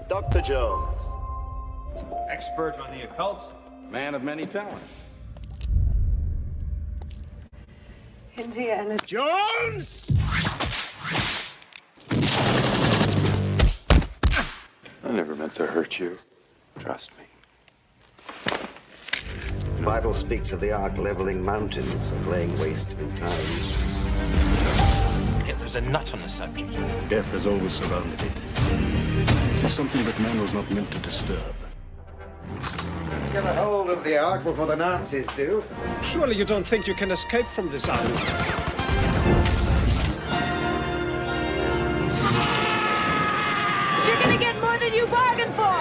Dr. Jones. Expert on the occult, man of many talents. Indiana Jones! I never meant to hurt you. Trust me. The Bible speaks of the ark leveling mountains and laying waste towns. There's a nut on the subject. Death has always surrounded it. It's something that man was not meant to disturb. Get a hold of the ark before the Nazis do. Surely you don't think you can escape from this island? You're gonna get more than you bargained for!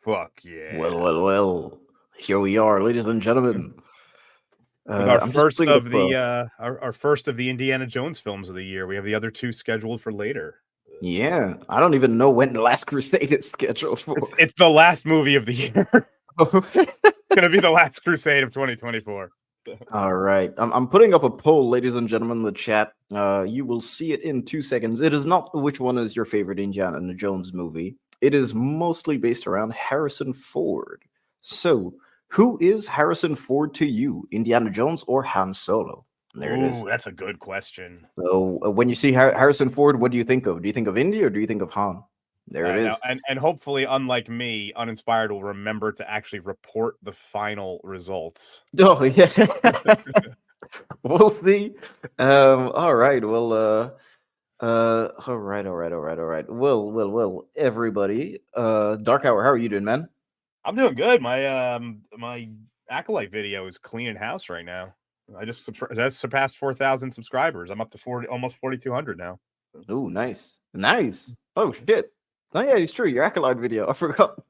Fuck yeah. Well. Here we are, ladies and gentlemen. Our first of the Indiana Jones films of the year. We have the other two scheduled for later. Yeah, I don't even know when The Last Crusade is scheduled for. It's the last movie of the year. It's gonna be The Last Crusade of 2024. All right, I'm putting up a poll, ladies and gentlemen, in the chat. You will see it in 2 seconds. It is not which one is your favorite Indiana Jones movie. It is mostly based around Harrison Ford. So, who is Harrison Ford to you, Indiana Jones or Han Solo? There it is. That's a good question. So, when you see Harrison Ford, what do you think of? Do you think of Indy or do you think of Han? There it is. And hopefully, unlike me, Uninspired will remember to actually report the final results. Oh, yeah. We'll see. All right. Well, all right. Well, everybody. Dark Hour, how are you doing, man? I'm doing good. My Acolyte video is cleaning house right now. I just surpassed 4,000 subscribers. I'm up to almost 4,200 now. Oh, nice. Oh shit. Oh yeah, it's true. Your Acolyte video. I forgot.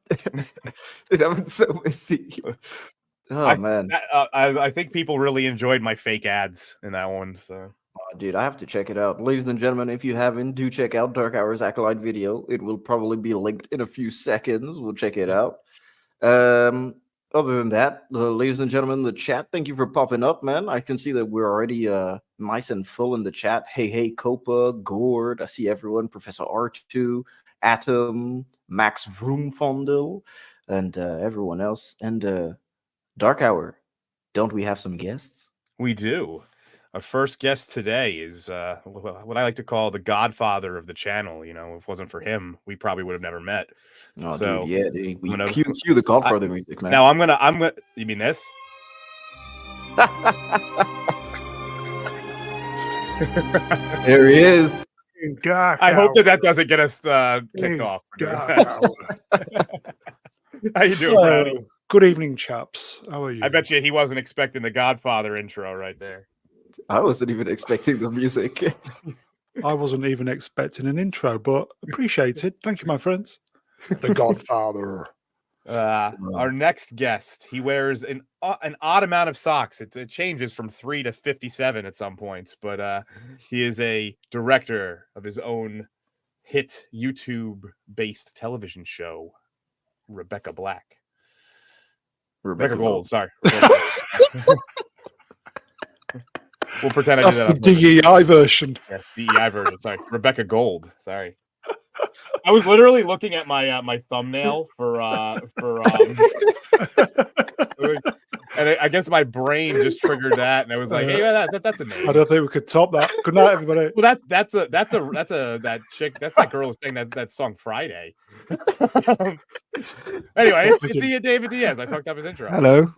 Dude, I'm so busy. Oh man. I think people really enjoyed my fake ads in that one. So. Oh, dude, I have to check it out. Ladies and gentlemen, if you haven't, do check out Dark Hour's Acolyte video. It will probably be linked in a few seconds. We'll check it out. Other than that, ladies and gentlemen, the chat, thank you for popping up, man. I can see that we're already nice and full in the chat. Hey, Copa, Gord, I see everyone, Professor R2, Atom, Max Vroomfondel, and everyone else. And Dark Hour, don't we have some guests? We do. Our first guest today is what I like to call the godfather of the channel. You know, if it wasn't for him, we probably would have never met. Oh, so, dude, yeah, dude, we cue the godfather music, man. Now I'm gonna. You mean this? There he is. I hope that doesn't get us kicked off. How you doing, Brownie? Good evening, chaps. How are you? I bet you he wasn't expecting the Godfather intro right there. I wasn't even expecting the music. I wasn't even expecting an intro, but appreciated. Thank you, my friends. The Godfather. Our next guest, he wears an odd amount of socks. It changes from 3 to 57 at some points, but he is a director of his own hit YouTube-based television show, Rebecca Black. Rebecca Gold, sorry. We'll pretend I did that. That's the DEI version. Yes, DEI version. Sorry, Rebecca Gold. Sorry. I was literally looking at my my thumbnail for and I guess my brain just triggered that, and I was like, "Hey, that's a name." I don't think we could top that. Good night, everybody. Well, that's that chick. That's that girl who sang that song Friday. Anyway, it's David Diaz. I fucked up his intro. Hello.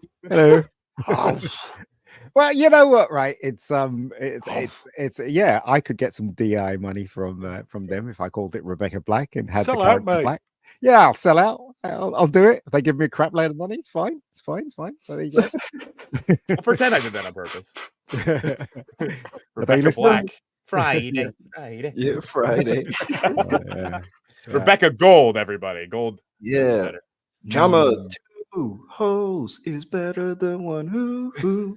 Well, you know what, right? It's yeah. I could get some DI money from them if I called it Rebecca Black and had sell the character out, Black. Yeah, I'll sell out. I'll do it. If they give me a crap load of money, it's fine. It's fine. So there you go. I'll pretend I did that on purpose. Rebecca Black. Friday. Yeah, Friday. Rebecca Gold, everybody. Gold. Yeah. Jama, 2 hoes is better than 1 who.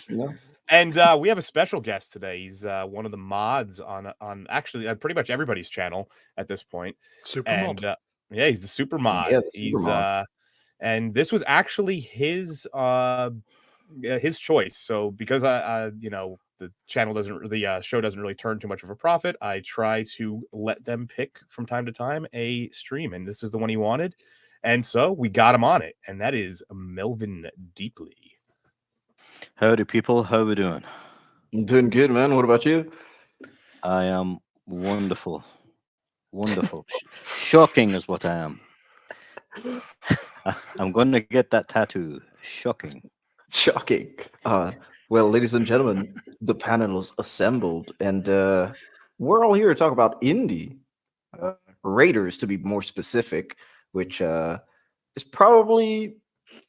Yeah. And we have a special guest today. He's one of the mods on actually pretty much everybody's channel at this point. Super mod. Yeah, he's the super mod. Yeah, he's mod. And this was actually his choice. So because channel the show doesn't really turn too much of a profit, I try to let them pick from time to time a stream, and this is the one he wanted, and so we got him on it, and that is Melvin Deeply. Howdy, people. How we doing? I'm doing good, man. What about you? I am wonderful. Wonderful. Shocking is what I am. I'm going to get that tattoo. Shocking. Shocking. Well, ladies and gentlemen, the panel is assembled, and we're all here to talk about Indy. Raiders, to be more specific, which is probably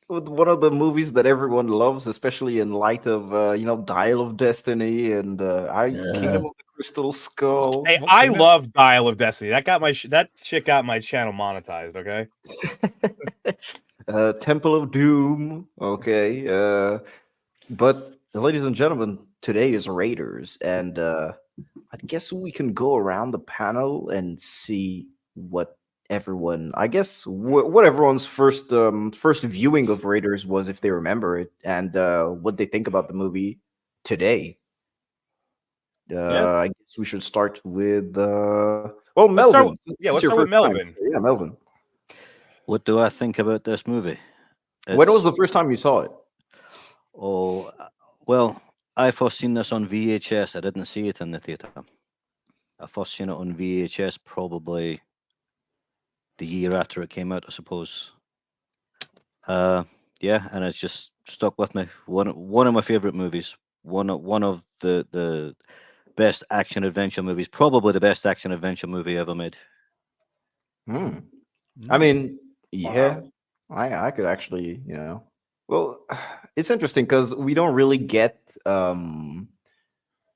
one of the movies that everyone loves, especially in light of Dial of Destiny and Kingdom of the Crystal Skull. Hey, I love Dial of Destiny. That got that shit got my channel monetized. Okay. Temple of Doom. Okay. But ladies and gentlemen, today is Raiders, and I guess we can go around the panel and see what everyone, I guess, what everyone's first viewing of Raiders was, if they remember it, and what they think about the movie today. I guess we should start with Melvin. Let's start with Melvin. Yeah, Melvin. What do I think about this movie? When was the first time you saw it? Oh, well, I first seen this on VHS. I didn't see it in the theater. I first seen it on VHS probably the year after it came out, I suppose. And it's just stuck with me. One of my favorite movies. One of the best action adventure movies. Probably the best action adventure movie ever made. I mean, yeah, I could actually, Well, it's interesting because we don't really get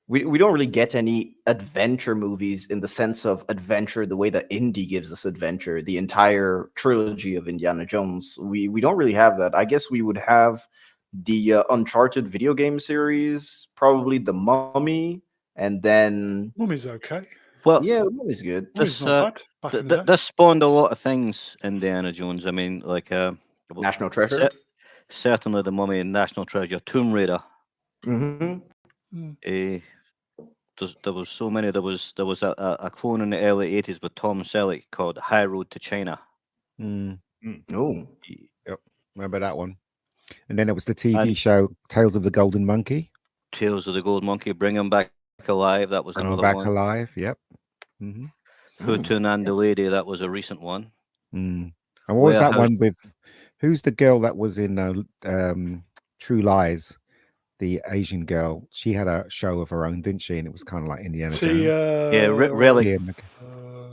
we don't really get any adventure movies in the sense of adventure the way that Indy gives us adventure. The entire trilogy of Indiana Jones, we don't really have that. I guess we would have the Uncharted video game series, probably The Mummy, and then Mummy's okay. Well, yeah, The Mummy's good. This spawned a lot of things, Indiana Jones. I mean, like National Treasure. Certainly The Mummy and National Treasure, Tomb Raider. There was so many. There was a clone in the early 80s with Tom Selleck called High Road to China. Oh, yep, remember that one. And then it was the TV show Tales of the Golden Monkey. Tales of the Golden Monkey, Bring Him Back Alive. That was another one. Back Alive. Yep. Hooten and the Lady. That was a recent one. And what was that one with? Who's the girl that was in True Lies? The Asian girl. She had a show of her own, didn't she? And it was kind of like Indiana Jones.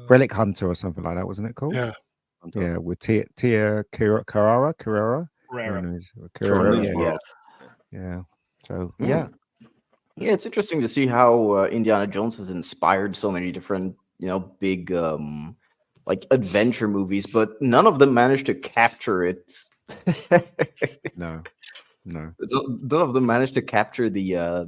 Relic Hunter or something like that, wasn't it called? Yeah. Yeah, with Tia Carrera. Yeah. So yeah. Yeah, it's interesting to see how Indiana Jones has inspired so many different, big like adventure movies, but none of them managed to capture it. No. None of them managed to capture the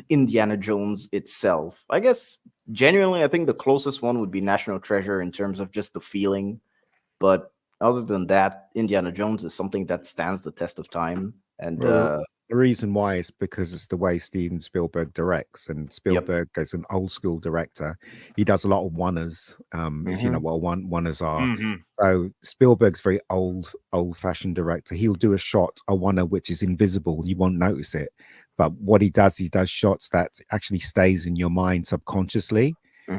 Indiana Jones itself. I guess genuinely, I think the closest one would be National Treasure in terms of just the feeling. But other than that, Indiana Jones is something that stands the test of time. And the reason why is because it's the way Steven Spielberg directs, and Spielberg is an old school director. He does a lot of one-ers, if you know what one-ers are. So Spielberg's very old-fashioned director. He'll do a one-er which is invisible. You won't notice it. But what he does shots that actually stays in your mind subconsciously.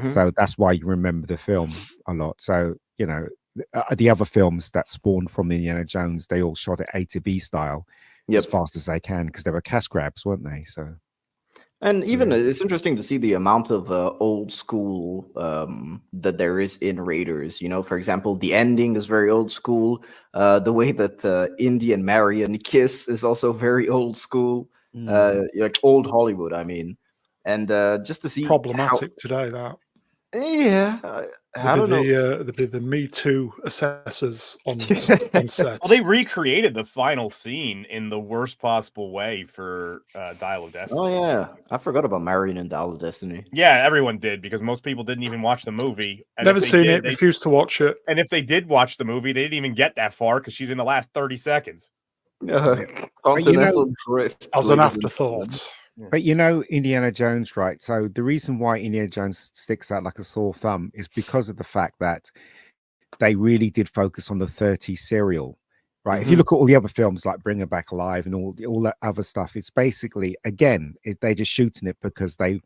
So that's why you remember the film a lot. So, the other films that spawned from Indiana Jones, they all shot it A to B style. As fast as they can, because they were cash grabs, weren't they? So, and even it's interesting to see the amount of old school that there is in Raiders. For example, the ending is very old school. The way that Indy and Marion kiss is also very old school, like old Hollywood. I mean, and just to see problematic today that. Yeah, I don't know. There'd be the Me Too assessors on set. Well, they recreated the final scene in the worst possible way for Dial of Destiny. Oh yeah, I forgot about Marion and Dial of Destiny. Yeah, everyone did, because most people didn't even watch the movie. And never seen it. Refused to watch it. And if they did watch the movie, they didn't even get that far because she's in the last 30 seconds. Continental drift as an afterthought. But you know, Indiana Jones, right? So the reason why Indiana Jones sticks out like a sore thumb is because of the fact that they really did focus on the 30 serial, right? If you look at all the other films like Bring Her Back Alive and all that other stuff, it's basically, again, they're just shooting it because they're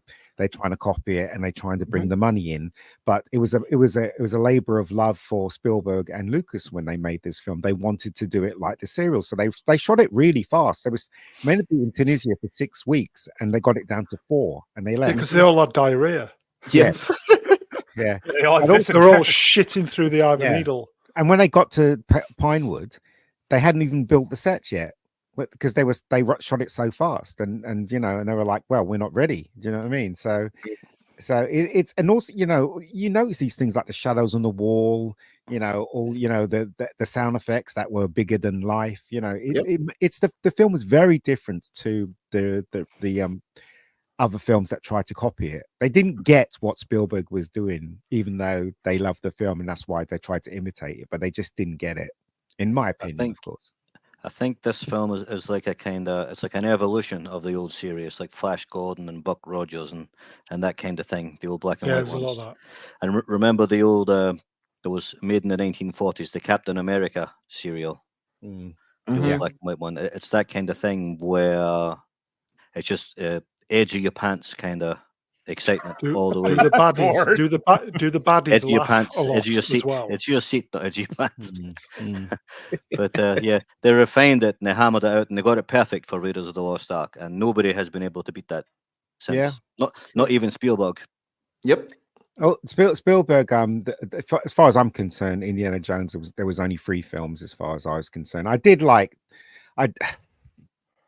trying to copy it and they're trying to bring the money in. But it was a labor of love for Spielberg and Lucas when they made this film. They wanted to do it like the serial, so they shot it really fast. It was meant to be in Tunisia for 6 weeks, and they got it down to 4, and they left Because they all had diarrhea. Yeah. Yeah, they're all shitting through the eye of a needle. And when they got to Pinewood, they hadn't even built the sets yet because they shot it so fast, and you know, and they were like, "Well, we're not ready." Do you know what I mean? So it's, and also, you know, you notice these things like the shadows on the wall, you know, all, you know, the sound effects that were bigger than life. You know, it's the film was very different to the other films that tried to copy it. They didn't get what Spielberg was doing, even though they loved the film, and that's why they tried to imitate it, but they just didn't get it, in my opinion, of course. I think this film is like a kind of, it's like an evolution of the old series, like Flash Gordon and Buck Rogers and that kind of thing, the old black and white there's ones. a lot of that. And remember the old, that was made in the 1940s, the Captain America serial, the old black and white one. It's that kind of thing where it's just edge of your pants kind of excitement all the way. Do the baddies, do the baddies edge of your laugh pants, a lot edge of your as seat, well? it's your seat, not edge of your pants. But yeah, they refined it and they hammered it out and they got it perfect for Raiders of the Lost Ark, and nobody has been able to beat that since. Not even Spielberg. Yep. Oh, Spielberg. As far as I'm concerned, Indiana Jones, there was only 3 films as far as I was concerned.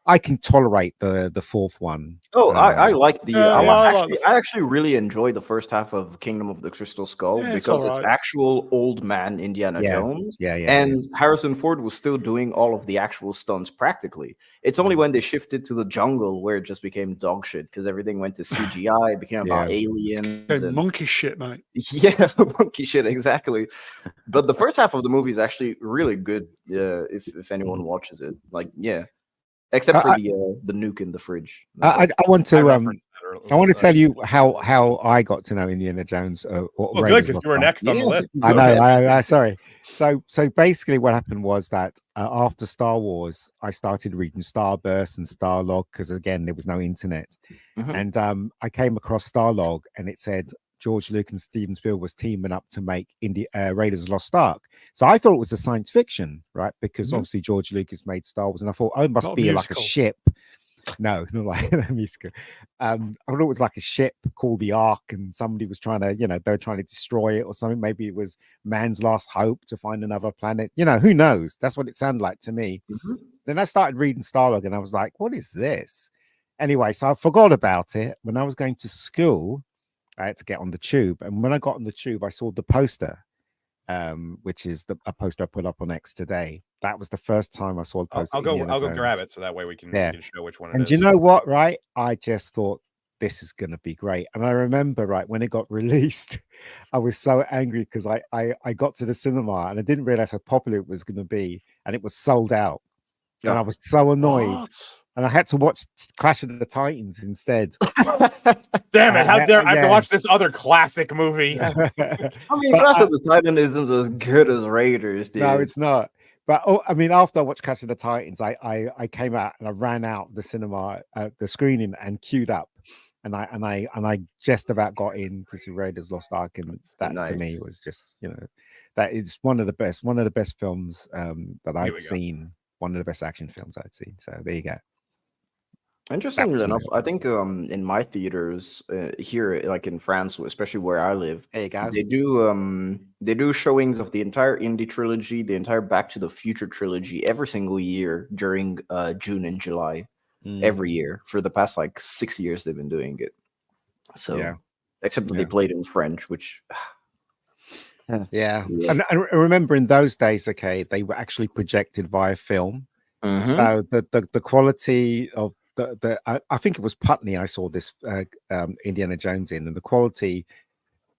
I can tolerate the 4th one. Oh, I like the. I actually really enjoy the first half of Kingdom of the Crystal Skull because it's actual old man Indiana Jones. And Harrison Ford was still doing all of the actual stunts practically. It's only when they shifted to the jungle where it just became dog shit because everything went to CGI. It became about aliens. And monkey shit, mate. Yeah, monkey shit, exactly. But the first half of the movie is actually really good. If anyone watches it, like, except for the nuke in the fridge. I want to tell you how I got to know Indiana Jones. Well, good, because you were next on the list. I know. I sorry. So basically, what happened was that after Star Wars, I started reading Starburst and Starlog because again there was no internet, and I came across Starlog and it said George Lucas and Steven Spielberg was teaming up to make Raiders of the Lost Ark. So I thought it was a science fiction, right? Because obviously George Lucas made Star Wars, and I thought, oh, it must be like a ship. No, not like a musical. I thought it was like a ship called the Ark, and somebody was trying to, you know, they were trying to destroy it or something. Maybe it was man's last hope to find another planet. You know, who knows? That's what it sounded like to me. Then I started reading Starlog, and I was like, what is this? Anyway, so I forgot about it. When I was going to school, I had to get on the tube, and when I got on the tube, I saw the poster, which is a poster I put up on X today. That was the first time I saw the poster. I'll go grab it so that way we can show which one it is. And you know what, right? I just thought this is going to be great. And I remember, right, when it got released, I was so angry because I got to the cinema and I didn't realize how popular it was going to be, and it was sold out. And I was so annoyed. And I had to watch Clash of the Titans instead. Damn it! How dare I have to watch this other classic movie? I mean, Clash of the Titans isn't as good as Raiders, dude. No, it's not. But I mean, after I watched Clash of the Titans, I came out and I ran out the cinema, the screening, and queued up, and I just about got in to see Raiders Lost Ark, and that to me was just, you know, that is one of the best films that I'd seen. One of the best action films I'd seen. So there you go. Interestingly enough, I think in my theaters here, like in France, especially where I live, there you go. They do showings of the entire Indy trilogy, the entire Back to the Future trilogy every single year during June and July, every year for the past like 6 years they've been doing it. So except that they played in French, which and I remember in those days, okay, they were actually projected via film, so the quality of I think it was Putney I saw this Indiana Jones in, and the quality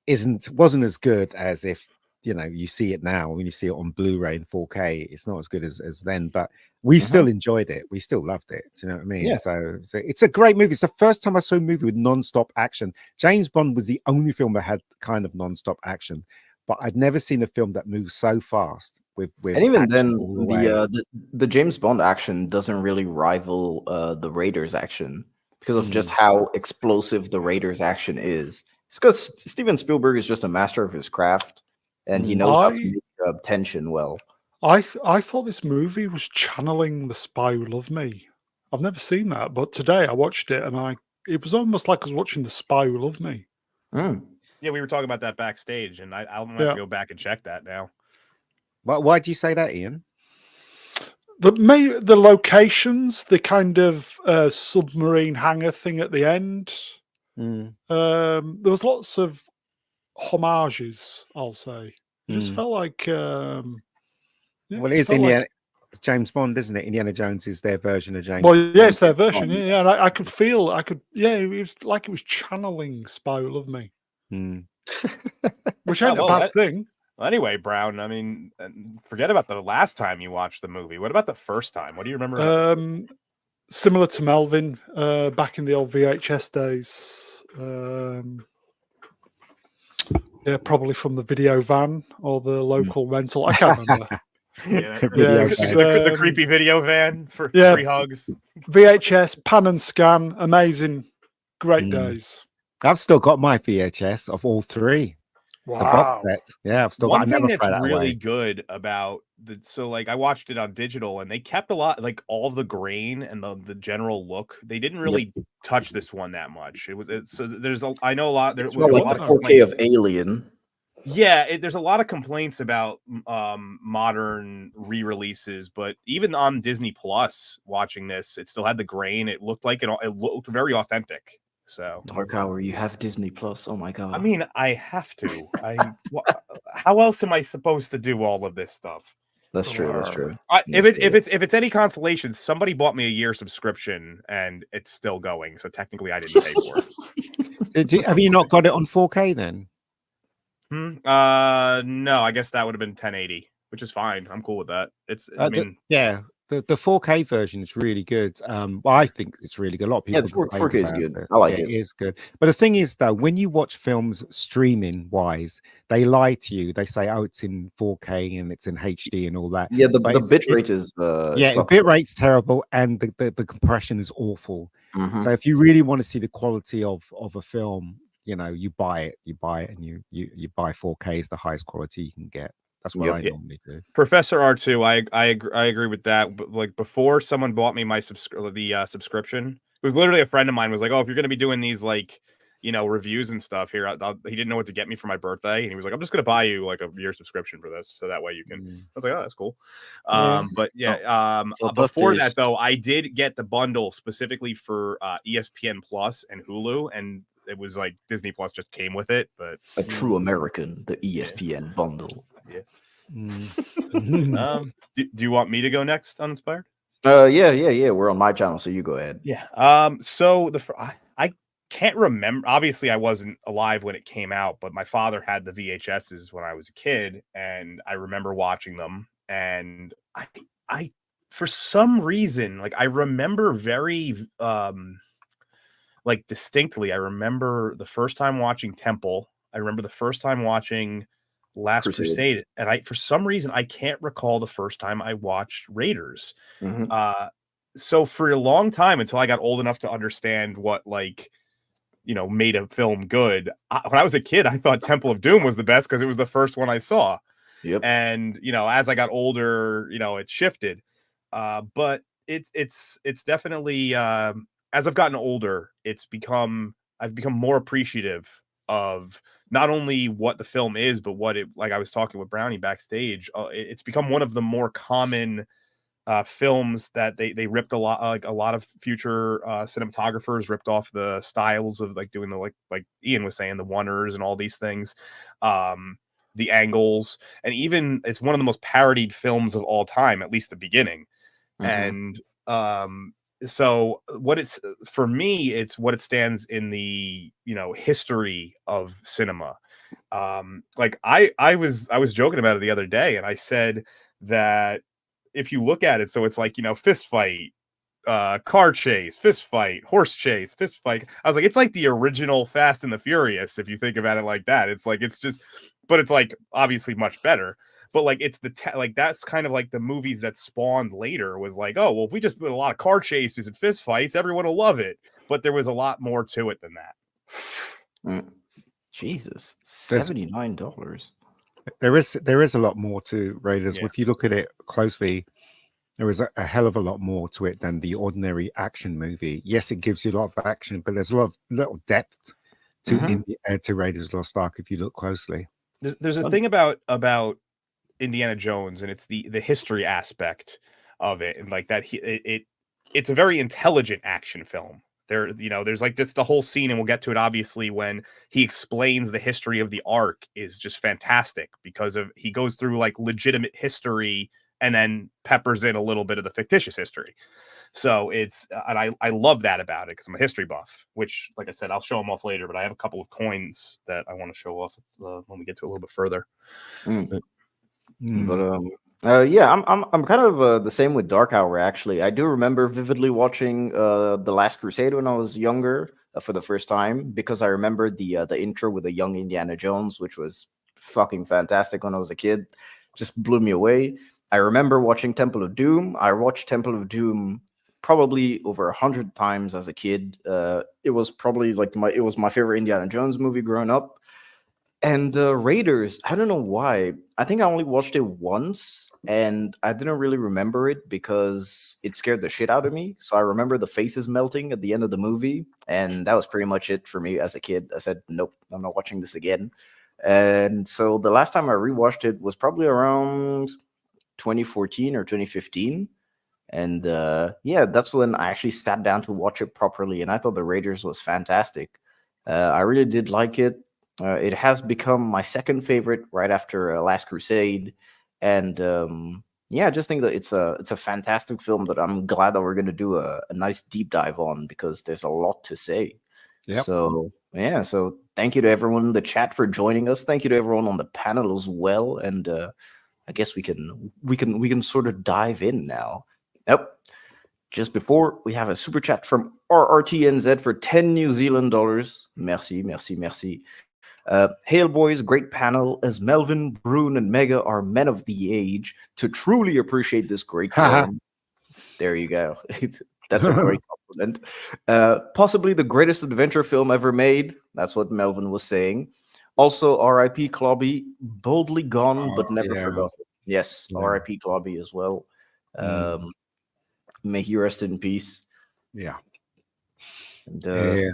wasn't as good as if you see it now when you see it on Blu-ray and 4K, it's not as good as then, but we still enjoyed it. We still loved it. Do you know what I mean? Yeah. So it's a great movie. It's the first time I saw a movie with non-stop action. James Bond was the only film that had kind of non-stop action, but I'd never seen a film that moves so fast with And even action then, all the way. the James Bond action doesn't really rival the Raiders action because of just how explosive the Raiders action is. It's because Steven Spielberg is just a master of his craft, and he knows how to make tension well. I thought this movie was channeling The Spy Who Loved Me. I've never seen that, but today I watched it, and it was almost like I was watching The Spy Who Loved Me. Yeah, we were talking about that backstage, and I'm gonna have to go back and check that now. Why do you say that, Ian? The locations, the kind of submarine hangar thing at the end. There was lots of homages, I'll say. It just felt like well, it is Indiana. It's James Bond, isn't it? Indiana Jones is their version of James. Well, yeah, it's their version. Yeah, and I could feel. It was like it was channeling Spy Who Loved Me, which ain't a bad thing. Well, anyway, Brown, I mean, forget about the last time you watched the movie. What about the first time? What do you remember? Similar to Melvin, back in the old VHS days. Yeah, probably from the video van or the local rental. I can't remember. The creepy video van for free hugs. VHS, pan and scan, amazing, great days. I've still got my VHS of all three. Wow. The box set. Yeah, I've still got. One thing that's really good about I watched it on digital, and they kept a lot, like all of the grain and the general look. They didn't really touch this one that much. I know a lot. There's like the 4K of Alien. Yeah, there's a lot of complaints about modern re-releases, but even on Disney Plus, watching this, it still had the grain. It looked like it looked very authentic. So Dark Hour, you have Disney Plus. Oh my god! I mean, I have to. How else am I supposed to do all of this stuff? That's true. That's true. If it's any consolation, somebody bought me a year subscription and it's still going. So technically, I didn't pay for it. Have you not got it on 4K then? No, I guess that would have been 1080, which is fine. I'm cool with that. The 4K version is really good. Well, I think it's really good. A lot of people. Yeah, 4K is good. I like it. It is good. But the thing is, though, when you watch films streaming wise, they lie to you. They say, "Oh, it's in 4K and it's in HD and all that." Yeah, the bit rate is. The bit rate's terrible, and the compression is awful. So if you really want to see the quality of a film, you buy it. You buy it, and you buy 4K is the highest quality you can get. That's what I normally do. Professor R2, I agree with that. But like before someone bought me my subscription, it was literally a friend of mine was like, "Oh, if you're going to be doing these reviews and stuff here," he didn't know what to get me for my birthday, and he was like, "I'm just going to buy you like a year subscription for this, so that way you can." I was like, "Oh, that's cool." Before that though, I did get the bundle specifically for ESPN Plus and Hulu, and it was like Disney Plus just came with it. But a true American, the ESPN bundle. Yeah. Do you want me to go next, Uninspired? Yeah. We're on my channel, so you go ahead. Yeah. So I can't remember. Obviously, I wasn't alive when it came out, but my father had the VHSs when I was a kid, and I remember watching them. And I for some reason, I remember very distinctly. I remember the first time watching Temple. I remember the first time watching Last Crusade, and for some reason I can't recall the first time I watched Raiders. So for a long time, until I got old enough to understand what made a film good, when I was a kid, I thought Temple of Doom was the best because it was the first one I saw. And as I got older, it shifted. But it's definitely as I've gotten older, I've become more appreciative of not only what the film is, but what it, like I was talking with Brownie backstage, it's become one of the more common films that they ripped a lot of future cinematographers ripped off the styles of doing the like Ian was saying, the one-ers and all these things, the angles, and even it's one of the most parodied films of all time, at least the beginning. And so what it's for me, it's what it stands in the history of cinema. Like I was joking about it the other day, and I said that if you look at it, so it's like, fist fight, car chase, fist fight, horse chase, fist fight. I was like, it's like the original Fast and the Furious, if you think about it like that. It's like, but it's like obviously much better. But like it's like that's kind of like the movies that spawned later was like, oh well, if we just put a lot of car chases and fist fights, everyone will love it. But there was a lot more to it than that. Jesus, $79. There is a lot more to Raiders. If you look at it closely, there is a hell of a lot more to it than the ordinary action movie. Yes, it gives you a lot of action, but there's a lot of little depth to to Raiders of the Lost Ark if you look closely. There's a thing about Indiana Jones, and it's the history aspect of it, and like that it's a very intelligent action film. There's like this the whole scene, and we'll get to it obviously when he explains the history of the Ark is just fantastic because he goes through like legitimate history and then peppers in a little bit of the fictitious history. So it's and I love that about it because I'm a history buff, which, like I said, I'll show them off later, but I have a couple of coins that I want to show off when we get to a little bit further. Yeah, I'm kind of the same with Dark Hour. Actually, I do remember vividly watching The Last Crusade when I was younger for the first time, because I remember the intro with the young Indiana Jones, which was fucking fantastic when I was a kid. Just blew me away. I remember watching Temple of Doom. I watched Temple of Doom probably over 100 times as a kid. It was probably like it was my favorite Indiana Jones movie growing up. And Raiders, I don't know why. I think I only watched it once, and I didn't really remember it because it scared the shit out of me. So I remember the faces melting at the end of the movie, and that was pretty much it for me as a kid. I said, nope, I'm not watching this again. And so the last time I rewatched it was probably around 2014 or 2015. And that's when I actually sat down to watch it properly, and I thought the Raiders was fantastic. I really did like it. It has become my second favorite right after Last Crusade, and I just think that it's a fantastic film that I'm glad that we're going to do a nice deep dive on, because there's a lot to say. Yep. So thank you to everyone in the chat for joining us. Thank you to everyone on the panel as well, and I guess we can sort of dive in now. Yep. Just before, we have a super chat from RRTNZ for 10 New Zealand dollars. Merci, merci, merci. Hail boys, great panel. As Melvin, Brune, and Mega are men of the age to truly appreciate this great film. There you go. That's a great compliment. Possibly the greatest adventure film ever made. That's what Melvin was saying. Also, R.I.P. Clobby, boldly gone but never forgotten. Yes, R.I.P. Clobby as well. May he rest in peace. Yeah. And,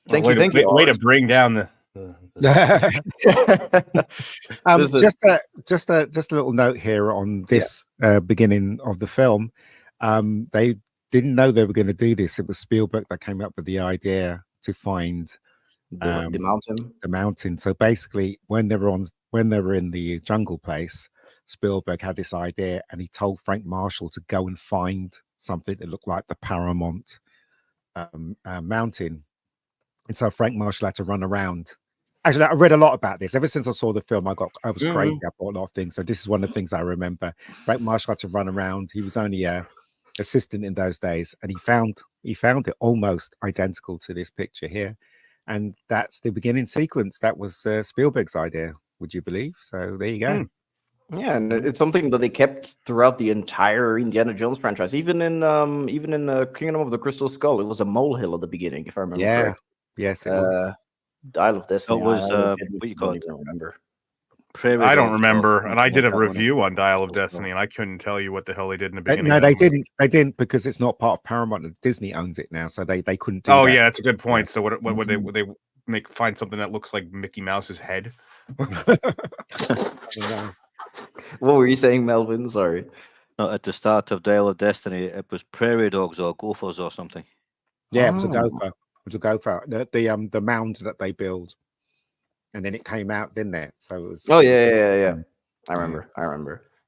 Thank you. Way to bring down the just a little note here on this beginning of the film. They didn't know they were going to do this. It was Spielberg that came up with the idea to find the mountain. The mountain. So basically, when they were in the jungle place, Spielberg had this idea, and he told Frank Marshall to go and find something that looked like the Paramount mountain. And so Frank Marshall had to run around. Actually, I read a lot about this. Ever since I saw the film, I was crazy. I bought a lot of things. So this is one of the things I remember. Frank Marshall had to run around. He was only a assistant in those days, and he found it almost identical to this picture here. And that's the beginning sequence. That was Spielberg's idea, would you believe? So there you go. Yeah, and it's something that they kept throughout the entire Indiana Jones franchise. Even in Kingdom of the Crystal Skull, it was a molehill at the beginning, if I remember correctly. Yes, it was. Dial of Destiny. It was what you call it? Don't remember. I don't remember, and I did a review on Dial of Destiny, and I couldn't tell you what the hell they did in the beginning. No, they didn't. They didn't, because it's not part of Paramount. Disney owns it now, so they couldn't do. Oh, yeah, that's a good point. So what would they find something that looks like Mickey Mouse's head? What were you saying, Melvin? Sorry. No, at the start of Dial of Destiny, it was prairie dogs or gophers or something. Yeah, it was a gopher. It was a gopher. The mound that they build, and then it came out, didn't it? So it was. Oh yeah. I remember.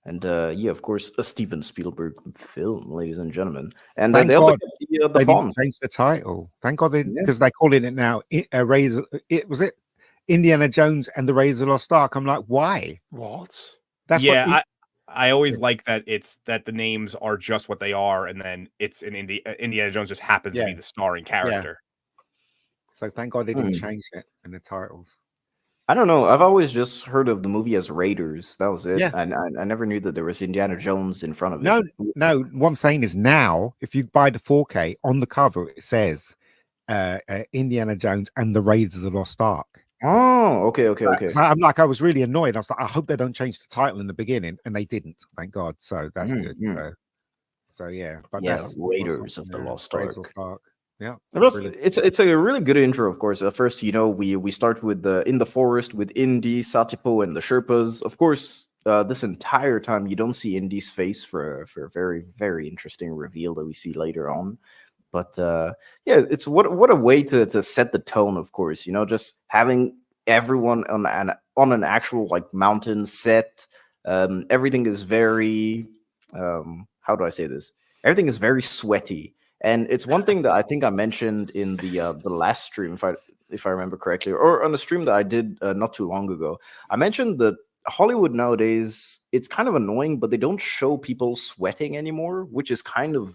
And of course, a Steven Spielberg film, ladies and gentlemen. And they also get the they didn't change the title. Thank God, because they're calling it now. Raiders. It was it. Indiana Jones and the Raiders of the Lost Ark. I'm like, why? What? That's yeah. I always like that that the names are just what they are, and then it's an Indiana Jones just happens to be the starring character. So thank God they didn't change it in the titles. I don't know. I've always just heard of the movie as Raiders. That was it. Yeah. And I never knew that there was Indiana Jones in front of No, it. no. What I'm saying is now, if you buy the 4K, on the cover, it says Indiana Jones and the Raiders of the Lost Ark. Oh, okay. So I'm like, I was really annoyed. I was like, I hope they don't change the title in the beginning. And they didn't, thank God. So that's good. So yeah. But that's Raiders of the Lost Ark. Yeah, it's a really good intro, of course. First, we start with in the forest with Indy, Satipo, and the Sherpas. Of course, this entire time you don't see Indy's face for a very, very interesting reveal that we see later on. But it's what a way to set the tone. Of course, just having everyone on an actual like mountain set. Everything is very how do I say this? Everything is very sweaty. And it's one thing that I think I mentioned in the last stream, if I remember correctly, or on a stream that I did not too long ago. I mentioned that Hollywood nowadays, it's kind of annoying, but they don't show people sweating anymore, which is kind of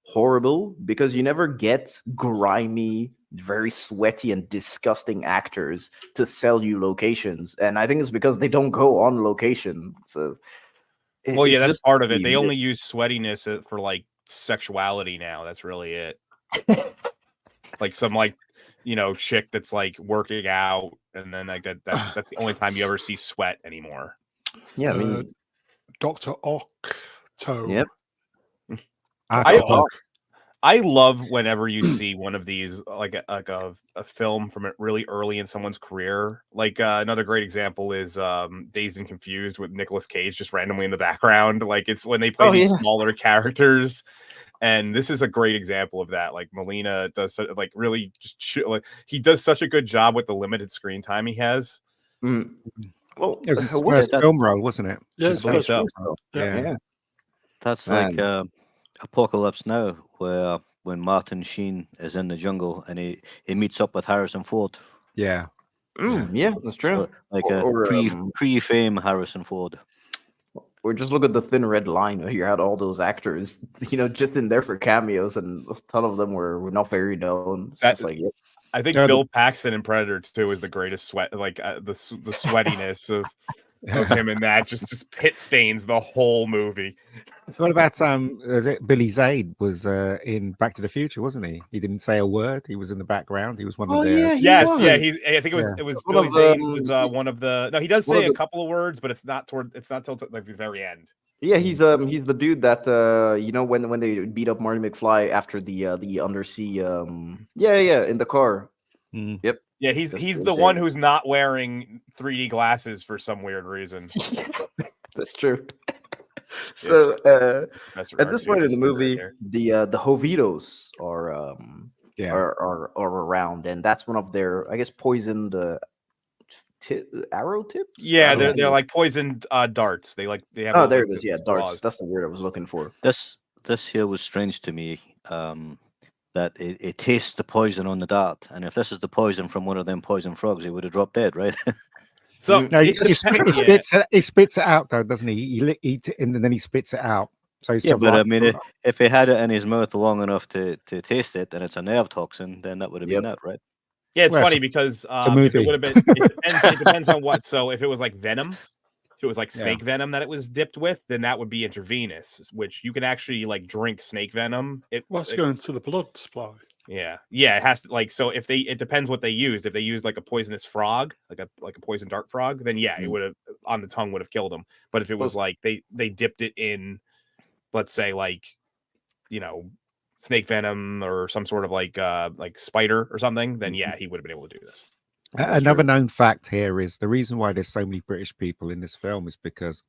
horrible because you never get grimy, very sweaty and disgusting actors to sell you locations. And I think it's because they don't go on location. So, that's part of it. They only use sweatiness for like sexuality now. That's really it. Like some chick that's like working out, and then like that's the only time you ever see sweat anymore. Yeah, I mean, Dr. Octo. Yep. I love whenever you see one of these like a film from really early in someone's career. Like another great example is Dazed and Confused with Nicolas Cage just randomly in the background. Like it's when they play these smaller characters, and this is a great example of that. Like Molina does really just he does such a good job with the limited screen time he has. Well, it was his first film role, wasn't it? Yeah. That's like Apocalypse Now, where when Martin Sheen is in the jungle and he meets up with Harrison Ford. Yeah. Yeah, that's true. Like pre-fame Harrison Ford. Or just look at the Thin Red Line. You had all those actors, just in there for cameos, and a ton of them were not very known. I think Bill Paxton in Predator 2 is the greatest sweat, like the sweatiness of him in that just pit stains the whole movie. So what about is it Billy Zane was in Back to the Future, wasn't he? He didn't say a word. He was in the background. He was one of the I think it was Billy Zane was one of the he does say a couple of words, but it's not till like the very end. Yeah, he's the dude that when they beat up Marty McFly after the undersea in the car. Yep. Yeah, he's the one who's not wearing 3D glasses for some weird reason. That's true. So at this point in the movie, the Jovitos are around, and that's one of their, I guess, poisoned arrow tips. Yeah, they're like poisoned darts. They have there it is. Yeah, darts. That's the word I was looking for. This here was strange to me. That it tastes the poison on the dart, and if this is the poison from one of them poison frogs, he would have dropped dead, right? So no, he spits it out, though, doesn't he? He eats it and then he spits it out. So but I mean, if he had it in his mouth long enough to taste it, and it's a nerve toxin, then that would have been that, right? Yeah, it's funny because if it would have been, it depends on what. So if it was like venom, if it was like snake venom that it was dipped with, then that would be intravenous, which you can actually like drink snake venom. What's going to the blood supply? Yeah, it has to so if it depends what they used. If they used like a poisonous frog, like a poison dart frog, then it would have on the tongue would have killed them. But if it was like they dipped it in, let's say snake venom or some sort of like spider or something, then he would have been able to do this. Another known fact here is the reason why there's so many British people in this film is because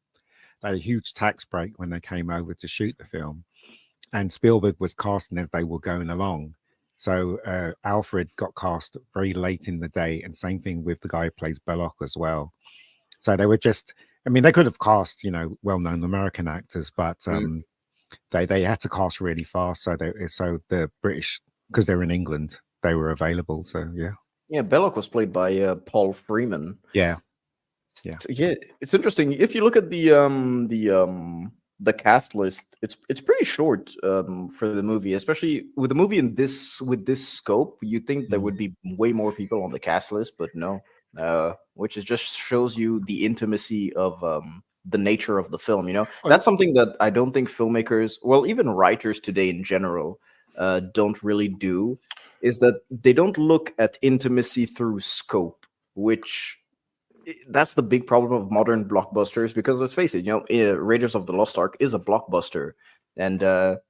they had a huge tax break when they came over to shoot the film, and Spielberg was casting as they were going along. So Alfred got cast very late in the day, and same thing with the guy who plays Belloc as well. So they were just, they could have cast, well-known American actors, but they had to cast really fast. So the British, because they're in England, they were available. So yeah. Yeah, Belloc was played by Paul Freeman. Yeah. So, yeah, it's interesting. If you look at the cast list, it's pretty short for the movie, especially with the movie with this scope. You think there would be way more people on the cast list, but no. Which is just shows you the intimacy of the nature of the film. You know, that's something that I don't think filmmakers, well, even writers today in general, don't really do. Is that they don't look at intimacy through scope, which that's the big problem of modern blockbusters. Because let's face it, Raiders of the Lost Ark is a blockbuster, and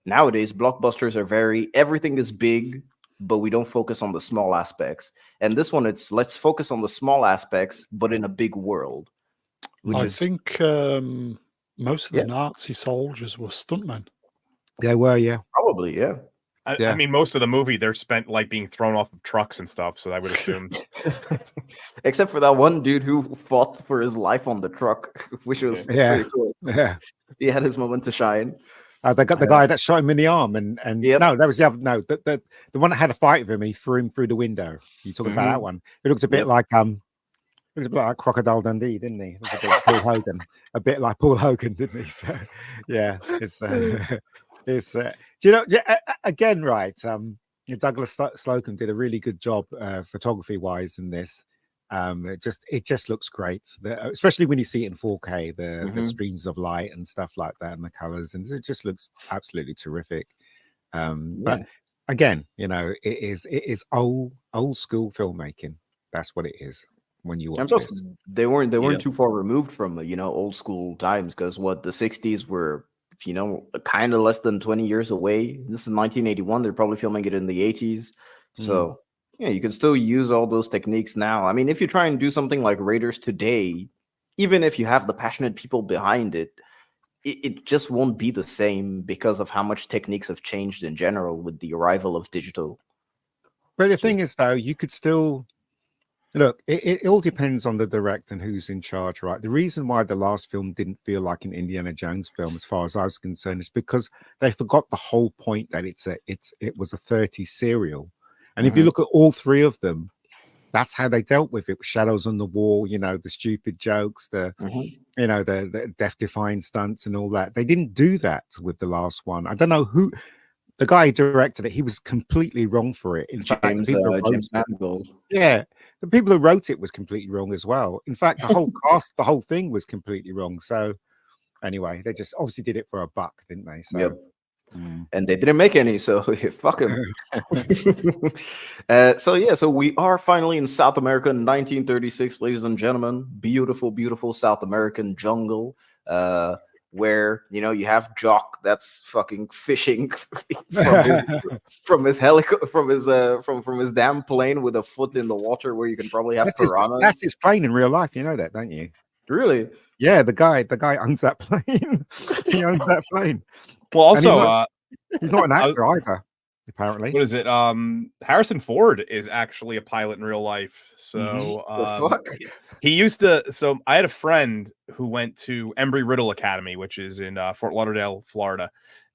nowadays blockbusters are everything is big, but we don't focus on the small aspects. And this one, it's let's focus on the small aspects, but in a big world. I think most of the Nazi soldiers were stuntmen. They were, yeah. Probably, yeah. I mean, most of the movie they're spent like being thrown off of trucks and stuff. So I would assume, except for that one dude who fought for his life on the truck, which was pretty cool. Yeah, he had his moment to shine. They got the guy that shot him in the arm, and no, that was the other. No, the one that had a fight with him, he threw him through the window. You talking about that one? It looked a bit like it was a bit like Crocodile Dundee, didn't he? It was a bit like Paul Hogan, a bit like Paul Hogan, didn't he? So yeah, it's again, right? Douglas Slocum did a really good job photography wise in this. It just looks great, especially when you see it in 4K. The streams of light and stuff like that, and the colors, and it just looks absolutely terrific. But again, it is old school filmmaking. That's what it is when you watch this. They weren't too far removed from old school times, because the 60s were kind of less than 20 years away. This is 1981. They're probably filming it in the 80s, so. Yeah, you can still use all those techniques now. I mean, if you try and do something like Raiders today, even if you have the passionate people behind it, it just won't be the same because of how much techniques have changed in general with the arrival of digital. But the thing is, though, you could still look. It all depends on the director and who's in charge, right? The reason why the last film didn't feel like an Indiana Jones film, as far as I was concerned, is because they forgot the whole point that it was a 30 serial. And if you look at all three of them, that's how they dealt with it. With shadows on the wall, the stupid jokes, the death-defying stunts and all that. They didn't do that with the last one. I don't know who the guy who directed it. He was completely wrong for it. In fact, James Mangold. Yeah, the people who wrote it was completely wrong as well. In fact, the whole cast, the whole thing was completely wrong. So anyway, they just obviously did it for a buck, didn't they? So. Yep. And they didn't make any, so fuck them. So we are finally in South America in 1936, ladies and gentlemen. Beautiful, beautiful South American jungle, where you have Jock that's fucking fishing from his damn plane with a foot in the water, where you can probably have piranhas. That's his plane in real life, you know that, don't you? Really? Yeah, the guy owns that plane. He owns that plane. Well, also, he's not an actor either, apparently. What is it? Harrison Ford is actually a pilot in real life. So he used to. So I had a friend who went to Embry-Riddle Academy, which is in Fort Lauderdale, Florida,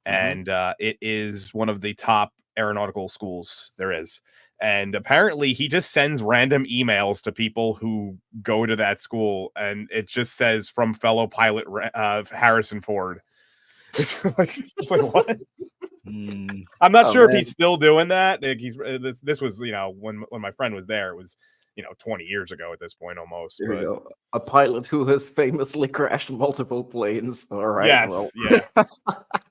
and it is one of the top aeronautical schools there is. And apparently, he just sends random emails to people who go to that school, and it just says "From fellow pilot Harrison Ford." It's like what? I'm not sure if he's still doing that. Like this was when my friend was there, it was 20 years ago at this point almost. There you go. A pilot who has famously crashed multiple planes. All right. Yes. Yeah.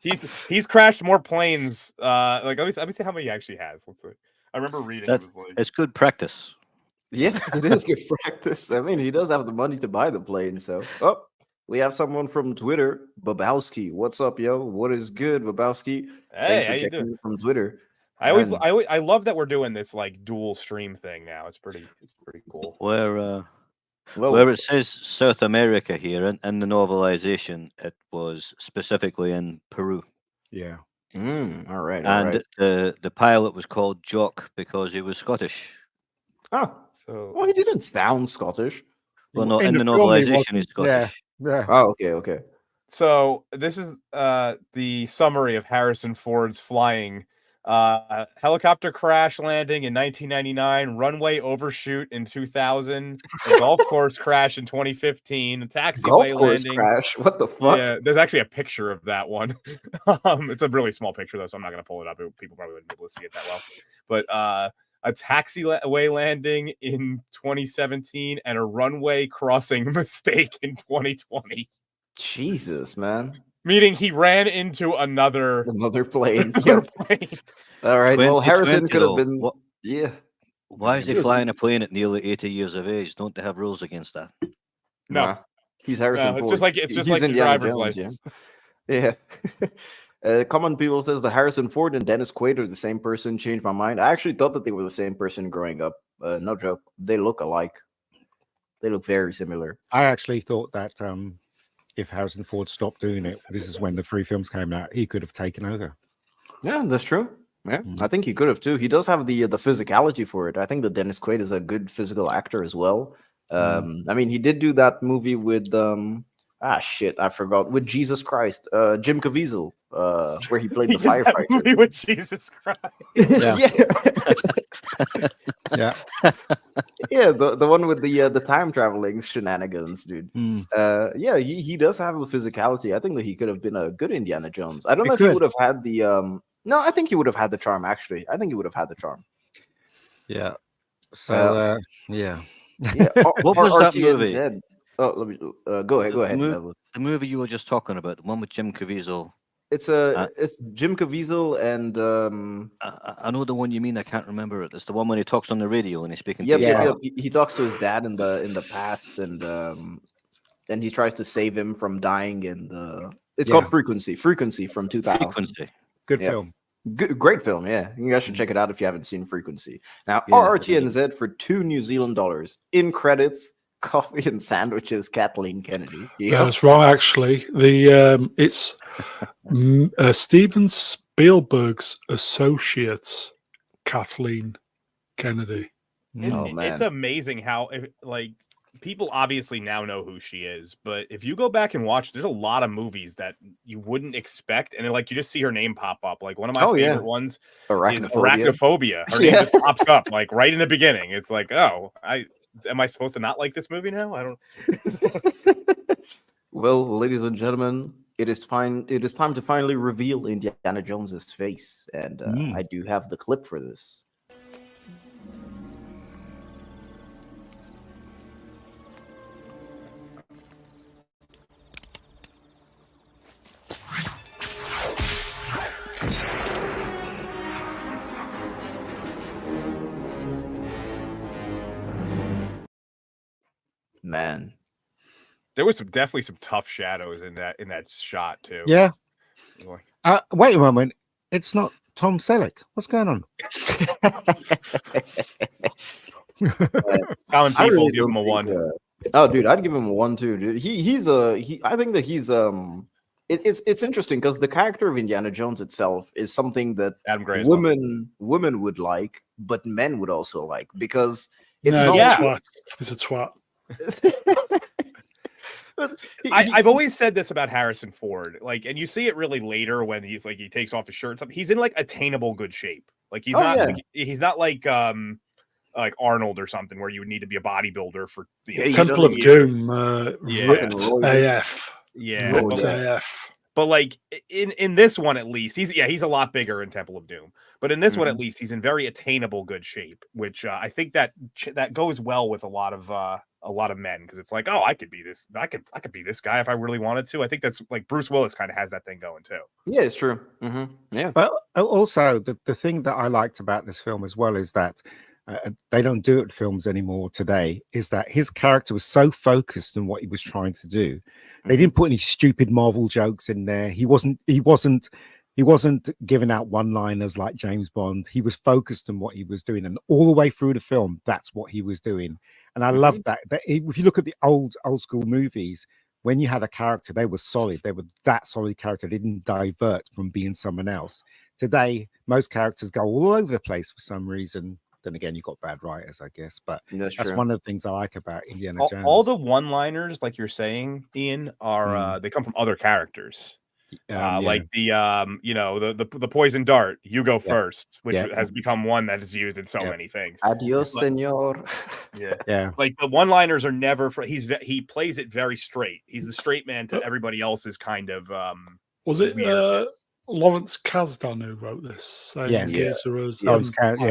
he's crashed more planes. Like let me see how many he actually has. Let's see. I remember reading it was like it's good practice. Yeah, it is good practice. I mean, he does have the money to buy the plane, so we have someone from Twitter, Babowski. What's up, yo? What is good, Babowski? Hey, how you doing? From Twitter. I love that we're doing this like dual stream thing now. It's pretty cool. Where it says South America here in the novelization, it was specifically in Peru. Yeah. All right. And the pilot was called Jock because he was Scottish. Oh, well, he didn't sound Scottish. Well, no, in the novelization, he's Scottish. Yeah. Oh, okay. So this is the summary of Harrison Ford's flying Helicopter crash landing in 1999, runway overshoot in 2000, a golf course crash in 2015, a taxiway Golf course landing. crash. What the fuck? Yeah, there's actually a picture of that one. It's a really small picture though, so I'm not gonna pull it up. People probably wouldn't be able to see it that well. But a taxiway landing in 2017 and a runway crossing mistake in 2020. Jesus, man. Meaning he ran into another plane. Yep. Plane. All right. Well, Harrison 2020 could have though, been. what- Yeah. Why is he He was- flying a plane at nearly 80 years of age? Don't they have rules against that? No. Nah, he's Harrison No, it's Ford. just like it's just He's like the Indiana driver's Jones, license. Yeah. Common people says the Harrison Ford and Dennis Quaid are the same person. Changed my mind. I actually thought that they were the same person growing up. No joke. They look alike. They look very similar. I actually thought that if Harrison Ford stopped doing it, this is when the 3 films came out, he could have taken over. Yeah, that's true. Yeah, I think he could have too. He does have the physicality for it. I think that Dennis Quaid is a good physical actor as well. I mean, he did do that movie with I forgot, with Jesus Christ, Jim Caviezel, where he played the firefighter. Movie with Jesus Christ. Yeah. Yeah, the one with the time traveling shenanigans, dude. Yeah, he does have the physicality. I think that he could have been a good Indiana Jones. I don't know if he would have had the no, I think he would have had the charm, actually. I think he would have had the charm. Yeah. So Yeah. What was that movie? RTNZ. Oh, let me go ahead. Neville. The movie you were just talking about, the one with Jim Caviezel. It's Jim Caviezel and I know the one you mean. I can't remember it. It's the one when he talks on the radio and he's speaking. Yep. to He talks to his dad in the past, and he tries to save him from dying. And it's called Frequency from 2000. Frequency. Good film. Great film. Yeah, you guys should check it out if you haven't seen Frequency. Now, Yeah, RRTNZ for $2 New Zealand in credits. Coffee and sandwiches, Kathleen Kennedy. Yeah, that's wrong. Actually, it's Steven Spielberg's associates, Kathleen Kennedy. It's amazing how people obviously now know who she is, but if you go back and watch, there's a lot of movies that you wouldn't expect, and you just see her name pop up. Like one of my favorite ones is Arachnophobia. Her name just pops up right in the beginning. It's like, oh, am I supposed to not like this movie now? I don't. Well, ladies and gentlemen, it is time to finally reveal Indiana Jones's face, and I do have the clip for this. Man, there was definitely some tough shadows in that shot too. Yeah. Wait a moment. It's not Tom Selleck. What's going on? Common people give him a 1. Oh, dude, I'd give him a 1 too, dude. I think that he's it's interesting because the character of Indiana Jones itself is something that women would like, but men would also like, because it's He's a twat. I've always said this about Harrison Ford, and you see it really later when he takes off his shirt and something. He's in attainable good shape. He's not like Arnold or something where you would need to be a bodybuilder for the Temple of Doom. AF. Yeah. AF. But in this one at least, he's a lot bigger in Temple of Doom. But in this one at least, he's in very attainable good shape, which I think that goes well with a lot of men, because it's like, oh, I could be this. I could be this guy if I really wanted to. I think that's Bruce Willis kind of has that thing going too. Yeah, it's true. Yeah. But also the thing that I liked about this film as well is that they don't do it in films anymore today, is that his character was so focused on what he was trying to do. They didn't put any stupid Marvel jokes in there. He wasn't giving out one-liners like James Bond. He was focused on what he was doing, and all the way through the film, that's what he was doing. And I love that if you look at the old school movies, when you had a character, they were solid. They were that solid character. They didn't divert from being someone else. Today, most characters go all over the place for some reason. Then again, you've got bad writers, I guess. But that's one of the things I like about Indiana Jones. All the one-liners, like you're saying, Ian, are they come from other characters. like the the poison dart. You go first, which has become one that is used in so many things. Adios, senor. Yeah. Like the one-liners are never. He plays it very straight. He's the straight man to everybody else's kind of. Was it Lawrence Kasdan who wrote this? Yes. Yeah,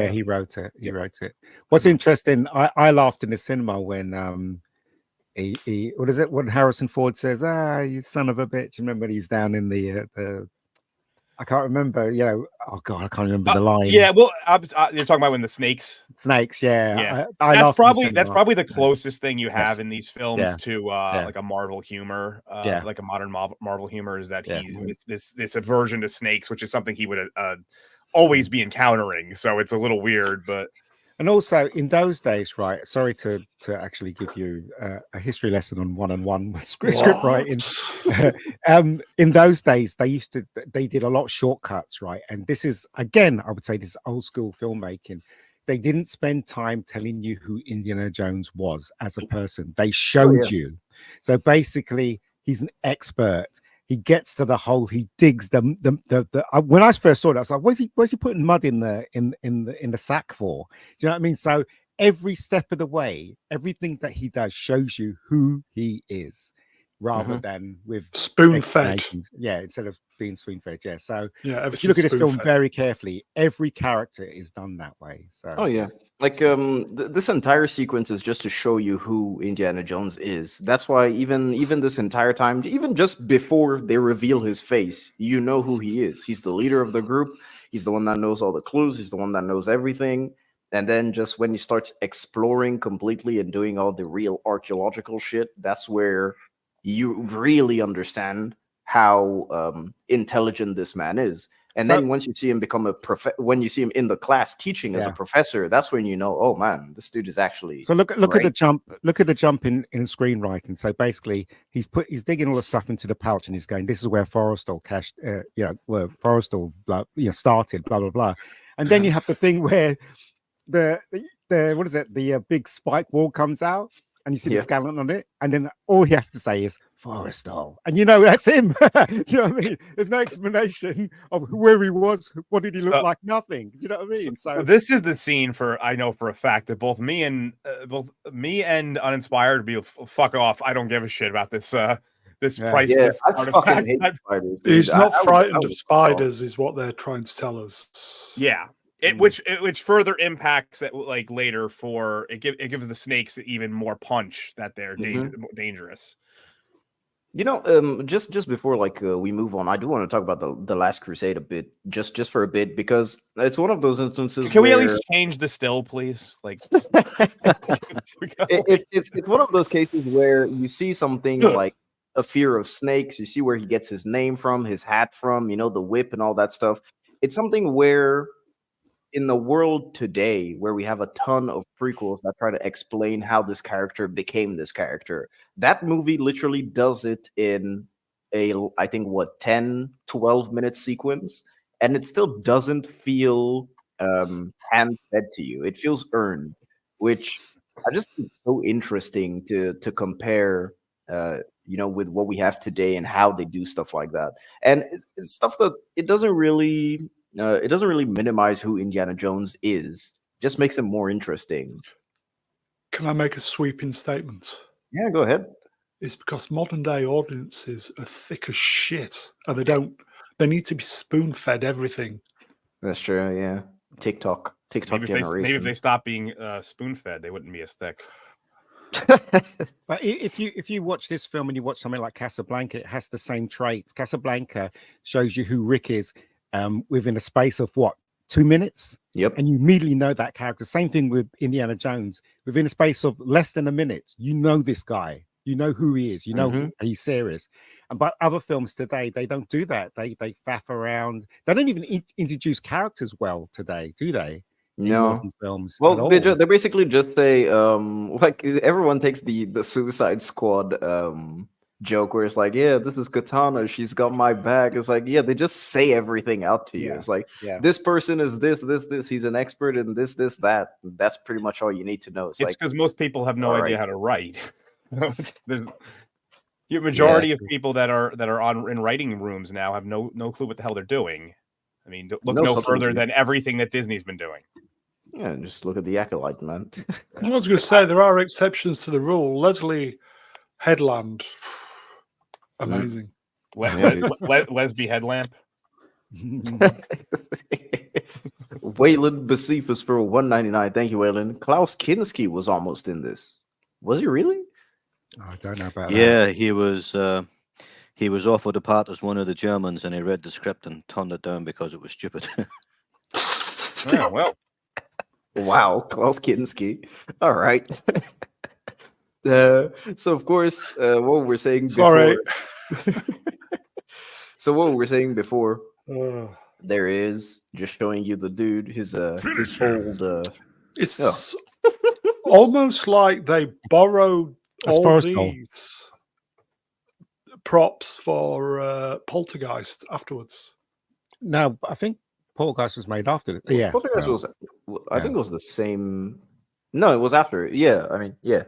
he wrote it. He wrote it. What's interesting, I laughed in the cinema when he what is it? When Harrison Ford says, you son of a bitch. Remember he's down in the I can't remember, oh God, I can't remember the line. Yeah, well, you're talking about when the snakes. Yeah. That's probably the closest thing you have in these films to like a Marvel humor, like a modern Marvel humor, is that he's this aversion to snakes, which is something he would always be encountering. So it's a little weird, but. And also in those days, right? Sorry to actually give you a history lesson on one-on-one script writing. In those days, they did a lot of shortcuts, right? And this is, again, I would say this is old school filmmaking. They didn't spend time telling you who Indiana Jones was as a person. They showed you. So basically, he's an expert. He gets to the hole. He digs the when I first saw it, I was like, "Where's he putting mud in the sack for?" Do you know what I mean? So every step of the way, everything that he does shows you who he is, rather than with spoon-fed. Yeah, instead of being spoon-fed. Yeah. So if you look at this film very carefully, every character is done that way. So like this entire sequence is just to show you who Indiana Jones is. That's why even this entire time, even just before they reveal his face, you know who he is. He's the leader of the group. He's the one that knows all the clues. He's the one that knows everything. And then just when he starts exploring completely and doing all the real archaeological shit, that's where you really understand how intelligent this man is. And then once you see him become when you see him in the class teaching as a professor, that's when you know, oh man, this dude is actually. So look at the jump. Look at the jump in screenwriting. So basically, he's digging all the stuff into the pouch and he's going, "This is where Forrestal where Forrestal started, blah blah blah." And then you have the thing where the what is it? The big spike wall comes out. And you see the skeleton on it, and then all he has to say is Forrestal, and that's him. Do you know what I mean? There's no explanation of where he was. What did he look like? Nothing. Do you know what I mean? So this is the scene I know for a fact that both me and Uninspired be fuck off. I don't give a shit about this priceless artifact. He's not frightened of spiders, is what they're trying to tell us. Yeah. Which further impacts that, like, later it gives the snakes even more punch that they're dangerous. Just before we move on, I do want to talk about the Last Crusade a bit, just for a bit, because it's one of those instances. Can we at least change the still, please? Like, it's one of those cases where you see something like a fear of snakes. You see where he gets his name from, his hat from, the whip and all that stuff. It's something where, in the world today, where we have a ton of prequels that try to explain how this character became this character, that movie literally does it in I think 10-12 minute sequence, and it still doesn't feel hand-fed to you. It feels earned, which I just think is so interesting to compare with what we have today and how they do stuff like that. And it's stuff that it doesn't really minimize who Indiana Jones is. Just makes him more interesting. Can I make a sweeping statement? Yeah, go ahead. It's because modern day audiences are thick as shit, and they need to be spoon-fed everything. That's true. Yeah, TikTok generation. Maybe if they stop being spoon-fed, they wouldn't be as thick. But if you watch this film and you watch something like Casablanca, it has the same traits. Casablanca shows you who Rick is within a space of 2 minutes. Yep. And you immediately know that character. Same thing with Indiana Jones. Within a space of less than a minute, you know this guy. You know who he is. You know he's serious. But other films today, they don't do that. They faff around. They don't even introduce characters well today, do they? No films. Well, they basically just say like everyone takes the Suicide Squad joke where it's like, yeah, this is Katana, she's got my back. It's like, yeah, they just say everything out to you. It's like, this person is this, he's an expert in this, that. That's pretty much all you need to know. It's because most people have no idea how to write. Your majority of people that are on in writing rooms now have no clue what the hell they're doing. I mean, look no further than everything that Disney's been doing. Yeah, just look at the Acolyte, man. I was going to say there are exceptions to the rule. Leslie Headland, amazing. Lesby Headlamp. Waylon Basiphus for $1.99. Thank you, Waylon. Klaus Kinski was almost in this. Was he really? I don't know about that. He was offered a part as one of the Germans, and he read the script and turned it down because it was stupid. Yeah, well. Wow, Klaus Kinski. All right. So of course, what we were saying before. So what we were saying before, there is just showing you the dude, his old. It's almost like they borrowed all these props for Poltergeist afterwards. No, I think Poltergeist was made after. Yeah, Poltergeist was. I think it was the same. No, it was after. Yeah, I mean, yeah.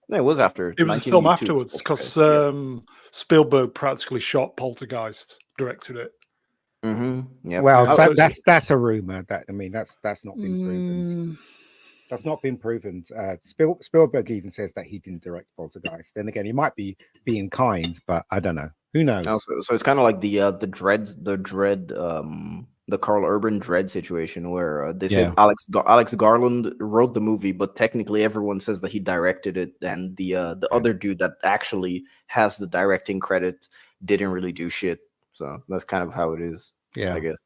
No, it was after. It was a film afterwards because Spielberg practically shot Poltergeist, directed it. Mm-hmm. Yeah. Well, that's a rumor. That's not been proven. That's not been proven. Spielberg even says that he didn't direct Poltergeist. Then again, he might be being kind, but I don't know. Who knows? So it's kind of like the Carl Urban Dread situation where they say Alex Garland wrote the movie, but technically everyone says that he directed it, and the other dude that actually has the directing credit didn't really do shit. So that's kind of how it is. Yeah, I guess.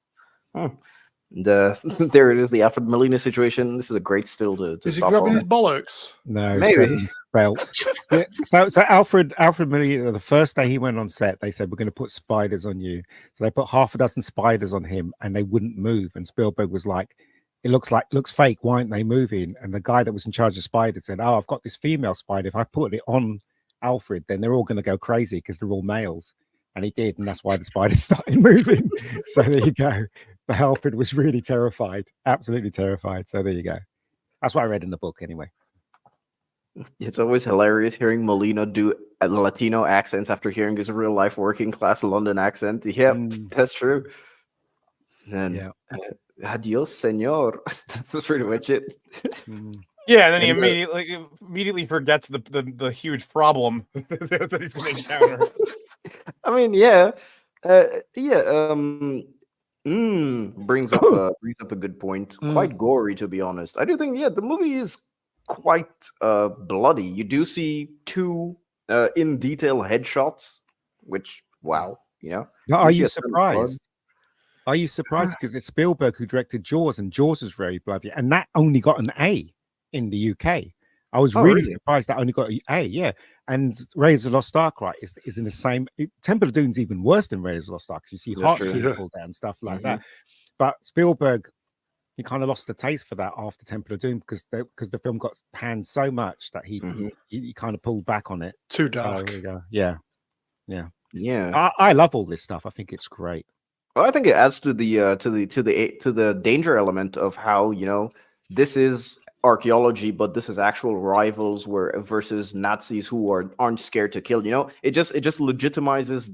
There it is, the Alfred Molina situation. This is a great still to is he grabbing his bollocks? No, maybe belt. So Alfred Molina, the first day he went on set, they said, we're going to put spiders on you. So they put half a dozen spiders on him and they wouldn't move. And Spielberg was like, it looks fake. Why aren't they moving? And the guy that was in charge of spiders said, oh, I've got this female spider. If I put it on Alfred, then they're all going to go crazy because they're all males. And he did, and that's why the spiders started moving. So there you go. But Alfred was really terrified, absolutely terrified. So there you go. That's what I read in the book anyway. It's always hilarious hearing Molina do Latino accents after hearing his real life working class London accent. Yep, that's true. And adios, senor. That's pretty much it. Yeah, and then he immediately forgets the huge problem that he's going to encounter. I mean, brings up a good point. Quite gory, to be honest. I do think, the movie is quite bloody. You do see two in detail headshots, which wow, Now, are you surprised? Are you surprised because it's Spielberg who directed Jaws, and Jaws is very bloody, and that only got an A in the UK. I was really surprised that only got an A. Yeah, and Raiders of the Lost Ark, right, is in the same. Temple of Doom's even worse than Raiders of the Lost Ark because you see hearts being pulled down, stuff like that. But Spielberg, he kind of lost the taste for that after Temple of Doom because the film got panned so much that he kind of pulled back on it. Too dark. So there you go. Yeah. I love all this stuff. I think it's great. Well, I think it adds to the danger element of how this is archaeology, but this is actual rivals versus Nazis who aren't scared to kill. It just legitimizes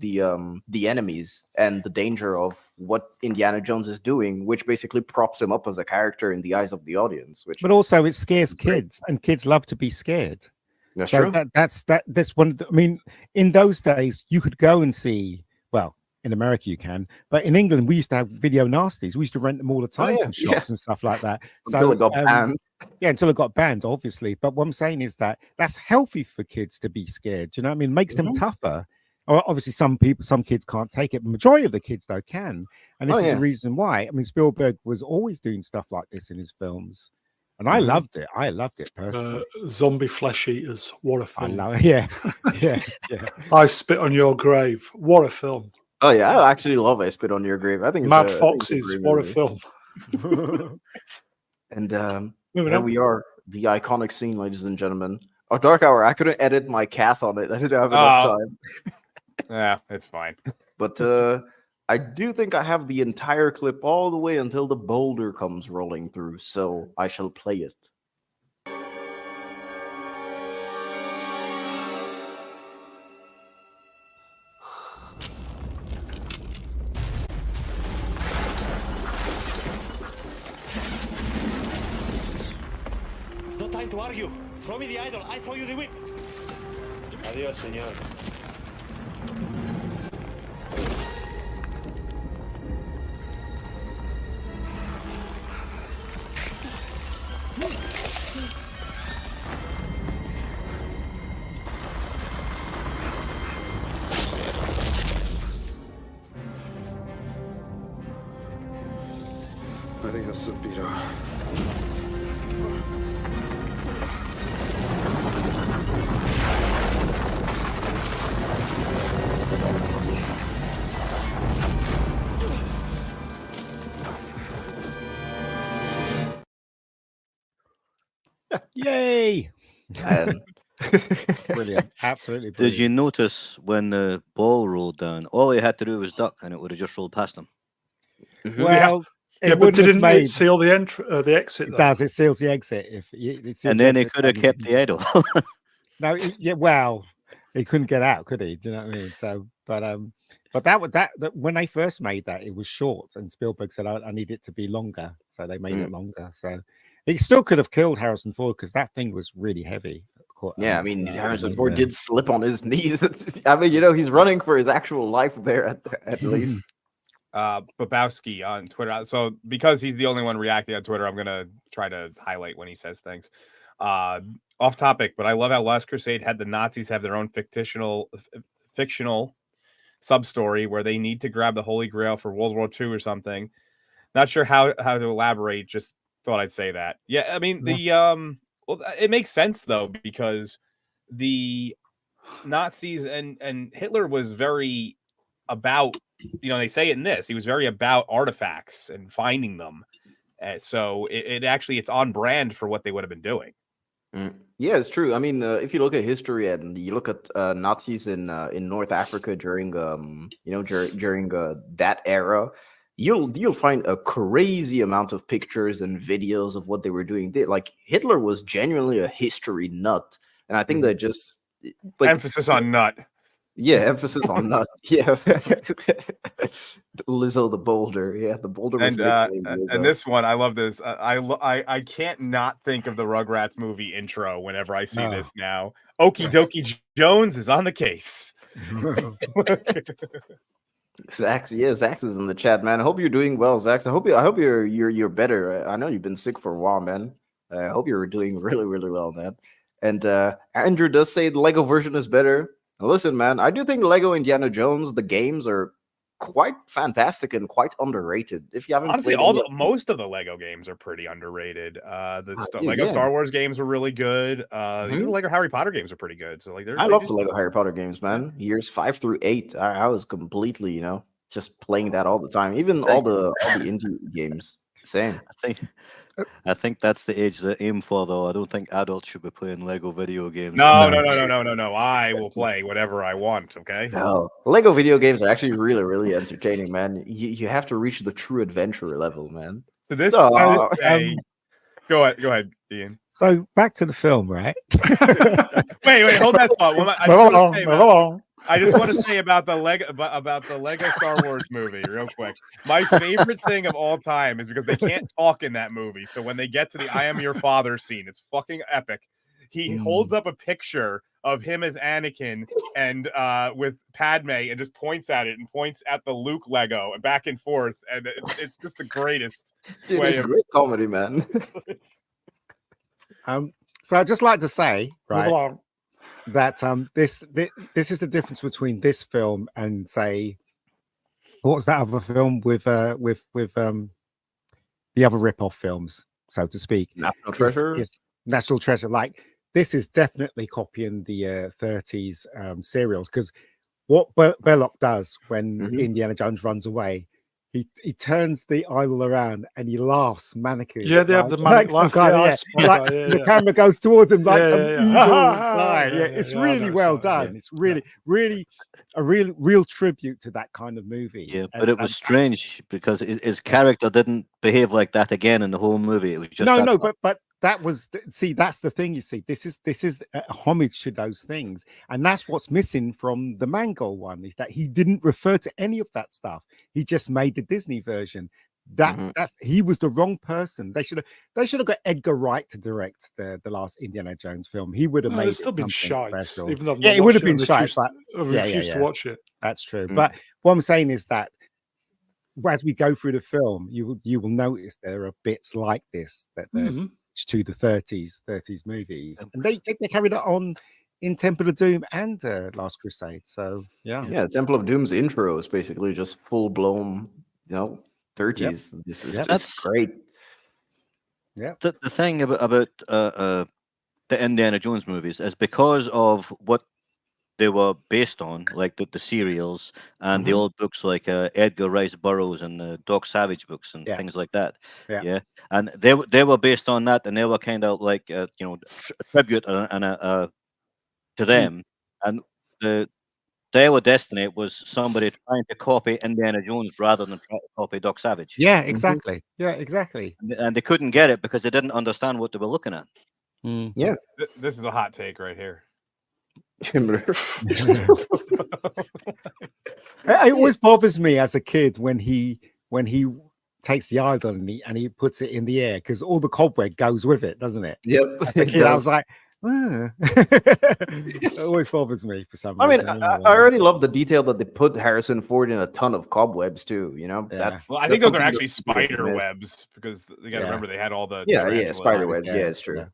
the enemies and the danger of what Indiana Jones is doing, which basically props him up as a character in the eyes of the audience. But also it scares kids, and kids love to be scared. That's true. That's one. I mean, in those days, you could go and see. Well, in America you can, but in England we used to have video nasties. We used to rent them all the time from shops and stuff like that. Until it got banned. Yeah, until it got banned, obviously. But what I'm saying is that that's healthy for kids to be scared. You know what I mean? It makes them tougher. Obviously, some kids can't take it. The majority of the kids, though, can. And this is the reason why. I mean, Spielberg was always doing stuff like this in his films. And I loved it. I loved it personally. Zombie Flesh Eaters. What a film. I love it. Yeah. I Spit on Your Grave. What a film. Oh, yeah. I actually love I Spit on Your Grave. I think it's Mad Foxes. What a film. And here we are. The iconic scene, ladies and gentlemen. Oh, Dark Hour. I couldn't edit my cat on it. I didn't have enough time. Yeah, it's fine. But I do think I have the entire clip all the way until the boulder comes rolling through, so I shall play it. point to argue. Throw me the idol. I throw you the whip. Adiós, señor. Adiós, suspiro. Yay! Brilliant. Absolutely brilliant. Did you notice when the ball rolled down, all he had to do was duck and it would have just rolled past him? Well, yeah, but didn't it seal the exit? It does. It seals the exit. And then he could have kept the idol. No, yeah. Well, he couldn't get out, could he? Do you know what I mean? So, but that when they first made that, it was short, and Spielberg said, "I need it to be longer," so they made it longer. So he still could have killed Harrison Ford because that thing was really heavy. Yeah, I mean, Harrison Ford did slip on his knees. I mean, you know, he's running for his actual life there at least. Babowski on Twitter. So because he's the only one reacting on Twitter, I'm gonna try to highlight when he says things. Off topic, but I love how Last Crusade had the Nazis have their own fictional sub story where they need to grab the Holy Grail for World War II or something. Not sure how to elaborate. Just thought I'd say that. Yeah, I mean well, it makes sense though, because the Nazis and Hitler was very about, you know, they say it in this, he was very about artifacts and finding them. So it actually, it's on brand for what they would have been doing. Yeah, it's true. I mean, if you look at history and you look at Nazis in North Africa during during that era, you'll find a crazy amount of pictures and videos of what they were doing. Like Hitler was genuinely a history nut, and I think that just emphasis on nut. Yeah, emphasis on nut. Yeah, Lizzo the boulder. Yeah, the boulder. Was and this one, I love this. I can't not think of the Rugrats movie intro whenever I see this now. Okie dokie Jones is on the case. Zax, yeah, Zax is in the chat, man. I hope you're doing well, Zax. I hope you're better. I know you've been sick for a while, man. I hope you're doing really, really well, man. And Andrew does say the Lego version is better. Listen, man, I do think Lego Indiana Jones, the games are quite fantastic and quite underrated. If you haven't, honestly, most of the Lego games are pretty underrated. Lego Star Wars games were really good. Even the Lego Harry Potter games are pretty good. So I love the Lego Harry Potter games, man. Years 5 through 8, I was completely, just playing that all the time. Even all the indie games, same. I think that's the age they aim for, though. I don't think adults should be playing Lego video games. No. I will play whatever I want. Okay. No, Lego video games are actually really, really entertaining, man. You have to reach the true adventure level, man. So go ahead, Ian. So back to the film, right? wait, hold that thought. I just want to say about the Lego Star Wars movie real quick. My favorite thing of all time is because they can't talk in that movie. So when they get to the "I am your father" scene, it's fucking epic. He holds up a picture of him as Anakin and with Padme and just points at it and points at the Luke Lego and back and forth, and it's just the greatest way of great comedy, man. So I'd just like to say, right, that this is the difference between this film and, say, what's that other film with the other rip-off films, so to speak. National Treasure. It's National Treasure. Like, this is definitely copying the 30s serials, because what Belloc does when Indiana Jones runs away, he turns the idol around and he laughs manically. Yeah, they have the manic laugh. The camera goes towards him like some evil guy. Yeah, it's really well done. It's really a real tribute to that kind of movie. Yeah, but it was strange because his character didn't behave like that again in the whole movie. It was just but that was, see, that's the thing. You see, this is a homage to those things, and that's what's missing from the Mangold one, is that he didn't refer to any of that stuff. He just made the Disney version. That's he was the wrong person. They should have got Edgar Wright to direct the last Indiana Jones film. He would have made it's still been shite, special. even though I've Yeah, not it would have watched been shite. But I refuse to watch it. That's true. But what I'm saying is that as we go through the film, you will notice there are bits like this that they're to the 30s movies, and they carried it on in Temple of Doom and Last Crusade. So yeah, Temple of Doom's intro is basically just full blown, 30s. Yep. This is just great. Yeah. The thing about the Indiana Jones movies is because of what they were based on, like the serials and the old books like Edgar Rice Burroughs and the Doc Savage books and things like that. Yeah. And they were based on that, and they were kind of like a tribute to them. And the Dial of Destiny was somebody trying to copy Indiana Jones rather than trying to copy Doc Savage. Yeah, exactly. Yeah, exactly. And they couldn't get it because they didn't understand what they were looking at. Yeah. This is a hot take right here. It always bothers me as a kid when he takes the idol and he puts it in the air, because all the cobweb goes with it, doesn't it? Yep. As a kid, I was like, it always bothers me for some reason. I mean, I already love the detail that they put Harrison Ford in a ton of cobwebs too. That's I think those are actually spider webs, because you got to remember they had all the spider webs. Yeah, it's true.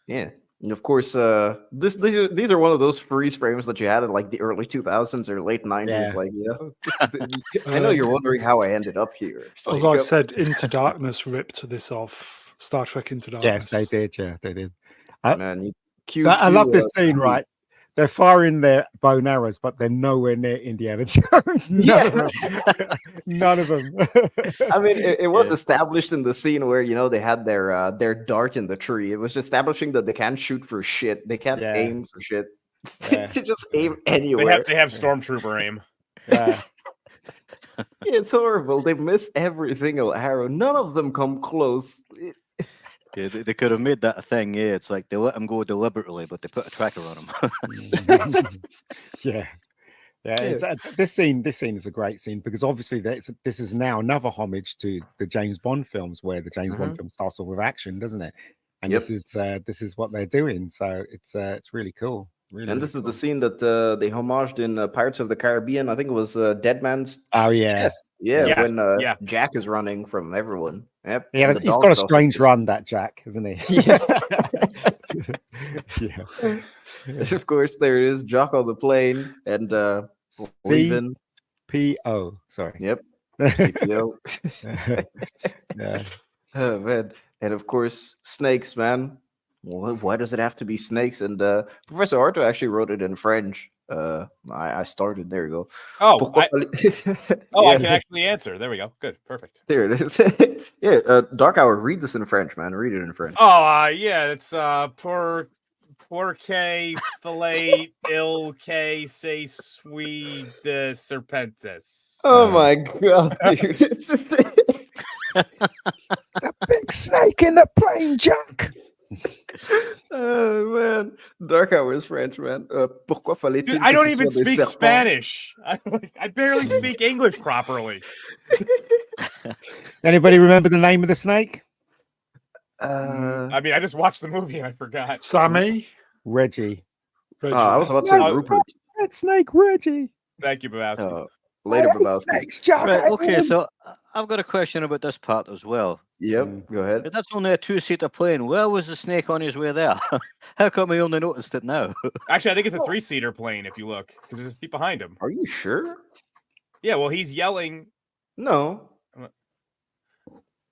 Yeah. And of course, these are one of those freeze frames that you had in like the early 2000s or late 90s. Like, I know you're wondering how I ended up here. As I said, Into Darkness ripped this off. Star Trek Into Darkness. Yes, they did. Yeah, they did. I love this scene, right? They're firing their bow and arrows, but they're nowhere near Indiana Jones. None of them. I mean, it was established in the scene where they had their dart in the tree. It was establishing that they can't shoot for shit. They can't aim for shit. They just aim anywhere. They have stormtrooper aim. Yeah. It's horrible. They miss every single arrow. None of them come close. Yeah, they could have made that a thing. Yeah, it's like they let him go deliberately, but they put a tracker on him. Yeah. This scene is a great scene, because obviously this is now another homage to the James Bond films, where the James Bond film starts off with action, doesn't it? And this is what they're doing. So it's really cool. Really, and this is the scene that they homaged in Pirates of the Caribbean. I think it was Dead Man's chest. When Jack is running from everyone. Yep. Yeah, he's got a strange run, that Jack, isn't he? Yeah. Of course, there it is, Jock on the plane, and CPO. Sorry. Yep. CPO. Yeah. Oh man, and of course, snakes, man. Well, why does it have to be snakes? And Professor Arthur actually wrote it in French. I started. There you go. I can actually answer. There we go. Good. Perfect. There it is. Dark Hour, read this in French, man. Read it in French. It's pour que filet il que se suis de serpentes. Oh my god, dude. The big snake in the plane, Jack. Oh man, Dark Hour is French, man. Pourquoi fallait-il? Dude, I don't even speak Spanish. I barely speak English properly. Anybody remember the name of the snake? I mean, I just watched the movie and I forgot. Sammy? Reggie. I was about to say Rupert. That snake, Reggie. Thank you, Babowski. Later, Babowski. Right, okay, so I've got a question about this part as well. Yep, go ahead. If that's only a two-seater plane, where was the snake on his way there? How come we only noticed it now? Actually, I think it's a three-seater plane if you look, because there's a seat behind him. Are you sure? Yeah, well, he's yelling. No.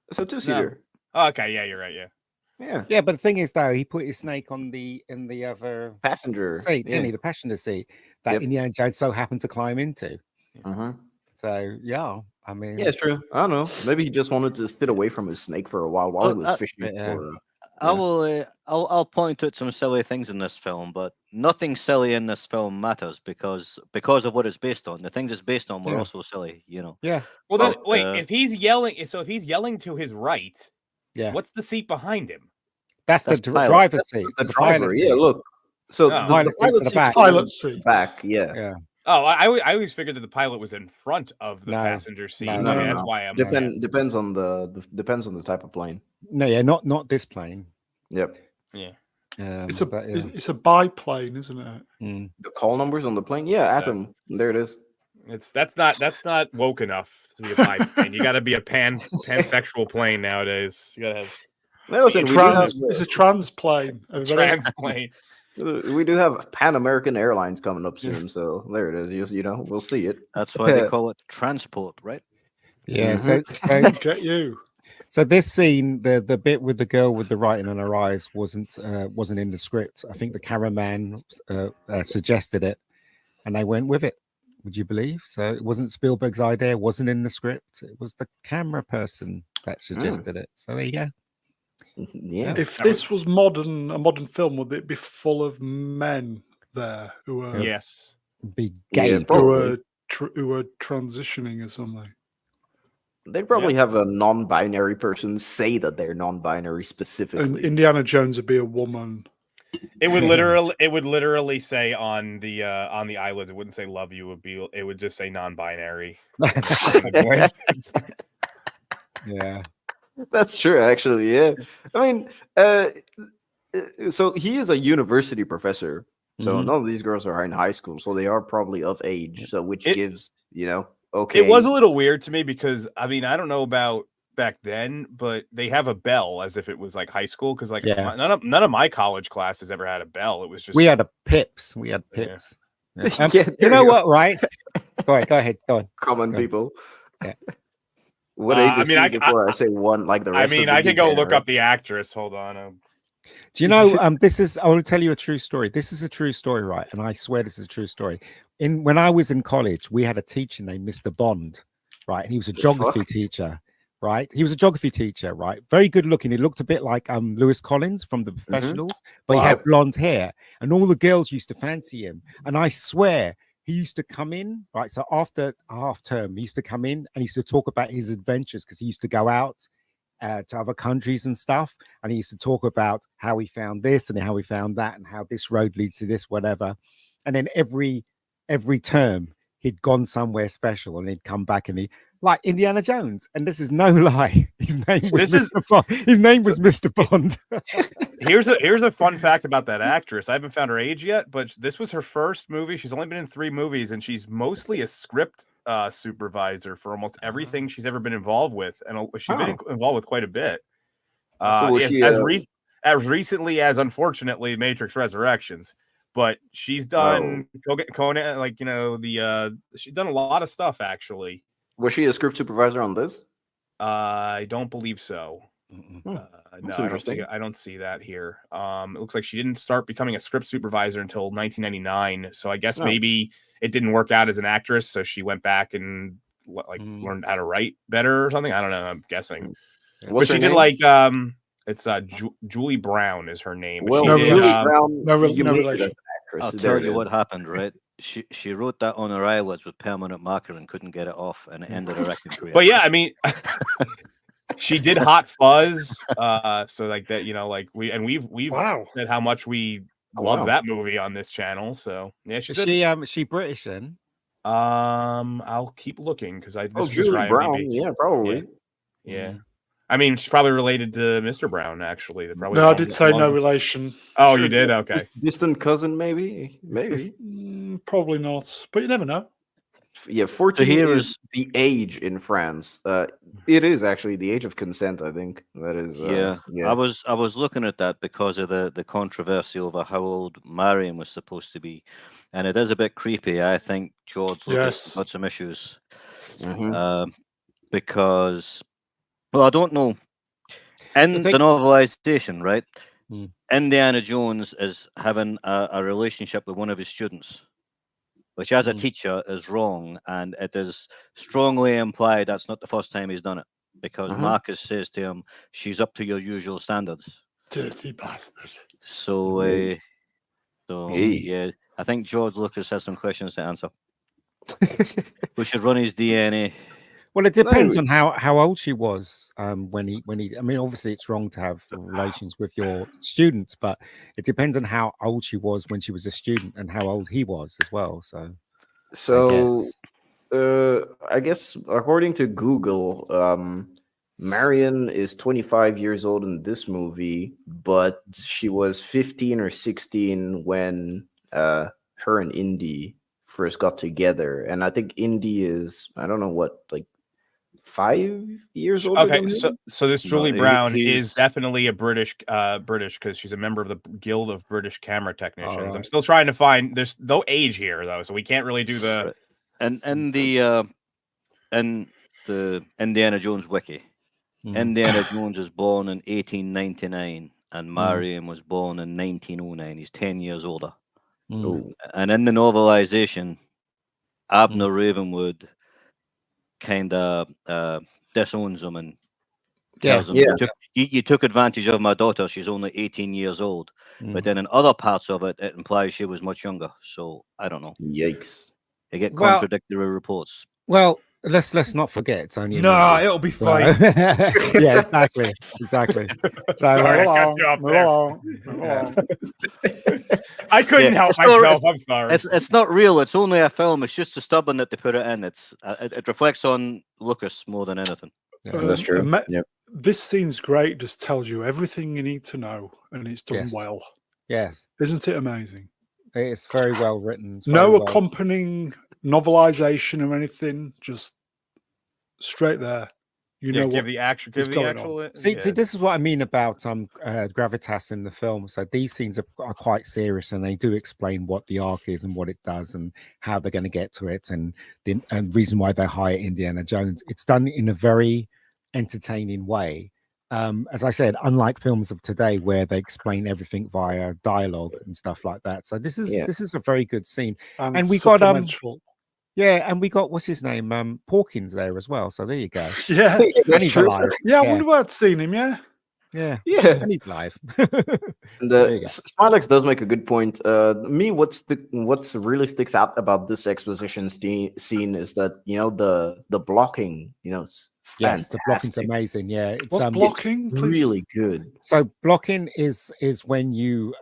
It's a two-seater. No. Oh, okay, yeah, you're right, Yeah, but the thing is, though, he put his snake in the other passenger seat, didn't he? The passenger seat that Indiana Jones so happened to climb into. So I mean, it's true. I don't know. Maybe he just wanted to sit away from his snake for a while he was fishing. I'll point out some silly things in this film, but nothing silly in this film matters because of what it's based on. The things it's based on were also silly, Yeah. Well, then wait. If he's yelling to his right, what's the seat behind him? That's the driver's seat. The driver. Yeah. Look. So the pilot seat pilot seat back. Yeah. Oh, I always figured that the pilot was in front of the passenger seat. No, I mean, that's why I'm depends on the type of plane. No, yeah, not this plane. Yep. Yeah. It's a biplane, isn't it? The call numbers on the plane, Atom. There it is. That's not woke enough to be a biplane. You got to be a pansexual plane nowadays. You got to have. It's a trans plane. Trans plane. We do have Pan American Airlines coming up soon, so there it is. We'll see it. That's why they call it transport, right? Yeah. So get you. So this scene, the bit with the girl with the writing on her eyes wasn't in the script. I think the cameraman suggested it, and they went with it. Would you believe? So it wasn't Spielberg's idea. It wasn't in the script. It was the camera person that suggested it. So there you go. Yeah. If this was a modern film, would it be full of men there who are be gay, who are transitioning or something? They'd probably have a non-binary person say that they're non-binary specifically. And Indiana Jones would be a woman. It would literally say on the eyelids. It wouldn't say "love you." It would just say non-binary. Yeah. That's true, actually. Yeah, I mean, so he is a university professor. So none of these girls are in high school, so they are probably of age. So which gives okay. It was a little weird to me because I mean I don't know about back then, but they have a bell as if it was like high school because none of my college classes ever had a bell. It was just we had a pips. We had pips. Yeah. You know what? Right? Go ahead. Go on. Common people. Yeah. What age is before I say one like the rest? I mean, I could go look up the actress. Hold on. Do you know? I want to tell you a true story. This is a true story, right? And I swear this is a true story. When I was in college, we had a teacher named Mr. Bond, right? And he was a geography teacher, right? He was a geography teacher, right? Very good looking. He looked a bit like Lewis Collins from The Professionals, but he had blonde hair, and all the girls used to fancy him. And I swear, he used to come in, right? So after half term, he used to come in and he used to talk about his adventures because he used to go out to other countries and stuff. And he used to talk about how he found this and how he found that and how this road leads to this, whatever. And then every term, he'd gone somewhere special and he'd come back and he, like Indiana Jones. And this is no lie. His name was Mr. Bond. Here's a fun fact about that actress. I haven't found her age yet, but this was her first movie. She's only been in 3 movies, and she's mostly a script supervisor for almost everything she's ever been involved with, and she's been involved with quite a bit. As recently as, unfortunately, Matrix Resurrections, but she's done Conan, like she's done a lot of stuff actually. Was she a script supervisor on this? I don't believe so. No, I don't see that here. It looks like she didn't start becoming a script supervisor until 1999. So I guess maybe it didn't work out as an actress, so she went back and learned how to write better or something. I don't know. I'm guessing. But she did it's Julie Brown is her name. Well, Julie Brown, no relation. I'll tell you what happened, right? She wrote that on her eyelids with permanent marker and couldn't get it off, and it ended her acting career. But yeah, I mean, she did Hot Fuzz, so like that, we've said how much we love that movie on this channel. So yeah, she British then? I'll keep looking because Julie Brown, yeah, probably, yeah. I mean, she's probably related to Mr. Brown, actually. No, I did say no relation. Oh, you did? Okay. Distant cousin, maybe. Probably not, but you never know. Yeah, 14 is the age in France. It is actually the age of consent, I think. That is. Yeah. I was looking at that because of the controversy over how old Marion was supposed to be, and it is a bit creepy. I think George Lucas got some issues because. Well, I don't know. In the novelization, right? Indiana Jones is having a relationship with one of his students, which as a teacher is wrong, and it is strongly implied that's not the first time he's done it, because Marcus says to him, "She's up to your usual standards." Dirty bastard. So, yeah, I think George Lucas has some questions to answer. We should run his DNA. Well, it depends on how old she was when he. I mean, obviously, it's wrong to have relations with your students, but it depends on how old she was when she was a student and how old he was as well. So, So, I guess according to Google, Marion is 25 years old in this movie, but she was 15 or 16 when her and Indy first got together. And I think Indy is, I don't know what, like 5 years older Okay, than him? so this Julie Brown is definitely a British because she's a member of the Guild of British Camera Technicians. Right. I'm still trying to find there's no age here though, so we can't really do the and the Indiana Jones wiki. Indiana Jones was born in 1899 and Marion was born in 1909. He's 10 years older. And in the novelization, Abner Ravenwood kind of disowns him and tells him, you took advantage of my daughter. She's only 18 years old. But then in other parts of it, it implies she was much younger. So I don't know. Yikes. They get contradictory reports. Well, let's not forget it's only it'll be fine. Yeah, exactly. Sorry, I couldn't help myself. I'm sorry. It's not real. It's only a film. It's just stubborn that they put it in. It reflects on Lucas more than anything. That's true. This scene's great. Just tells you everything you need to know, and it's done well. Yes, isn't it amazing? It's very well written. No accompanying novelization or anything. Just straight there. You know, give the actual. See, this is what I mean about gravitas in the film. So these scenes are quite serious, and they do explain what the arc is and what it does, and how they're going to get to it, and the reason why they hire Indiana Jones. It's done in a very entertaining way. As I said, unlike films of today where they explain everything via dialogue and stuff like that. So this is a very good scene, and we got and we got what's his name, Porkins there as well. So there you go. Yeah, that's true. Yeah, I wonder where I'd seen him. Yeah. And he's live. And Smilex does make a good point. What's really sticks out about this exposition scene is that the blocking. Yes, the blocking's amazing. Yeah, what's blocking? It's really good. So blocking is when you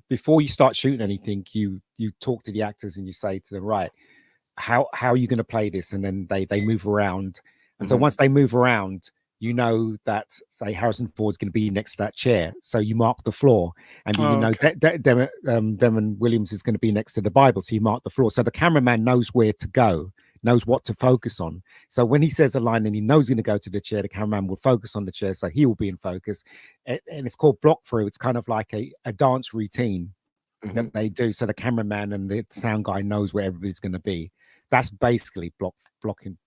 before you start shooting anything, you talk to the actors and you say to them, right, how are you going to play this? And then they move around, and so once they move around, you know that, say, Harrison Ford's going to be next to that chair, so you mark the floor, and Demon Williams is going to be next to the Bible, so you mark the floor, so the cameraman knows where to go, knows what to focus on. So when he says a line and he knows he's going to go to the chair, the cameraman will focus on the chair, so he will be in focus. And it's called block through. It's kind of like a dance routine that they do, so the cameraman and the sound guy knows where everybody's going to be. That's basically blocking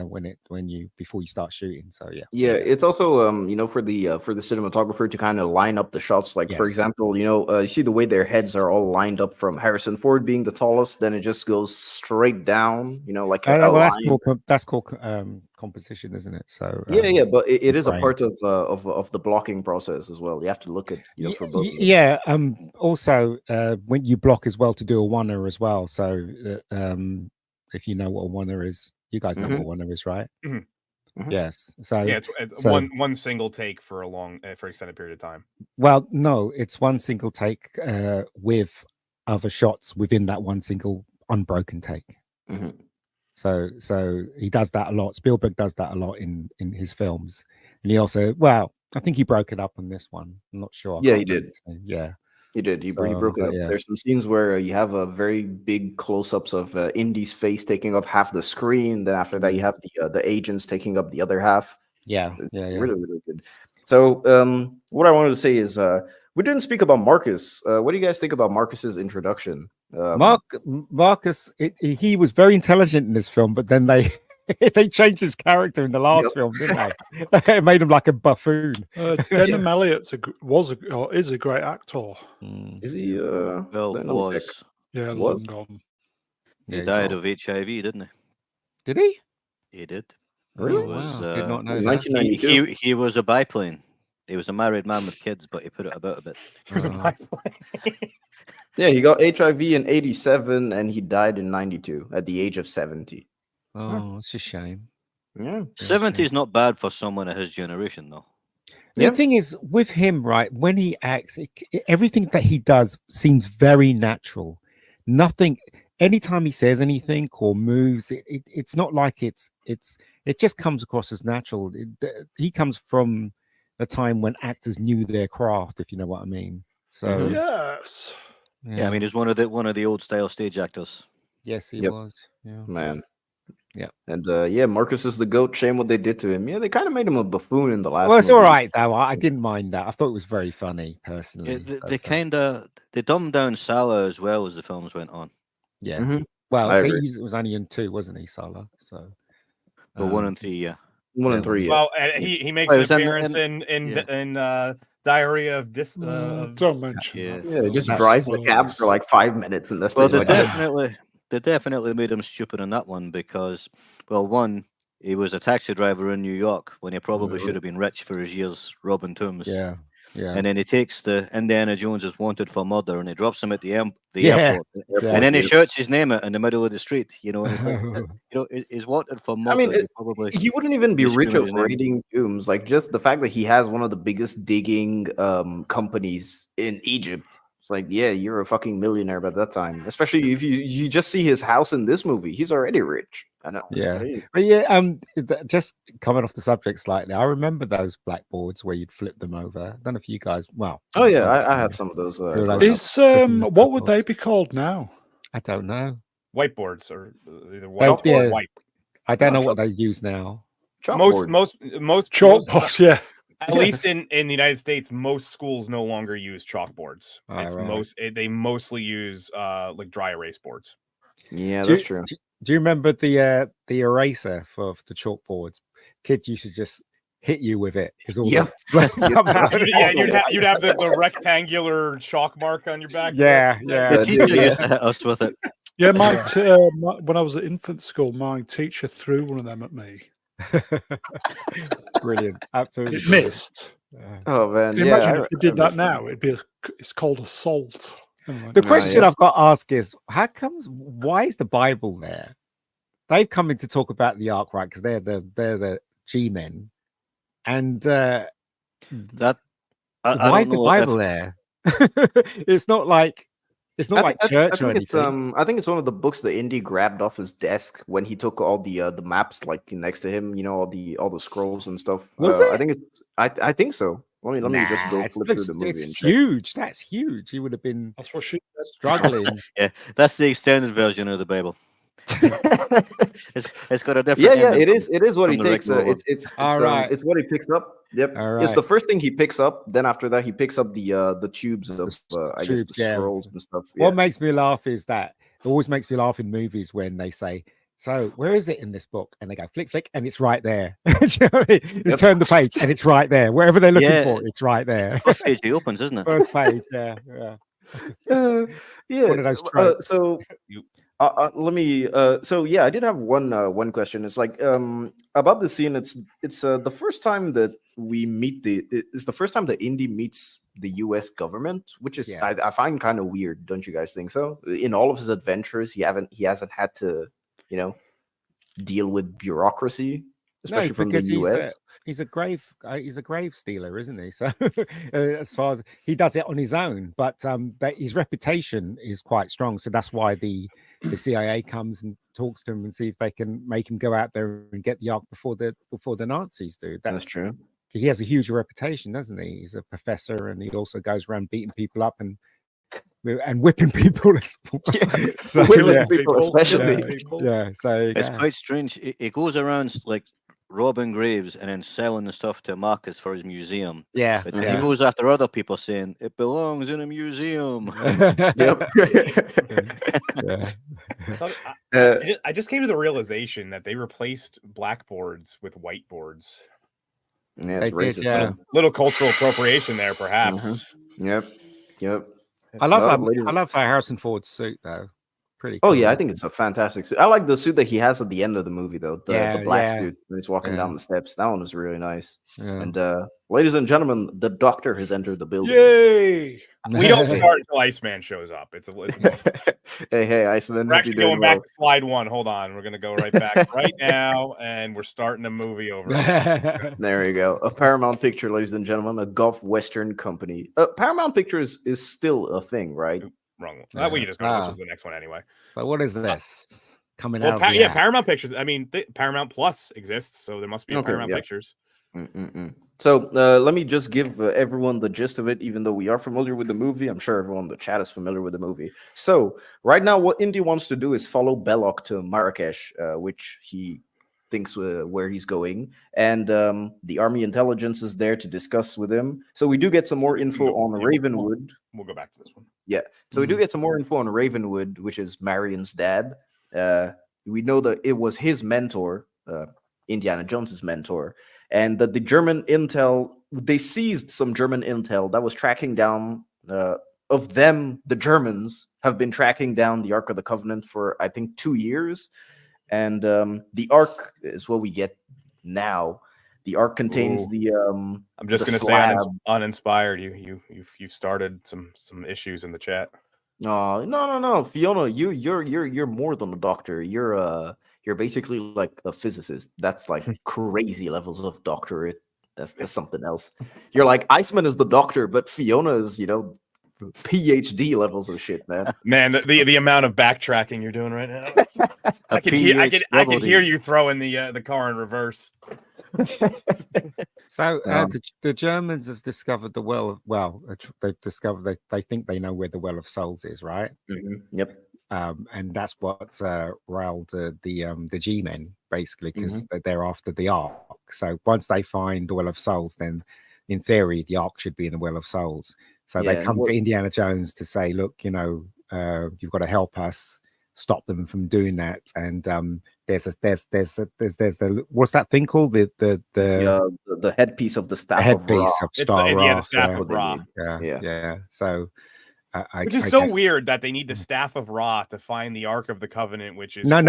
when you before you start shooting. So yeah, it's also for the cinematographer to kind of line up the shots. Like for example, you see the way their heads are all lined up from Harrison Ford being the tallest, then it just goes straight down. Like that's called composition, isn't it? So but it is a part of the blocking process as well. You have to look at for both. Also, when you block as well to do a oneer as well. So if you know what a oneer is, you guys know what a oneer is, right? Yes. So it's one single take for a long for extended period of time. Well, no, it's one single take with other shots within that one single unbroken take. So he does that a lot. Spielberg does that a lot in his films, and he also, I think he broke it up on this one. I'm not sure. Yeah, he did. Yeah. He did. He broke it up. Yeah. There's some scenes where you have a very big close-ups of Indy's face taking up half the screen. Then after that, you have the agents taking up the other half. Yeah, really, really good. So what I wanted to say is we didn't speak about Marcus. What do you guys think about Marcus's introduction? Marcus, he was very intelligent in this film, but then they changed his character in the last film, didn't they? It made him like a buffoon. Denham Elliott's is a great actor. Is he? Was. Yeah, long gone. He died of HIV, didn't he? Did he? He did. Really? Did not know that. He was a biplane. He was a married man with kids, but he put it about a bit. He was a biplane. Yeah, he got HIV in 87 and he died in 92 at the age of 70. Oh, it's a shame. Yeah. 70 is not bad for someone of his generation, though. The thing is, with him, right, when he acts, everything that he does seems very natural. Nothing, anytime he says anything or moves, it's not like it just comes across as natural. He comes from a time when actors knew their craft, if you know what I mean. So yes, yeah, I mean, he's one of the old style stage actors. yes, he Yep. was. Yeah, Man. yeah. And Marcus is the GOAT. Shame what they did to him. Yeah, they kind of made him a buffoon in the last Well, it's movie. all right though. I didn't mind that. I thought it was very funny personally. They dumbed down Sallah as well as the films went on. Yeah. Well, I so agree. it was only in 2, wasn't he, Sallah? So But 1 and 3, yeah. 1 and 3. Yeah. Well, and he makes an appearance in Diarrhea of Dis. Don't mention that. Yeah, he just That's drives the cab spoilers. for like 5 minutes, and that's Well, pretty much it. they definitely made him stupid on that one because, well, one, he was a taxi driver in New York when he probably should have been rich for his years robbing tombs. Yeah. Yeah. And then he takes the Indiana Jones is wanted for murder, and he drops him at the Yeah. airport, Yeah. and then he shouts his name out in the middle of the street. You know, and it's like, he's wanted for murder. I mean, probably he wouldn't even be just rich screaming of his name. raiding tombs. Like, just the fact that he has one of the biggest digging companies in Egypt. It's like, yeah, you're a fucking millionaire by that time. Especially if you just see his house in this movie. He's already rich. I know. Yeah. But yeah, just coming off the subject slightly, I remember those blackboards where you'd flip them over. I don't know if you guys, well. Oh yeah, I had some of those. What would they be called now? I don't know. Whiteboards or either white Yeah. or white. I don't know what they use now. Most Chalkboards, yeah. At least in the United States, most schools no longer use chalkboards. It's right. they mostly use like dry erase boards. Yeah, that's true. Do you remember the eraser for the chalkboards? Kids used to just hit you with it. Yeah, you'd have the rectangular chalk mark on your back. Yeah. The teacher used to hit us with it. Yeah, when I was at infant school, my teacher threw one of them at me. Brilliant, absolutely. It missed. Oh man! Can you imagine if you did that now? It's called assault. Anyway. The question I've got to ask is, why is the Bible there? They've come in to talk about the ark, right? Because they're the G-men, and why is the Bible there? It's not like church or anything. I think it's one of the books that Indy grabbed off his desk when he took all the maps like next to him. You know, all the scrolls and stuff. Was it? I think it's. I think so. Let me just go flip through the movie. It's and check. huge. That's huge. He would have been. That's what she said. Struggling. Yeah, that's the extended version of the Bible. It's got a different. Yeah. It is what he takes. It's what he picks up. Yep. Right. It's the first thing he picks up. Then after that, he picks up the tubes of I guess the scrolls and stuff. Yeah. What makes me laugh is that it always makes me laugh in movies when they say, "So where is it in this book?" And they go flick flick, and it's right there. Do you know what I mean? You turn the page, and it's right there. Wherever they're looking for, it's right there. First page he opens, isn't it? First page, yeah. Yeah. One of those tropes. Let me. I did have one question. It's like about the scene. It's the first time that we meet it's the first time that Indy meets the U.S. government, which is I find kind of weird. Don't you guys think so? In all of his adventures, he hasn't had to deal with bureaucracy, especially from the U.S. He's a grave stealer, isn't he? So as far as he does it on his own, but his reputation is quite strong. So that's why the CIA comes and talks to him and see if they can make him go out there and get the ark before the Nazis do. That's true. He has a huge reputation, doesn't he? He's a professor, and he also goes around beating people up and whipping people as well. Yeah, so, whipping people especially. So it's quite strange. He goes around like robbing graves and then selling the stuff to Marcus for his museum. Yeah, but he goes after other people saying it belongs in a museum. Yep. I just came to the realization that they replaced blackboards with whiteboards. Yeah, it's racist. Little cultural appropriation there, perhaps. Yep. I love Harrison Ford's suit though. Pretty cool. Oh yeah, I think it's a fantastic suit. I like the suit that he has at the end of the movie though. The black suit when he's walking down the steps. That one was really nice. Yeah. And ladies and gentlemen, the Doctor has entered the building. Yay! We don't start until Iceman shows up. It's hey, Iceman. We're actually going back to slide 1. Hold on. We're going to go right back right now, and we're starting the movie over. There you go. A Paramount Picture, ladies and gentlemen, a Gulf Western company. Paramount Pictures is still a thing, right? Wrong one. That way you just go. This was the next one anyway. So what is this coming out? Of the app? Paramount Pictures. I mean, Paramount Plus exists, so there must be a Paramount Pictures. So let me just give everyone the gist of it, even though we are familiar with the movie. I'm sure everyone in the chat is familiar with the movie. So right now, what Indy wants to do is follow Belloc to Marrakesh, which he thinks where he's going. And the army intelligence is there to discuss with him. So we do get some more info on Ravenwood. We'll go back to this one. Yeah. So we do get some more info on Ravenwood, which is Marion's dad. We know that it was his mentor, Indiana Jones's mentor. And that the German intel, they seized some German intel that was tracking down of them. The Germans have been tracking down the Ark of the Covenant for, I think, 2 years. And the Ark is what we get now. The Ark contains the. I'm just going to say uninspired. You started some issues in the chat. No, Fiona, you're more than a doctor. You're basically like a physicist. That's like crazy levels of doctorate. That's something else. You're like Iceman is the doctor, but Fiona is, PhD levels of shit, man. Man, the amount of backtracking you're doing right now. I can hear you throwing the car in reverse. So the Germans has discovered the well. Well, they've discovered they think they know where the Well of Souls is, right? Mm-hmm. Yep. And that's what riled the G-men basically, because they're after the Ark. So once they find the Well of Souls, then in theory the Ark should be in the Well of Souls. So they come to Indiana Jones to say, look, you've got to help us stop them from doing that. And there's a what's that thing called? The headpiece of the staff. The headpiece of Star Ra. The staff of Ra. Yeah. So which is so weird that they need the staff of Ra to find the Ark of the Covenant, which is no.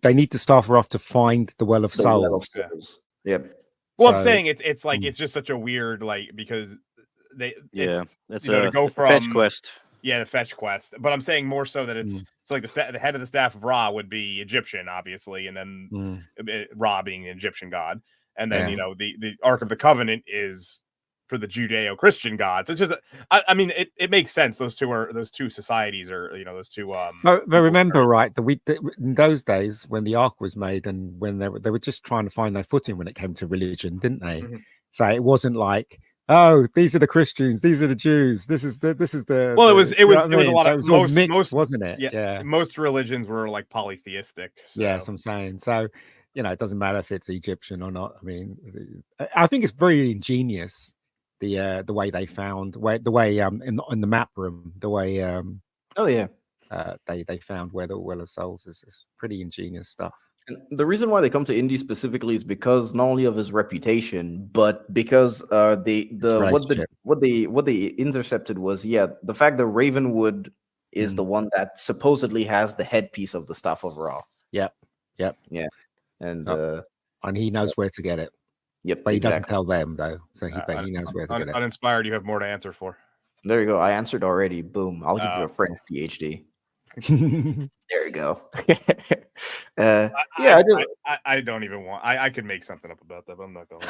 They need the staff of Ra to find the Well of Souls. Yep. Well, I'm saying it's like it's just such a weird because it's to go from fetch quest. Yeah, the fetch quest. But I'm saying more so that it's like the head of the staff of Ra would be Egyptian, obviously, and then Ra being the Egyptian god, and then the Ark of the Covenant is for the Judeo-Christian gods. It's just, I mean, it makes sense. Those two societies are, those two. But remember, right? In those days when the Ark was made, and when they were just trying to find their footing when it came to religion, didn't they? So it wasn't like, oh, these are the Christians, these are the Jews, this is the. Well, it was a lot of most, wasn't it? Yeah. Most religions were like polytheistic. So. Yeah, that's what I'm saying. So it doesn't matter if it's Egyptian or not. I mean, I think it's very ingenious. The way they found the way in the map room, the way they found where the Well of Souls is pretty ingenious stuff. And the reason why they come to Indy specifically is because not only of his reputation, but because what they intercepted was the fact that Ravenwood is the one that supposedly has the headpiece of the staff of Ra. Yep. Yeah, and he knows where to get it. Yep, but he doesn't tell them though, so he knows where to get it. Uninspired, you have more to answer for. There you go. I answered already. Boom. I'll give you a French PhD. There you go. I don't even want. I could make something up about that, but I'm not going.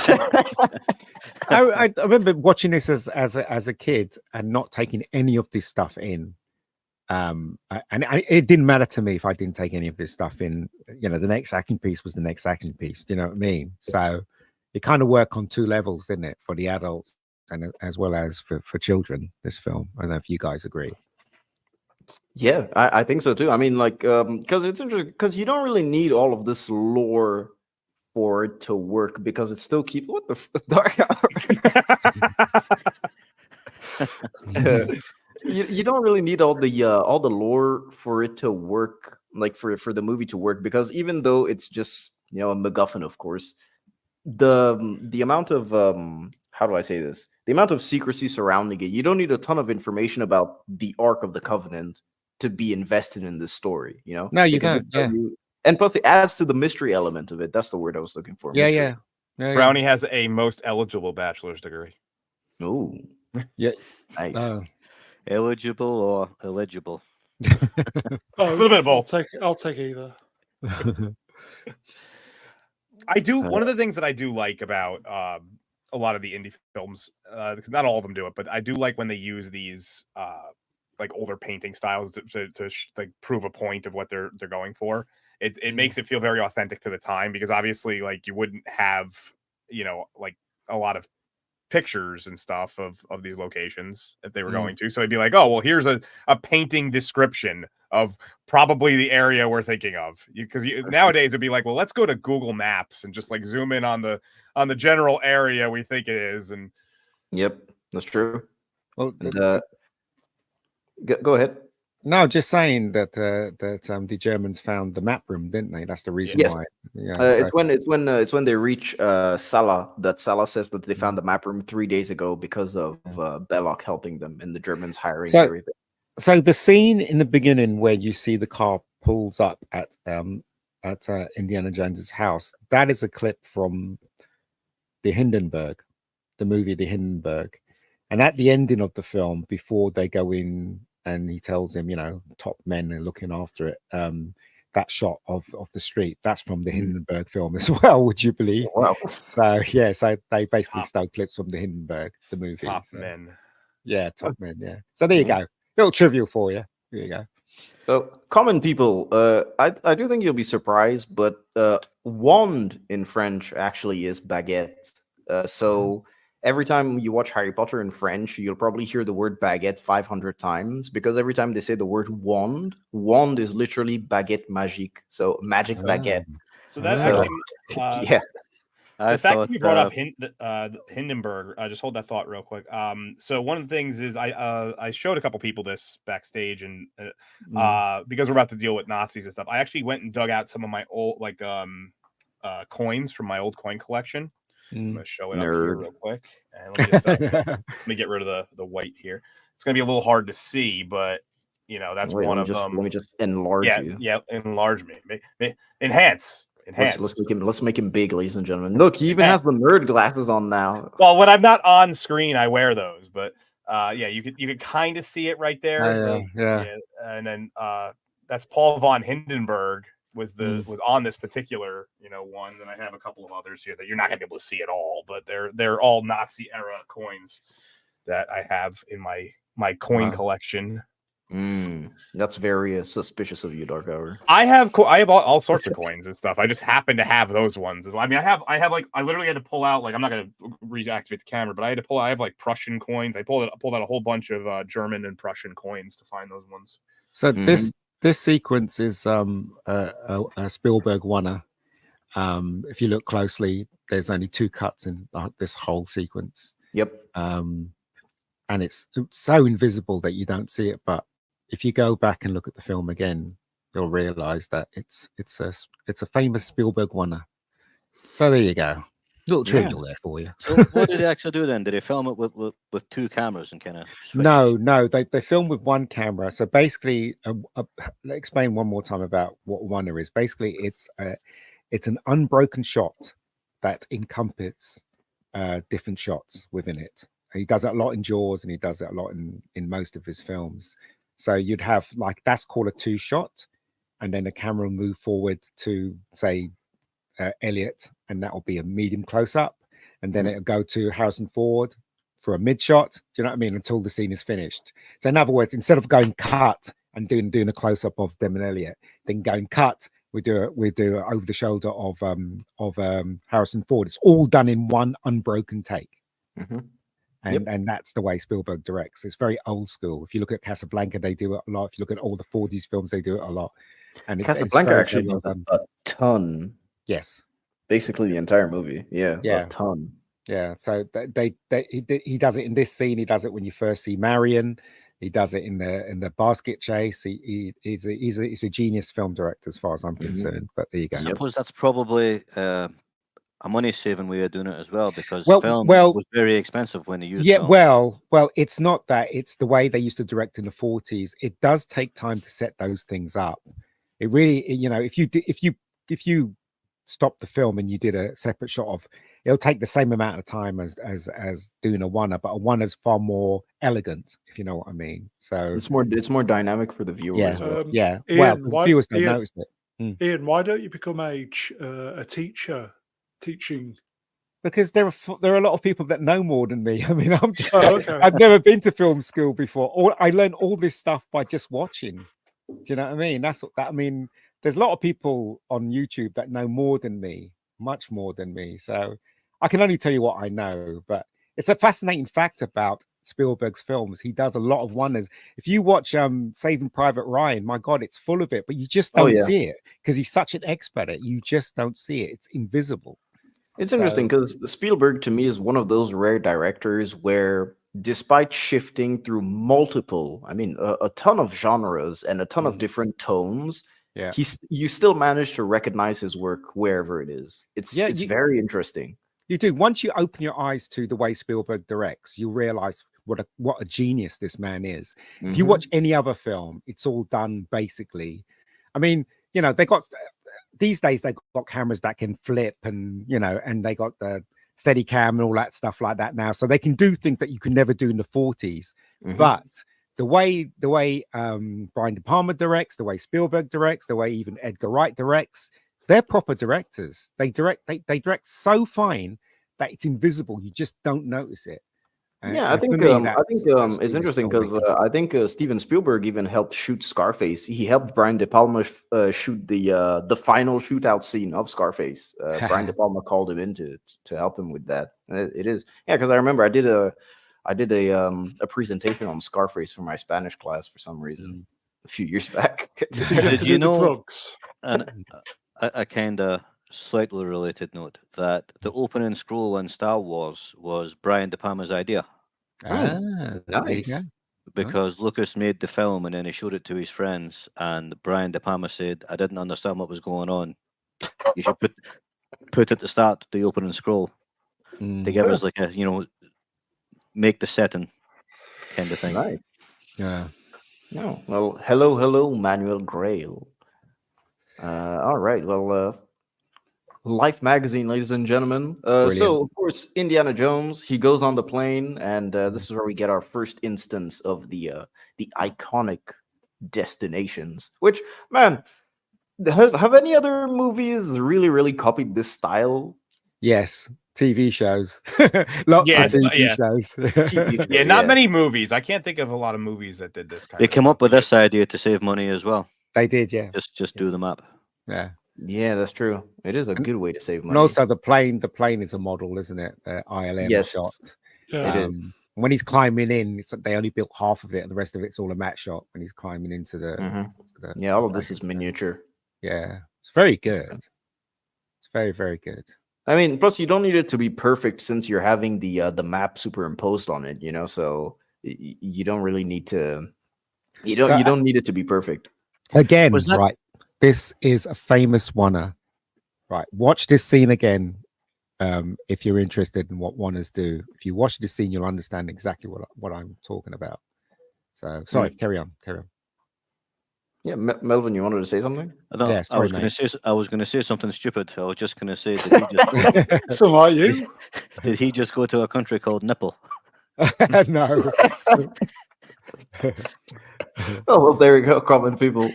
I remember watching this as a kid and not taking any of this stuff in. It didn't matter to me if I didn't take any of this stuff in. The next action piece was the next action piece. Do you know what I mean? So it kind of worked on two levels, didn't it? For the adults and as well as for children, this film. I don't know if you guys agree. Yeah, I think so too. I mean, because it's interesting, because you don't really need all of this lore for it to work, because it still keeps dark hour. You don't really need all the lore for it to work, like for the movie to work, because even though it's just a MacGuffin, of course, the amount of how do I say this? The amount of secrecy surrounding it, you don't need a ton of information about the Ark of the Covenant to be invested in this story, No, you don't. Yeah. And plus, it adds to the mystery element of it. That's the word I was looking for. Yeah. Brownie has a most eligible bachelor's degree. Oh, yeah, nice. Eligible or illegible? A little bit of both. I'll take either. I do. One of the things that I do like about a lot of the indie films, because not all of them do it, but I do like when they use these like older painting styles to like prove a point of what they're going for. It makes it feel very authentic to the time, because obviously like you wouldn't have, you know, like a lot of pictures and stuff of these locations if they were going to. So it'd be like, oh well, here's a painting description of probably the area we're thinking of. Because nowadays it'd be like, well, let's go to Google Maps and just like zoom in on the general area we think it is. And yep, that's true. Well, and, go ahead. No, just saying that the Germans found the map room, didn't they? That's the reason why. Yeah, it's when they reach Sallah that Sallah says that they found the map room 3 days ago because of Belloc helping them and the Germans hiring everything. So the scene in the beginning where you see the car pulls up at Indiana Jones's house, that is a clip from the Hindenburg, the movie The Hindenburg, and at the ending of the film, before they go in. And he tells him, you know, top men are looking after it. That shot of the street, that's from the Hindenburg film as well, would you believe? Wow. So, yeah, so they basically stole clips from the Hindenburg, the movie. Top men. Yeah, top men, yeah. So there you go. Little trivial for you. There you go. So, common people, I do think you'll be surprised, but wand in French actually is baguette. So every time you watch Harry Potter in French, you'll probably hear the word baguette 500 times, because every time they say the word wand is literally baguette magique. So magic baguette. So that's actually yeah. The fact that you brought up Hindenburg, just hold that thought real quick. So one of the things is I showed a couple people this backstage, and because we're about to deal with Nazis and stuff, I actually went and dug out some of my old coins from my old coin collection. I'm gonna show it up here real quick, and let me just let me get rid of the white here. It's gonna be a little hard to see, but you know that's one of them. Let me just enlarge you. Yeah, enlarge me, enhance. Let's make him big, ladies and gentlemen. Look, he even has the nerd glasses on now. Well, when I'm not on screen, I wear those, but yeah, you could kind of see it right there. Yeah. And then that's Paul von Hindenburg was on this particular one. Then I have a couple of others here that you're not gonna be able to see at all, but they're all Nazi era coins that I have in my coin collection. That's very suspicious of you, Dark Hour. I have all sorts of coins and stuff. I just happen to have those ones as well. I mean, I literally had to pull out, I'm not gonna reactivate the camera, but I have like Prussian coins. I pulled out a whole bunch of German and Prussian coins to find those ones. So this sequence is a Spielberg one. If you look closely, there's only 2 cuts in this whole sequence. Yep. And it's so invisible that you don't see it, but if you go back and look at the film again, you'll realize that it's a famous Spielberg one. So there you go. Little trivial there for you. So what did they actually do then? Did they film it with 2 cameras and kind of switch? No, they film with 1 camera. So basically, let's explain one more time about what one is. Basically, it's an unbroken shot that encompasses different shots within it. He does it a lot in Jaws, and he does it a lot in most of his films. So you'd have that's called a 2 shot, and then the camera will move forward to say Elliot, and that will be a medium close up, and then it'll go to Harrison Ford for a mid shot. Do you know what I mean? Until the scene is finished. So in other words, instead of going cut and doing a close up of them and Elliot, then going cut, we do over the shoulder of Harrison Ford. It's all done in one unbroken take. And that's the way Spielberg directs. It's very old school. If you look at Casablanca, they do it a lot. If you look at all the 40s films, they do it a lot. And Casablanca actually does a ton. Yes, basically the entire movie. Yeah, a ton. Yeah, so he does it in this scene. He does it when you first see Marion. He does it in the basket chase. He's a genius film director as far as I'm concerned. But there you go. I suppose that's probably a money-saving way of doing it as well, because film was very expensive when they used film. Well, it's not that. It's the way they used to direct in the 40s. It does take time to set those things up. It really, if you stop the film and you did a separate shot of, it'll take the same amount of time as doing a one, but a one is far more elegant, if you know what I mean. So it's more dynamic for the viewer. Yeah, as well. Ian, well, the viewers don't notice it. Ian, why don't you become a teacher teaching Because there are a lot of people that know more than me. I mean, okay. I've never been to film school before. Or I learned all this stuff by just watching. Do you know what I mean? That's what that I mean. There's a lot of people on YouTube that know more than me, much more than me. So I can only tell you what I know, but it's a fascinating fact about Spielberg's films. He does a lot of wonders. If you watch Saving Private Ryan, my God, it's full of it, but you just don't see it because he's such an expert at it. You just don't see it. It's invisible. It's interesting because Spielberg to me is one of those rare directors where despite shifting through multiple, I mean, a ton of genres and a ton of different tones, you still manage to recognize his work wherever it is. It's very interesting. You do. Once you open your eyes to the way Spielberg directs, you realize what a genius this man is. If you watch any other film, it's all done basically. I mean, you know, these days they got cameras that can flip and, you know, and they got the steady cam and all that stuff like that now. So they can do things that you could never do in the 40s. But the way Brian De Palma directs, the way Spielberg directs, the way even Edgar Wright directs, they're proper directors. They direct so fine that it's invisible. You just don't notice it. I think it's interesting because I think Steven Spielberg even helped shoot Scarface. He helped Brian De Palma shoot the final shootout scene of Scarface. Brian De Palma called him in to help him with that. It is because I remember I did a presentation on Scarface for my Spanish class for some reason a few years back. Did you know? And a kind of slightly related note that the opening scroll in Star Wars was Brian De Palma's idea. Nice. Because Lucas made the film and then he showed it to his friends, and Brian De Palma said, "I didn't understand what was going on. You should put at the start the opening scroll to give us like a, you know, make the setting kind of thing." Nice. Yeah. No. Well, hello, Manuel Grail. All right. Well, Life magazine, ladies and gentlemen. So, of course, Indiana Jones, he goes on the plane, and this is where we get our first instance of the iconic destinations. Which, man, have any other movies really copied this style? Yes, TV shows. Lots of TV shows. Not many movies. I can't think of a lot of movies that did this kind They came up with this idea to save money as well. They did, yeah. Just do the map. Yeah, that's true. It is a good way to save money. And also the plane is a model, isn't it? ILM shot. It is. When he's climbing in, they only built half of it, and the rest of it's all a matte shot when he's climbing into the. All of this is miniature. Yeah, it's very good. It's very, very good. I mean, plus you don't need it to be perfect since you're having the map superimposed on it, you know. So you don't really need to. You don't need it to be perfect. Again, right? This is a famous one. Right, watch this scene again. If you're interested in what oneers do, if you watch this scene, you'll understand exactly what I'm talking about. So, sorry, carry on. Yeah, Melvin, you wanted to say something? No, yeah, I was going to say something stupid. I was just going to say, did he just so are you? Did he just go to a country called Nipple? No. Oh well, there we go, common people.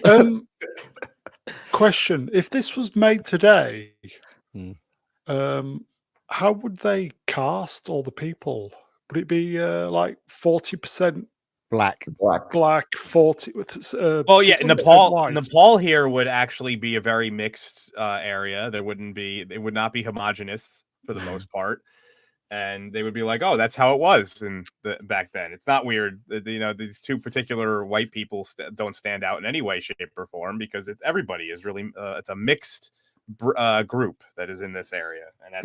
Question: if this was made today, how would they cast all the people? Would it be like 40% black, 40 with well, yeah, Nepal here would actually be a very mixed area. It would not be homogenous for the most part. And they would be like, "Oh, that's how it was back then." It's not weird. You know, these two particular white people don't stand out in any way, shape, or form because everybody is really. It's a mixed group that is in this area. And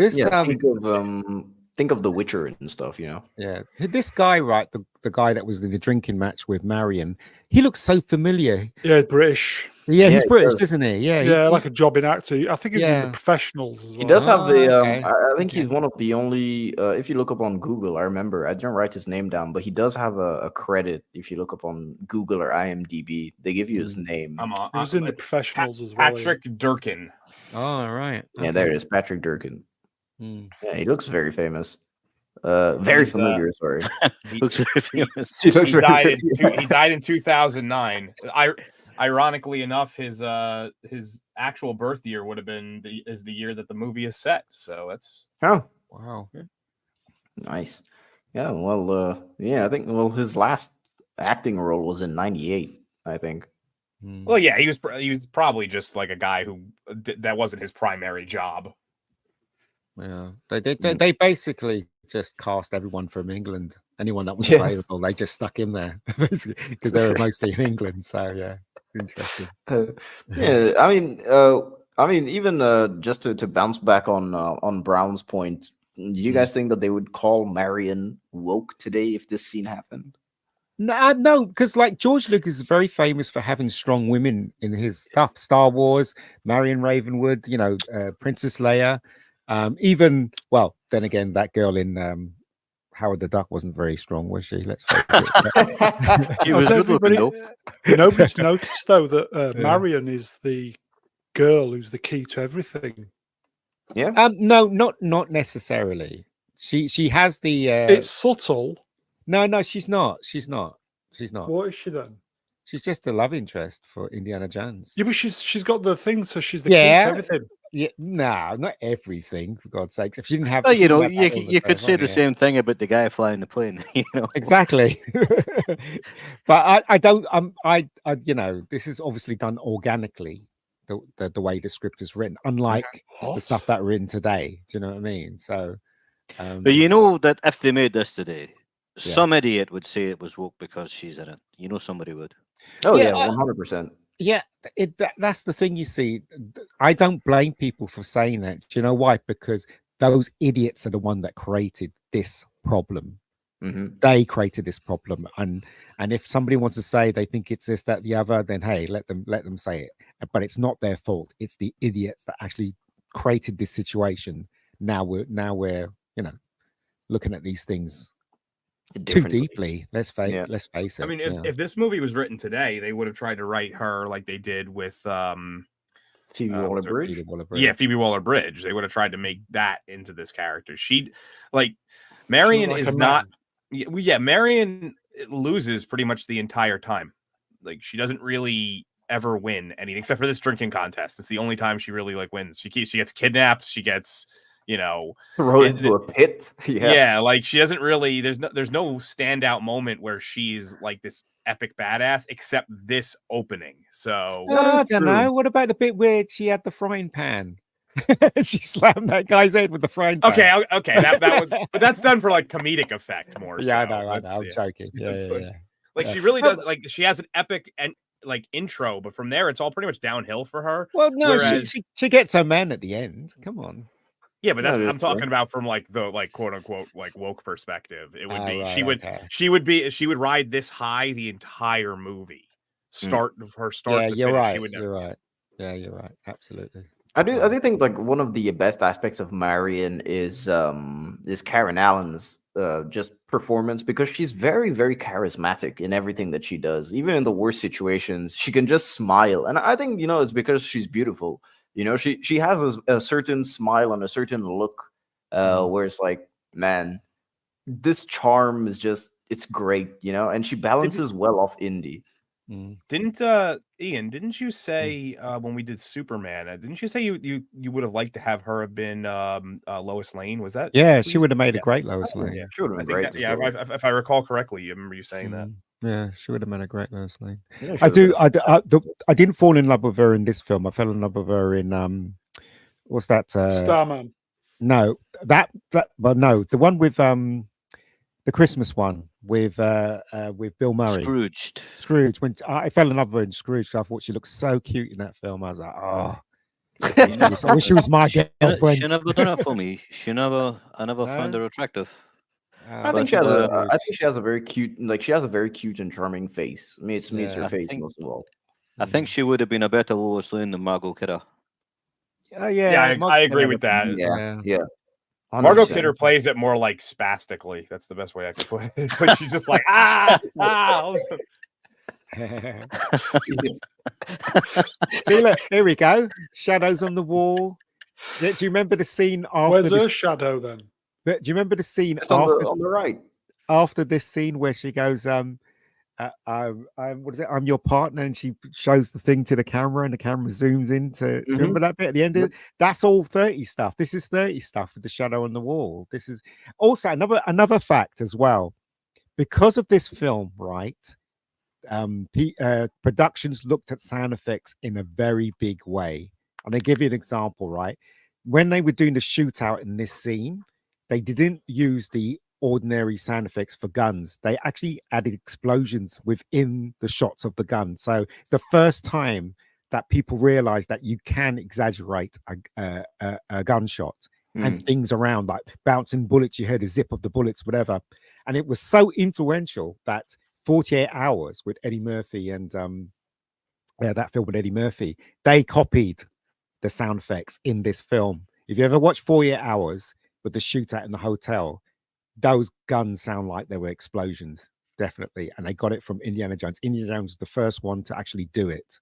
think of The Witcher and stuff. You know. Yeah, this guy, right? The guy that was in the drinking match with Marion. He looks so familiar. Yeah, British. Yeah, he's British, isn't he? Yeah, like a jobbing actor. I think he's in The Professionals as well. He does have I think he's one of the only. If you look up on Google, I remember I didn't write his name down, but he does have a credit. If you look up on Google or IMDb, they give you his name. He was in The Professionals as well. Patrick Durkin. Oh, right. Yeah, there it is, Patrick Durkin. Yeah, he looks very famous. Very familiar. Sorry, he looks very famous. He died in 2009. Ironically enough, his actual birth year would have been the year that the movie is set. So that's Wow. Nice. Yeah. Well. Yeah. I think. Well, his last acting role was in '98. I think. Well, yeah, he was probably just like a guy who that wasn't his primary job. Yeah, they basically just cast everyone from England. Anyone that was available, they just stuck in there because they were mostly in England. So yeah, interesting. Yeah, I mean, even just to bounce back on Brown's point, do you guys think that they would call Marion woke today if this scene happened? No, because like George Lucas is very famous for having strong women in his stuff. Star Wars, Marion Ravenwood, Princess Leia, even then again, that girl in Howard the Duck wasn't very strong, was she? Let's face it. She was good looking, though. Nobody's noticed though that Marion is the girl who's the key to everything. Yeah. No, not necessarily. She has the. It's subtle. No, she's not. She's not. What is she then? She's just the love interest for Indiana Jones. Yeah, but she's got the thing, so she's the key to everything. Yeah, no, not everything, for God's sakes. If she didn't have, well, you could say the same thing about the guy flying the plane. Exactly. But I don't. This is obviously done organically, the way the script is written, unlike the stuff that written today. Do you know what I mean? So, but you know that if they made this today, some idiot would say it was woke because she's in it. Somebody would. Oh yeah, 100%. Yeah, that's the thing. You see, I don't blame people for saying that. Do you know why? Because those idiots are the one that created this problem. They created this problem, and if somebody wants to say they think it's this, that, the other, then hey, let them say it. But it's not their fault. It's the idiots that actually created this situation. Now we're looking at these things too deeply. Let's face it. I mean, if this movie was written today, they would have tried to write her like they did with Phoebe Waller-Bridge. Yeah, Phoebe Waller-Bridge. They would have tried to make that into this character. Marion is not. Yeah, Marion loses pretty much the entire time. Like, she doesn't really ever win anything except for this drinking contest. It's the only time she really wins. She gets kidnapped. She gets thrown into a pit. Yeah, like she doesn't really. There's no standout moment where she's like this epic badass except this opening. So I don't know. What about the bit where she had the frying pan? She slammed that guy's head with the frying pan. Okay. That was, but that's done for like comedic effect more. Yeah, so. I know. I'm joking. Like she really does. Like she has an epic and like intro, but from there it's all pretty much downhill for her. Well, no, she gets her man at the end. Come on. Yeah, but I'm talking about from like the quote unquote woke perspective. It would be she would ride this high the entire movie. Start to finish. You're right. You're right. Yeah, you're right. Absolutely. I do think like one of the best aspects of Marion is Karen Allen's just performance, because she's very, very charismatic in everything that she does. Even in the worst situations, she can just smile, and I think it's because she's beautiful. She has a certain smile and a certain look where it's like, man, this charm is just, it's great, and she balances well off Indy. Didn't Ian, didn't you say when we did Superman, didn't you say you would have liked to have her have been Lois Lane? Was that? Yeah, she would have made a great Lois Lane. Yeah, she would have been great. If I recall correctly, I remember you saying that. Yeah, she would have been a great Lois Lane. Yeah, I didn't fall in love with her in this film. I fell in love with her in what's that? Starman. No, but no, the one with the Christmas one with Bill Murray. Scrooge. When I fell in love with her in Scrooge, I thought she looked so cute in that film. I was like, oh. I wish she was my girlfriend. She never done it for me. I never found her attractive. I think she has a very cute, she has a very cute and charming face. I mean, it meets her face most of all. I think she would have been a better Lois Lane than Margot Kidder. I agree with that. Yeah. 100%. Margot Kidder plays it more like spastically. That's the best way I could put it. So she's just like See, look, here we go. Shadows on the wall. Do you remember the scene after? Where's her shadow then? Do you remember the scene on the right after this scene where she goes, what is it? I'm your partner, and she shows the thing to the camera, and the camera zooms in to. Do you remember that bit at the end? That's all 30 stuff. This is 30 stuff with the shadow on the wall. This is also another fact as well, because of this film, right? Productions looked at sound effects in a very big way, and they give you an example, right? When they were doing the shootout in this scene, they didn't use the ordinary sound effects for guns. They actually added explosions within the shots of the gun. So it's the first time that people realized that you can exaggerate a gunshot and things around, like bouncing bullets. You heard the zip of the bullets, whatever. And it was so influential that 48 Hours with Eddie Murphy and that film with Eddie Murphy, they copied the sound effects in this film. If you ever watch 48 Hours with the shootout in the hotel, those guns sound like they were explosions, definitely. And they got it from Indiana Jones. Indiana Jones was the first one to actually do it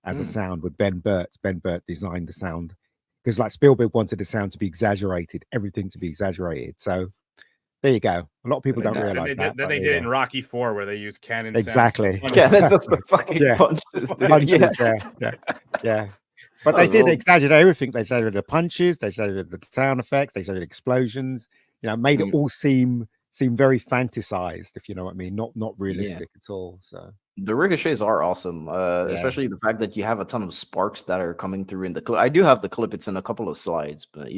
as a sound with Ben Burt. Ben Burt designed the sound because, like, Spielberg wanted the sound to be exaggerated, everything to be exaggerated. So there you go. A lot don't realize that. Then they did it in Rocky 4 where they used cannon. Exactly. Yeah, that's the fucking punches. Yeah. But they did exaggerate everything. They exaggerated the punches, they exaggerated the sound effects, they exaggerated explosions. You know, made it all seem very fantasized, if you know what I mean. Not realistic at all. So the ricochets are awesome, especially the fact that you have a ton of sparks that are coming through in the clip. I do have the clip; it's in a couple of slides, but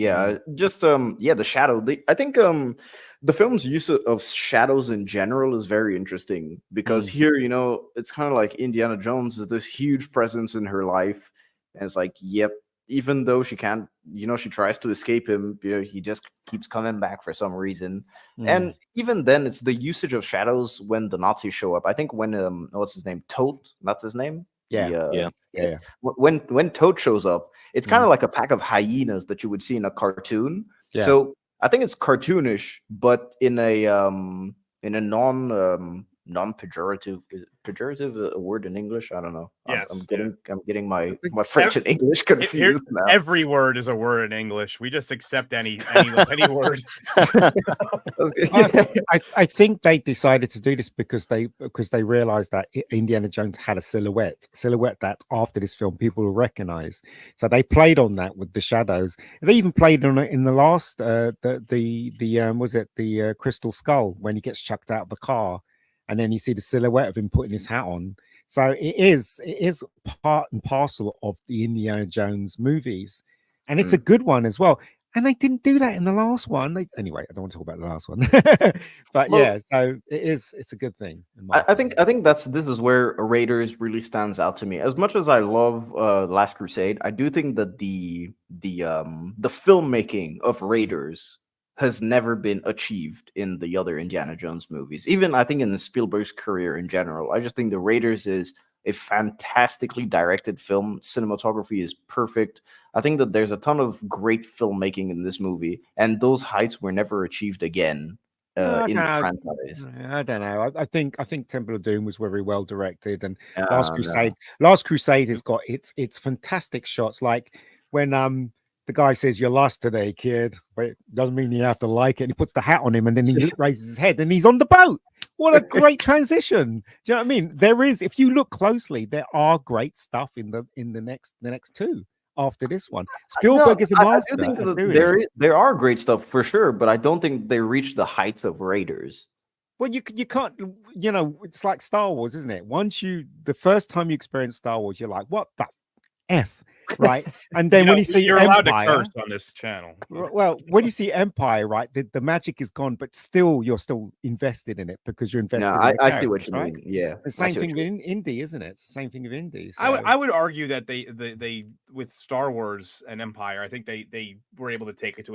just the shadow. I think the film's use of shadows in general is very interesting because here, you know, it's kind of like Indiana Jones is this huge presence in her life, and it's like, yep. Even though she can't, you know, she tries to escape him, you know, he just keeps coming back for some reason. And even then, it's the usage of shadows when the Nazis show up. I think when what's his name, Toad, that's his name. Yeah. When Toad shows up, it's kind of like a pack of hyenas that you would see in a cartoon. Yeah. So I think it's cartoonish, but in a non-pejorative a word in English. I don't know. Yes, I'm getting my French and English confused now. Every word is a word in English. We just accept any word. I think they decided to do this because they realized that Indiana Jones had a silhouette that after this film people will recognize. So they played on that with the shadows. They even played on it in the last the Crystal Skull when he gets chucked out of the car. And then you see the silhouette of him putting his hat on. So it is part and parcel of the Indiana Jones movies. And it's a good one as well. And they didn't do that in the last one. Anyway, I don't want to talk about the last one. But so it's a good thing. I think this is where Raiders really stands out to me. As much as I love Last Crusade, I do think that the filmmaking of Raiders has never been achieved in the other Indiana Jones movies. Even I think in Spielberg's career in general. I just think The Raiders is a fantastically directed film. Cinematography is perfect. I think that there's a ton of great filmmaking in this movie, and those heights were never achieved again in the franchise. I don't know. I think Temple of Doom was very well directed, and Last Crusade has got its fantastic shots, like when the guy says, "You're lost today, kid," but it doesn't mean you have to like it. And he puts the hat on him, and then he raises his head, and he's on the boat. What a great transition! Do you know what I mean? There is, if you look closely, there are great stuff in the next two after this one. Spielberg is a master. I do think that there are great stuff for sure, but I don't think they reach the heights of Raiders. Well, you can't. You know, it's like Star Wars, isn't it? The first time you experience Star Wars, you're like, "What the f?" Right, and then when you see you're Empire, allowed to curse on this channel. Well, when you see Empire, right, the magic is gone, but still you're still invested in it because you're invested. No, I see what you mean. Yeah, the same thing with Indy, isn't it? It's the same thing with Indy. So. I would argue that they with Star Wars and Empire, I think they were able to take it to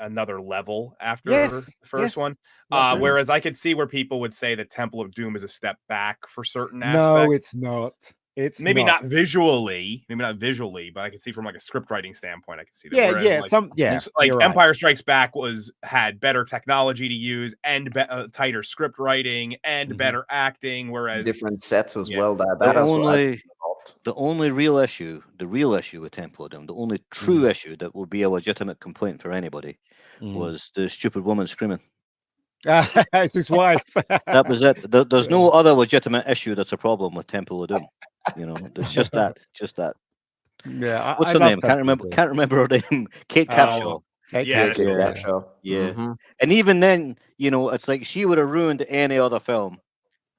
another level after the first one. Whereas I could see where people would say that Temple of Doom is a step back for certain aspects. No, it's not. It's maybe not visually, but I can see from like a script writing standpoint, I can see that. Like Empire Strikes Back had better technology to use and tighter script writing and better acting, whereas different sets as well. The only real issue with Temple of Doom, the only true issue that will be a legitimate complaint for anybody, was the stupid woman screaming. It's his wife. That was it. There's no other legitimate issue that's a problem with Temple of Doom. You know, it's just that. Yeah. What's her name? Can't remember her name. Kate Capshaw. Yes. Kate Capshaw. Yeah. And even then, you know, it's like she would have ruined any other film,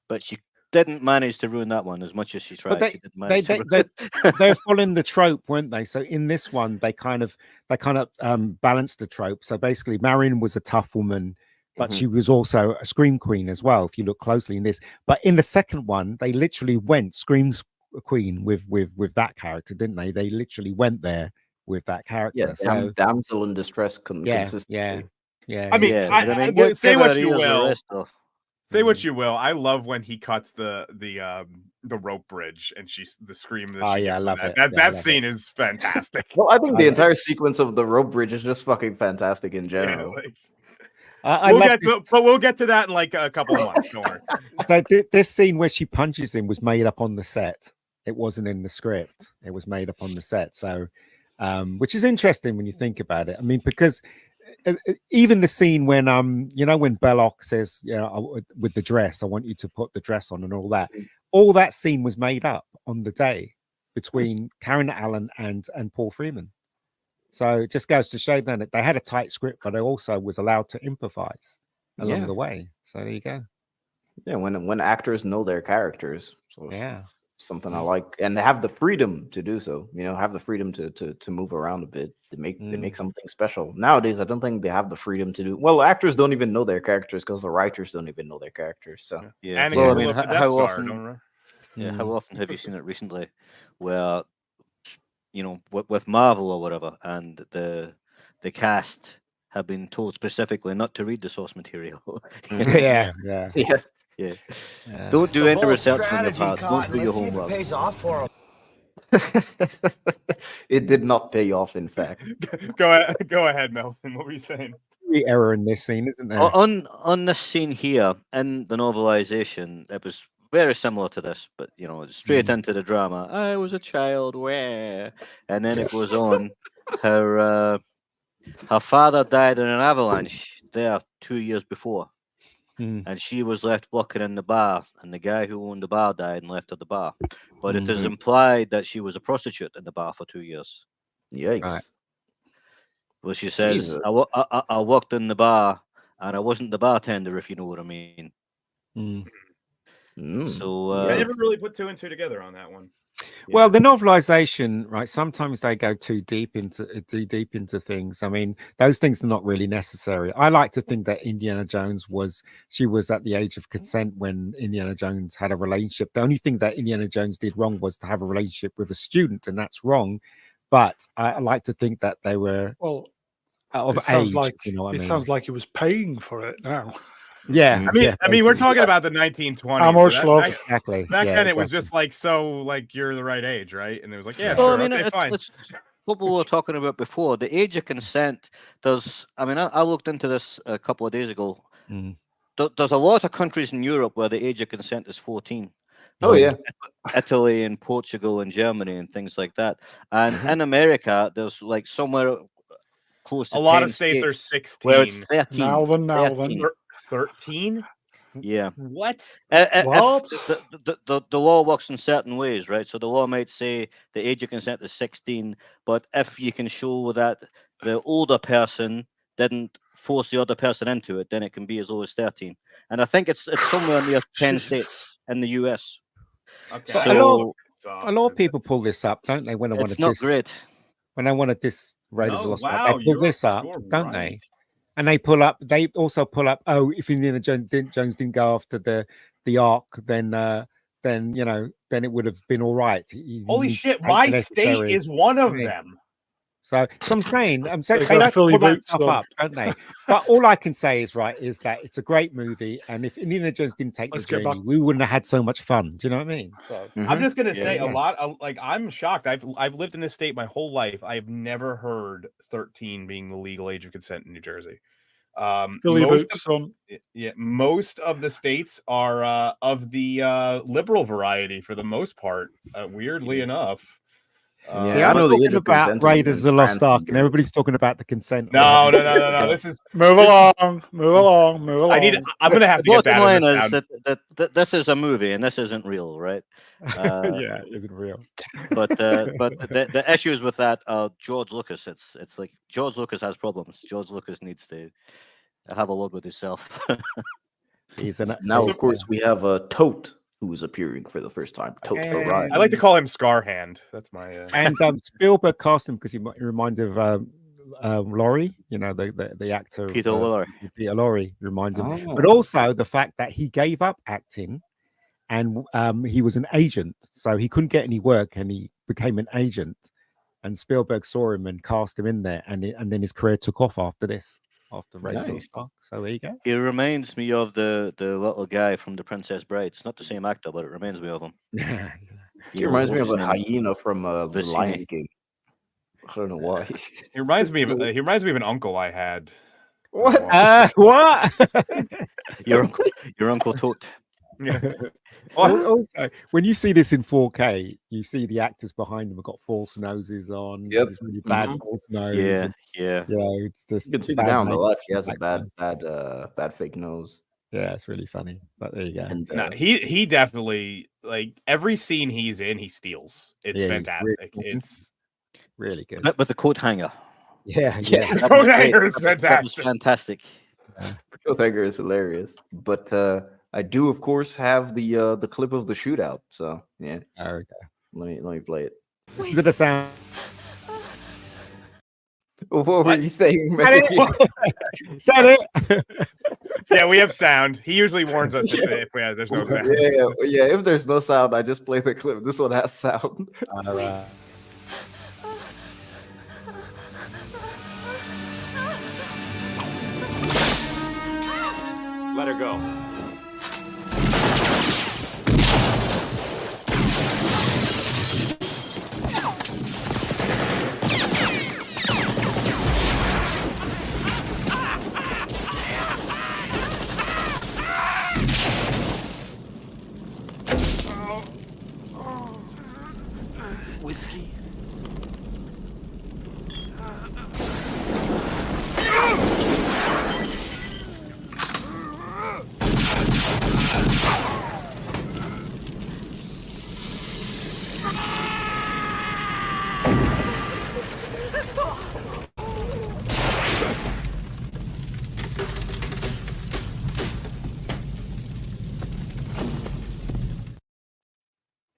but she didn't manage to ruin that one as much as she tried. But She didn't manage to they're following the trope, weren't they? So in this one, they kind of balanced the trope. So basically, Marion was a tough woman, but she was also a scream queen as well. If you look closely in this, but in the second one, they literally went scream queen with that character, didn't they? They literally went there with that character. Yeah, so damsel in distress. yeah. I mean, I say what you will. Say what you will. I love when he cuts the rope bridge and the scream that she I gives love that. it. That scene is fantastic. Well, I think the entire sequence of the rope bridge is just fucking fantastic in general. We'll get to that in like a couple of months. Don't worry. So this scene where she punches him was made up on the set. It wasn't in the script. It was made up on the set. So, which is interesting when you think about it. I mean, because even the scene when you know, when Belloc says, you know, with the dress, I want you to put the dress on and all that scene was made up on the day between Karen Allen and Paul Freeman. So it just goes to show then that they had a tight script, but they also was allowed to improvise along the way. So there you go. Yeah, when actors know their characters. So yeah. Something I like, and they have the freedom to do so. You know, have the freedom to move around a bit. They make something special. Nowadays, I don't think they have the freedom to do. Well, actors don't even know their characters because the writers don't even know their characters. So yeah. Well, I mean, how often have you seen it recently, where, you know, with Marvel or whatever, and the cast have been told specifically not to read the source material. Yeah. Don't do any research on your part. Don't do your homework. Pays off for it did not pay off, in fact. Go ahead, Melvin. What were you saying? The error in this scene, isn't there? On this scene here in the novelization, it was very similar to this, but you know, straight into the drama. I was a child, where, and then it goes on. Her father died in an avalanche there 2 years before. And she was left working in the bar, and the guy who owned the bar died and left her the bar. But it is implied that she was a prostitute in the bar for 2 years. Yikes! Right. Well, she says, I worked in the bar, and I wasn't the bartender, if you know what I mean. So I never really put two and two together on that one. Well, the novelization, right? Sometimes they go too deep into things. I mean, those things are not really necessary. I like to think that Indiana Jones was at the age of consent when Indiana Jones had a relationship. The only thing that Indiana Jones did wrong was to have a relationship with a student, and that's wrong. But I like to think that they were of age. You know what I mean? It sounds like he was paying for it now. Yeah, I mean, we're talking about the 1920s. How much love? Exactly. Back then, it was just like, so, like, you're the right age, right? And it was like, yeah, well, sure, I mean, okay, fine. It's what we were talking about before. The age of consent. I looked into this a couple of days ago. There's a lot of countries in Europe where the age of consent is 14. Oh yeah, Italy and Portugal and Germany and things like that. And in America, there's like somewhere close to a lot 10 of states are 16. where it's 13. Now then. 13? Yeah. What? What? The law works in certain ways, right? So the law might say the age of consent is 16, but if you can show that the older person didn't force the other person into it, then it can be as low as 13. And I think it's somewhere near 10 states in the US. Okay. So a lot of people pull this up, don't they? When I want to not great. When I want to diss Raiders of the Lost Ark, they pull this up, don't they? And they also pull up, oh, if Indiana Jones didn't go after the Ark, then you know, then it would have been all right. Holy shit, my state is one of them. So I'm saying they don't pull that stuff up, don't they? But all I can say is that it's a great movie, and if Indiana Jones didn't take the journey, we wouldn't have had so much fun. Do you know what I mean? So I'm just gonna say a lot. Like, I'm shocked. I've lived in this state my whole life. I've never heard 13 being the legal age of consent in New Jersey. Most of the states are of the liberal variety for the most part. Weirdly enough. See, I'm talking about Raiders of the Lost Ark, and everybody's talking about the consent. No. This is move along. I'm gonna have to get that. Bottom line is that this is a movie and this isn't real, right? Yeah, it isn't real. But the issues with that are George Lucas. It's like George Lucas has problems. George Lucas needs to have a word with himself. Now, of course, we have Tote, who is appearing for the first time. Tote arrived. I like to call him Scarhand. That's my. And Spielberg cast him because he reminds of Laurie, the actor Peter Lorre. Peter Lorre reminds him, but also the fact that he gave up acting, and he was an agent, so he couldn't get any work, and he became an agent. And Spielberg saw him and cast him in there, and then his career took off after this. After Raiders. So there you go. He reminds me of the little guy from The Princess Bride. It's not the same actor, but it reminds me of him. He reminds me of a hyena from The Lion King. I don't know why. He reminds me of an uncle I had. What? What? Your uncle Tote. Yeah. Also, when you see this in 4K, you see the actors behind them have got false noses on. Yep. It's really bad false nose. Yeah. Yeah, it's just. You can see down the left. He has a bad fake nose. Yeah, it's really funny. But there you go. And, he definitely, like, every scene he's in, he steals. It's fantastic. It's really good. But with the coat hanger. Yeah. The coat hanger is fantastic. That was fantastic. The coat hanger is hilarious. But I do, of course, have the clip of the shootout. So yeah. Okay. Let me play it. Listen to the sound. What were you saying? Said it. Yeah, we have sound. He usually warns us if there's no sound. Yeah. If there's no sound, I just play the clip. This one has sound. Let her go. Whiskey.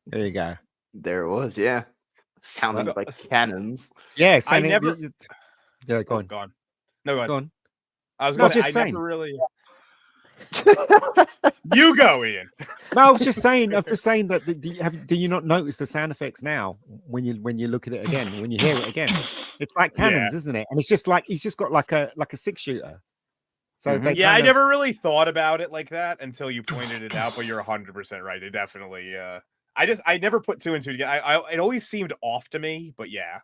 There you go. There it was, yeah. Sounded like cannons. Yes, I never. Yeah, go on. Gone. No, go on. Go on. I was going to say, I never really. You go, Ian. No, I was just saying. I'm just saying that. Do you not notice the sound effects now when you look at it again, when you hear it again? It's like cannons, isn't it? And it's just like he's just got like a 6-shooter. So yeah, I never really thought about it like that until you pointed it out. But you're 100% right. They definitely. I never put 2 and 2 together. It always seemed off to me, but yeah.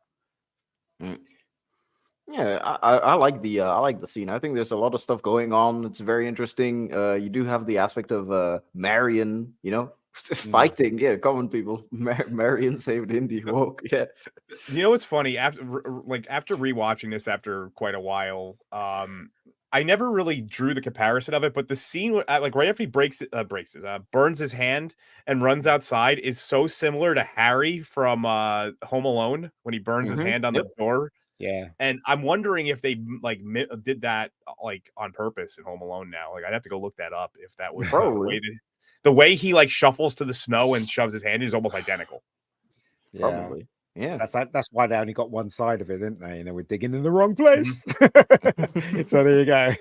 Yeah, I like the scene. I think there's a lot of stuff going on. It's very interesting. You do have the aspect of Marion, fighting. Yeah, come on, people. Marion saved Indy. Whoa, yeah. You know what's funny? After rewatching this after quite a while, I never really drew the comparison of it, but the scene, like right after he burns his hand and runs outside, is so similar to Harry from Home Alone when he burns his hand on the door. Yeah, and I'm wondering if they did that like on purpose in Home Alone. Now, like I'd have to go look that up if that was the way he like shuffles to the snow and shoves his hand in is almost identical. Yeah. Probably. Yeah, that's why they only got one side of it, didn't they? We're digging in the wrong place. So there you go.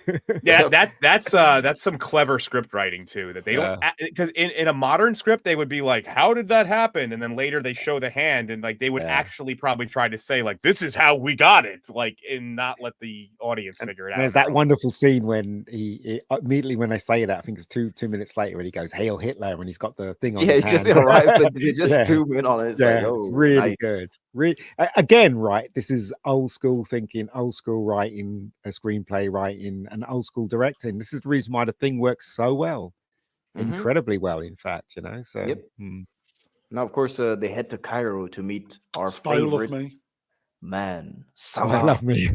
Yeah, that's some clever script writing too. That they don't, because in a modern script they would be like, "How did that happen?" And then later they show the hand, and like they would actually probably try to say like, "This is how we got it," like, and not let the audience figure it out. There's that wonderful scene when he immediately when they say that, I think it's two minutes later, when he goes, "Hail Hitler," when he's got the thing on his hand. Just arrived, but you just zoom in on it. It's it's really good. Again, right? This is old school thinking, old school writing, a screenplay writing, and old school directing. This is the reason why the thing works so well, incredibly well, in fact. So Now, of course, they head to Cairo to meet our Spy Love favorite Me. man, I Sallah. love me.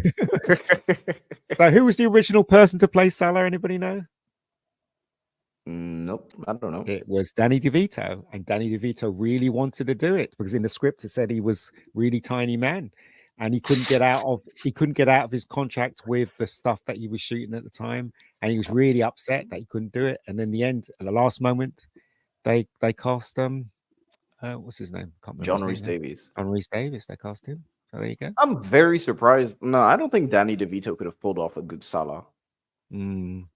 So, who was the original person to play Sallah? Anybody know? Nope, I don't know. It was Danny DeVito, and Danny DeVito really wanted to do it because in the script it said he was really tiny man, and he couldn't get out of his contract with the stuff that he was shooting at the time, and he was really upset that he couldn't do it. And in the end, at the last moment, they cast what's his name? Can't remember John his Rhys name now. Davies. John Rhys Davies. They cast him. So there you go. I'm very surprised. No, I don't think Danny DeVito could have pulled off a good Sallah. I'm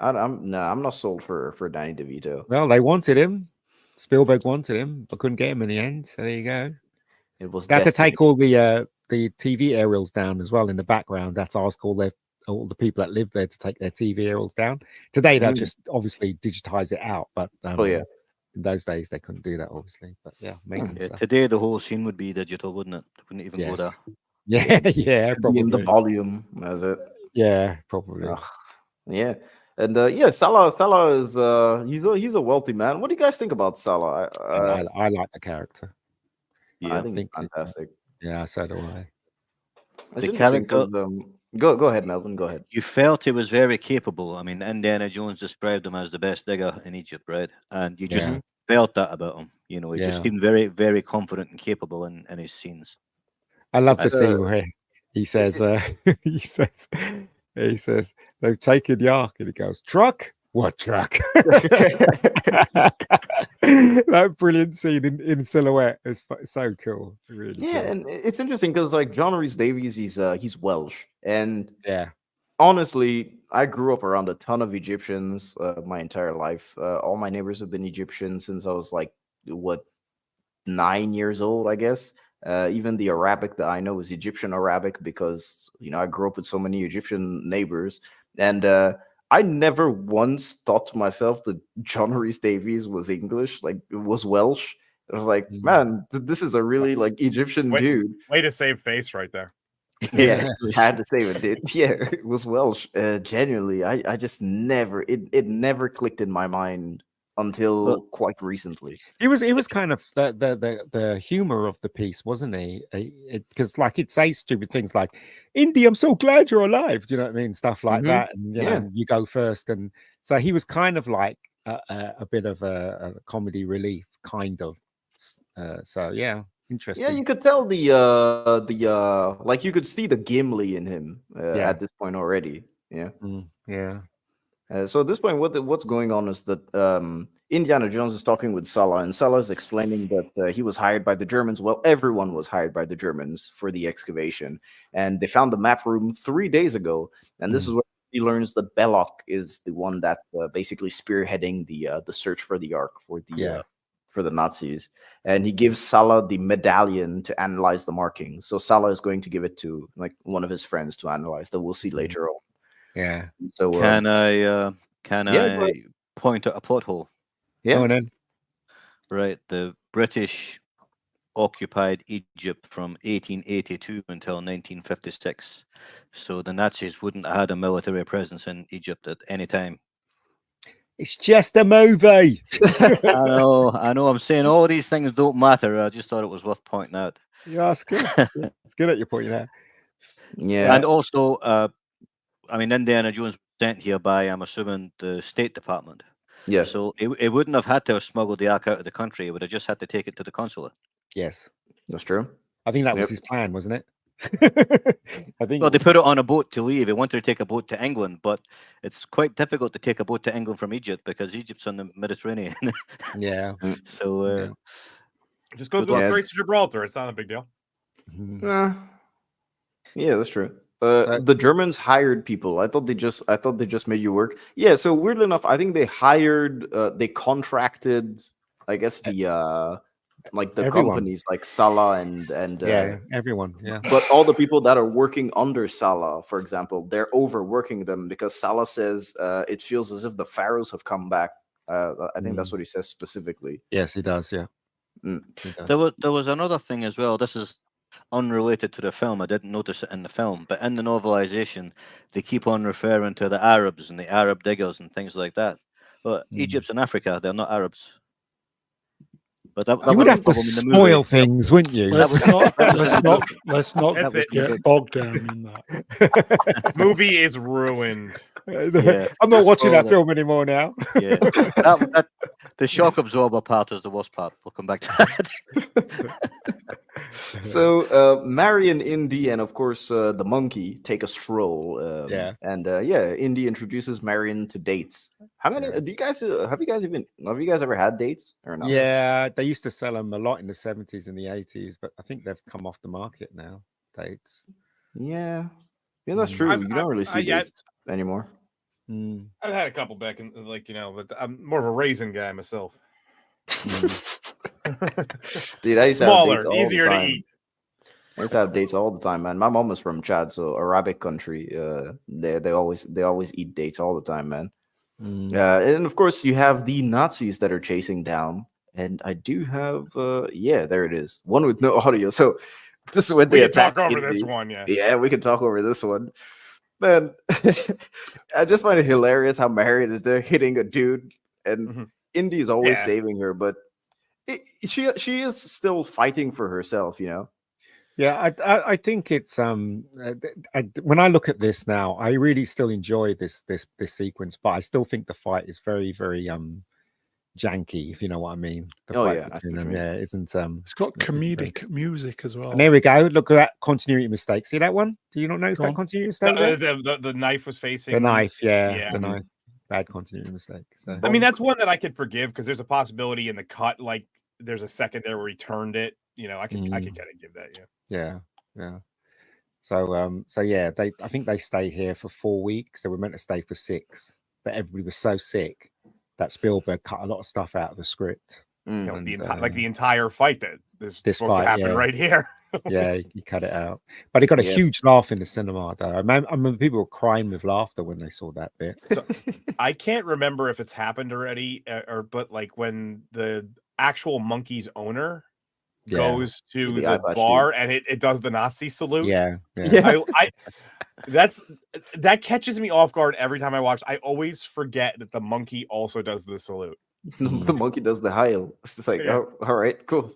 not sold for Danny DeVito. Well, they wanted him. Spielberg wanted him, but couldn't get him in the end. So there you go. It was They had to destiny. take all the TV aerials down as well in the background. That's ask all the people that live there to take their TV aerials down. Today they'll just obviously digitize it out, but in those days they couldn't do that obviously. But yeah, amazing stuff. Today the whole scene would be digital, wouldn't it? They wouldn't even go there. Yeah, yeah, Probably in the probably. volume, that's it. Yeah, probably. Yeah. And Sallah is he's a wealthy man. What do you guys think about Sallah? I like the character. Yeah, I think it's fantastic. Yeah, so do I. It's The interesting character. 'cause, go ahead, Melvin. Go ahead. You felt he was very capable. I mean, Indiana Jones described him as the best digger in Egypt, right? And you just felt that about him. You know, he just seemed very, very confident and capable in his scenes. I love the scene where he says, he says, they've taken the ark, and he goes, truck? What truck? That brilliant scene in silhouette is so cool. Really cool. And it's interesting because like John Rhys Davies, he's Welsh, and yeah, honestly, I grew up around a ton of Egyptians my entire life. All my neighbors have been Egyptian since I was like 9 years old, I guess. Even the Arabic that I know is Egyptian Arabic because I grew up with so many Egyptian neighbors, and I never once thought to myself that John Rhys Davies was English, like it was Welsh. I was like, man, this is a really like Egyptian dude. Way to save face right there. Yeah, I had to save it, dude. Yeah, it was Welsh. Genuinely, I just never it never clicked in my mind until quite recently. He was kind of the humor of the piece, wasn't he? Because like he'd say stupid things like, Indy, I'm so glad you're alive. Do you know what I mean? Stuff like that. And you know, you go first. And so he was kind of like a bit of a comedy relief, kind of. So yeah, interesting. Yeah, you could tell the like you could see the Gimli in him at this point already. Yeah. Yeah. So at this point, what's going on is that Indiana Jones is talking with Sallah, and Sallah is explaining that he was hired by the Germans. Well, everyone was hired by the Germans for the excavation, and they found the map room 3 days ago. And this is where he learns that Belloc is the one that's basically spearheading the search for the Ark for the Nazis. And he gives Sallah the medallion to analyze the markings. So Sallah is going to give it to like one of his friends to analyze. That we'll see later on. Yeah. So can I point out a plot hole? Yeah. Oh, then. Right. The British occupied Egypt from 1882 until 1956. So the Nazis wouldn't have had a military presence in Egypt at any time. It's just a movie. I know. I'm saying all these things don't matter. I just thought it was worth pointing out. Yeah, it's good. It's good that you're pointing out. Yeah. And also, I mean, Indiana Jones was sent here by, I'm assuming, the State Department. Yeah. So it wouldn't have had to have smuggled the Ark out of the country. It would have just had to take it to the consulate. Yes. That's true. I think that was his plan, wasn't it? I think. Well, they put it on a boat to leave. He wanted to take a boat to England, but it's quite difficult to take a boat to England from Egypt because Egypt's on the Mediterranean. Yeah. So just go through the Straits of Gibraltar. It's not a big deal. Yeah, that's true. The Germans hired people. I thought they just made you work. Yeah. So weirdly enough, I think they contracted. I guess the companies like Sallah and everyone. Yeah. But all the people that are working under Sallah, for example, they're overworking them because Sallah says it feels as if the pharaohs have come back. I think that's what he says specifically. Yes, he does. Yeah. He does. There was another thing as well. This is unrelated to the film. I didn't notice it in the film, but in the novelization, they keep on referring to the Arabs and the Arab diggers and things like that. But Egypt's in Africa; they're not Arabs. But that You would was have the to problem in the spoil movie. things, wouldn't you? Let's not That's it. get bogged down in that. Movie is ruined. Yeah, I'm not watching that spoil it. film anymore now. Yeah, the shock absorber part is the worst part. We'll come back to that. So Marion, Indy, and of course the monkey take a stroll. And Indy introduces Marion to dates. How many? Do you guys have you guys ever had dates or not? Yeah, they used to sell them a lot in the 70s and the 80s, but I think they've come off the market now. Dates. Yeah, that's true. You don't really see dates anymore. I've had a couple back in, but I'm more of a raisin guy myself. Dude, I used to Smaller, have dates all easier the to time. eat. I used to have dates all the time, man. My mom is from Chad, so Arabic country. They always eat dates all the time, man. And of course, you have the Nazis that are chasing down. And I do have, there it is. One with no audio. So this is when We they can talk attack over Indy. this one, yeah. Yeah, we can talk over this one. Man, I just find it hilarious how Marion is there hitting a dude, and Indy is always saving her, but she is still fighting for herself, you know. Yeah, I think it's when I look at this now, I really still enjoy this sequence, but I still think the fight is very, very janky, if you know what I mean. The fight between them, isn't it's got comedic music as well. And there we go. Look at that continuity mistake. See that one? Do you not notice that continuity mistake? The knife was facing the knife, the knife. Bad continuity mistake. So. I mean, that's one that I could forgive because there's a possibility in the cut, like there's a second there where he turned it. You know, I could kind of give that. Yeah. So I think they stay here for 4 weeks. They were meant to stay for 6, but everybody was so sick that Spielberg cut a lot of stuff out of the script. You know, the entire fight that is supposed to happen right here. Yeah, he cut it out, but he got a huge laugh in the cinema. Though I remember people were crying with laughter when they saw that bit. So, I can't remember if it's happened already, but like when the actual monkey's owner goes to the bar and it does the Nazi salute. That catches me off guard every time I watch. I always forget that the monkey also does the salute. The monkey does the Heil. It's like, oh, all right, cool.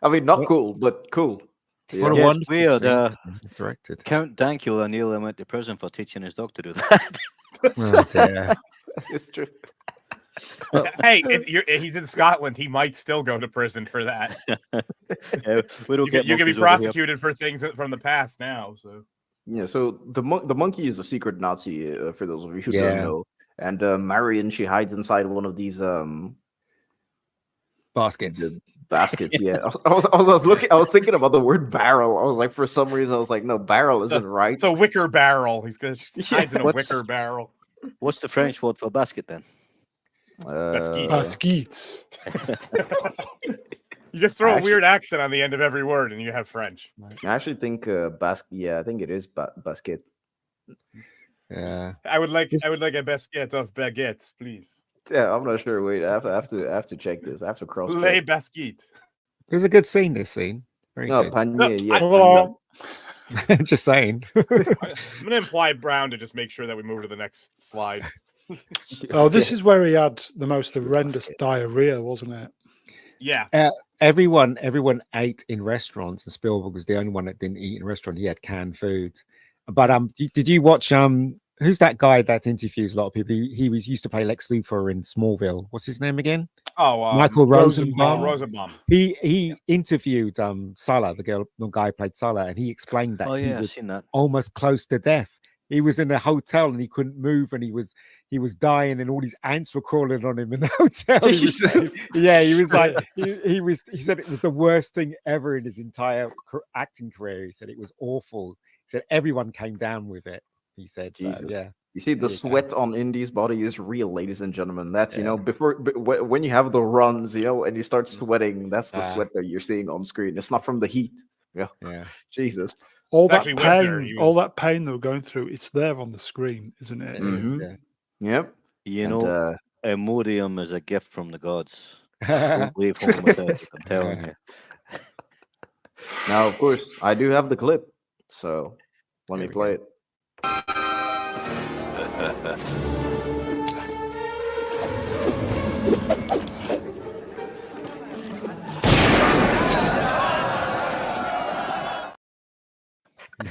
I mean, not cool, but cool. What a wonderful weird. Directed. Count Dankula nearly went to prison for teaching his dog to do that. Oh, dear. It's true. Hey, he's in Scotland. He might still go to prison for that. You can be prosecuted for things from the past now. So so the monkey is a secret Nazi for those of you who don't know. And Marion, she hides inside one of these baskets. Baskets, I was thinking about the word barrel. I was like, for some reason, I was like, no, barrel isn't right. It's a wicker barrel. He hides in a wicker barrel. What's the French word for basket then? Basket. You just throw a weird accent on the end of every word, and you have French. I actually think basket. Yeah, I think it is basket. Yeah, I would like a basket of baguettes, please. Yeah, I'm not sure. Wait, I have to check this. I have to cross. Les basket. There's a good scene. This scene. Very good. Panier, Just saying. I'm gonna imply Brown to just make sure that we move to the next slide. This is where he had the most horrendous diarrhea, wasn't it? Yeah. Everyone ate in restaurants, and Spielberg was the only one that didn't eat in a restaurant. He had canned food. But did you watch who's that guy that interviews a lot of people? He used to play Lex Luthor in Smallville. What's his name again? Michael Rosenbaum. Rosenbaum. He interviewed Sallah, the guy who played Sallah, and he explained that he was almost close to death. He was in a hotel and he couldn't move, and he was dying, and all these ants were crawling on him in the hotel. He was like, he said it was the worst thing ever in his entire acting career. He said it was awful. He said everyone came down with it. He said, Jesus. So, You see, the sweat on Indy's body is real, ladies and gentlemen. That's when you have the runs, and you start sweating, that's the sweat that you're seeing on screen. It's not from the heat. Yeah. Jesus. All that pain they were going through, it's there on the screen, isn't it? Yep. Imodium is a gift from the gods. Don't leave home without it, I'm telling you. Now, of course, I do have the clip, so let me play it.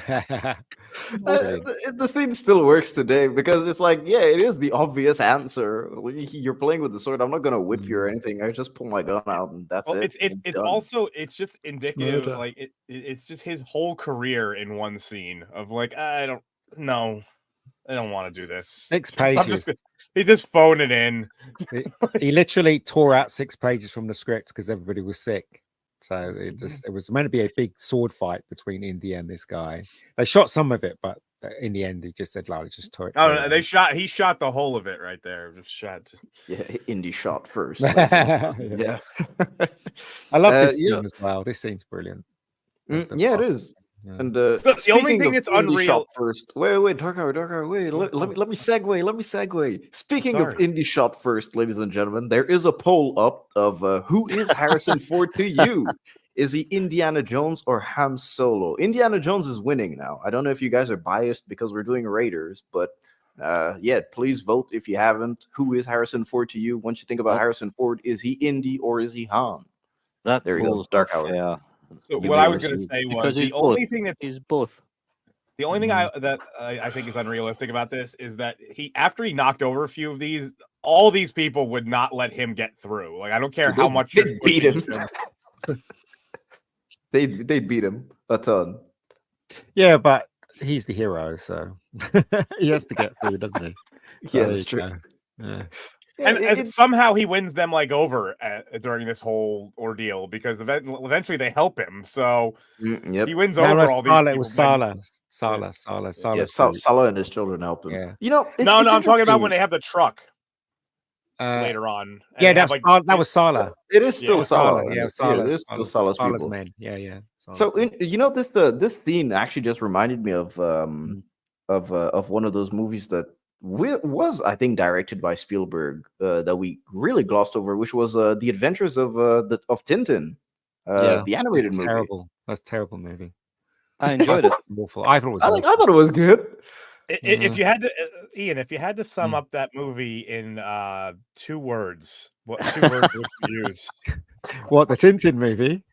The thing still works today because it's like, yeah, it is the obvious answer. You're playing with the sword. I'm not gonna whip you or anything. I just pull my gun out and that's Well, it. it's also it's just indicative, murder. like it's just his whole career in one scene of like I don't want to do this. 6 I'm pages. He just phoned it in. He literally tore out 6 pages from the script because everybody was sick. So it was meant to be a big sword fight between Indy and this guy. They shot some of it, but in the end, he just said, "Like, just tore it." Oh, no, he shot the whole of it right there. Yeah, Indy shot first. Yeah. I love this scene as well. This scene's brilliant. Yeah, it is. Yeah. And the only thing that's unreal. First, wait, Dark Hour, wait. Let me segue. Speaking of Indy shot first, ladies and gentlemen, there is a poll up of who is Harrison Ford to you? Is he Indiana Jones or Han Solo? Indiana Jones is winning now. I don't know if you guys are biased because we're doing Raiders, but yeah, please vote if you haven't. Who is Harrison Ford to you? Once you think about Harrison Ford, is he Indy or is he Han? There he goes, Dark Hour. Yeah. So what I was going to say was the only thing that he's both. The only thing I think is unrealistic about this is that after he knocked over a few of these, all these people would not let him get through. Like I don't care how much they beat him. They'd beat him a ton. Yeah, but he's the hero, so he has to get through, doesn't he? So yeah, that's true. Yeah. And somehow he wins them like over during this whole ordeal because eventually they help him. So he wins over all these people. It was Sallah. Yeah, Sallah and his children helped him. Yeah. You know, no, I'm talking about when they have the truck later on. Yeah, that was Sallah. It is still Sallah. Yeah, Sallah. It is still Salah's people. Men. Yeah. So this scene actually just reminded me of one of those movies that was, I think, directed by Spielberg that we really glossed over, which was The Adventures of Tintin, the animated movie. Terrible. That's a terrible movie. I enjoyed it. Awful. I thought it was. I thought it was good. If you had to, Ian, if you had to sum up that movie in 2 words, what 2 words would you use? What, the Tintin movie?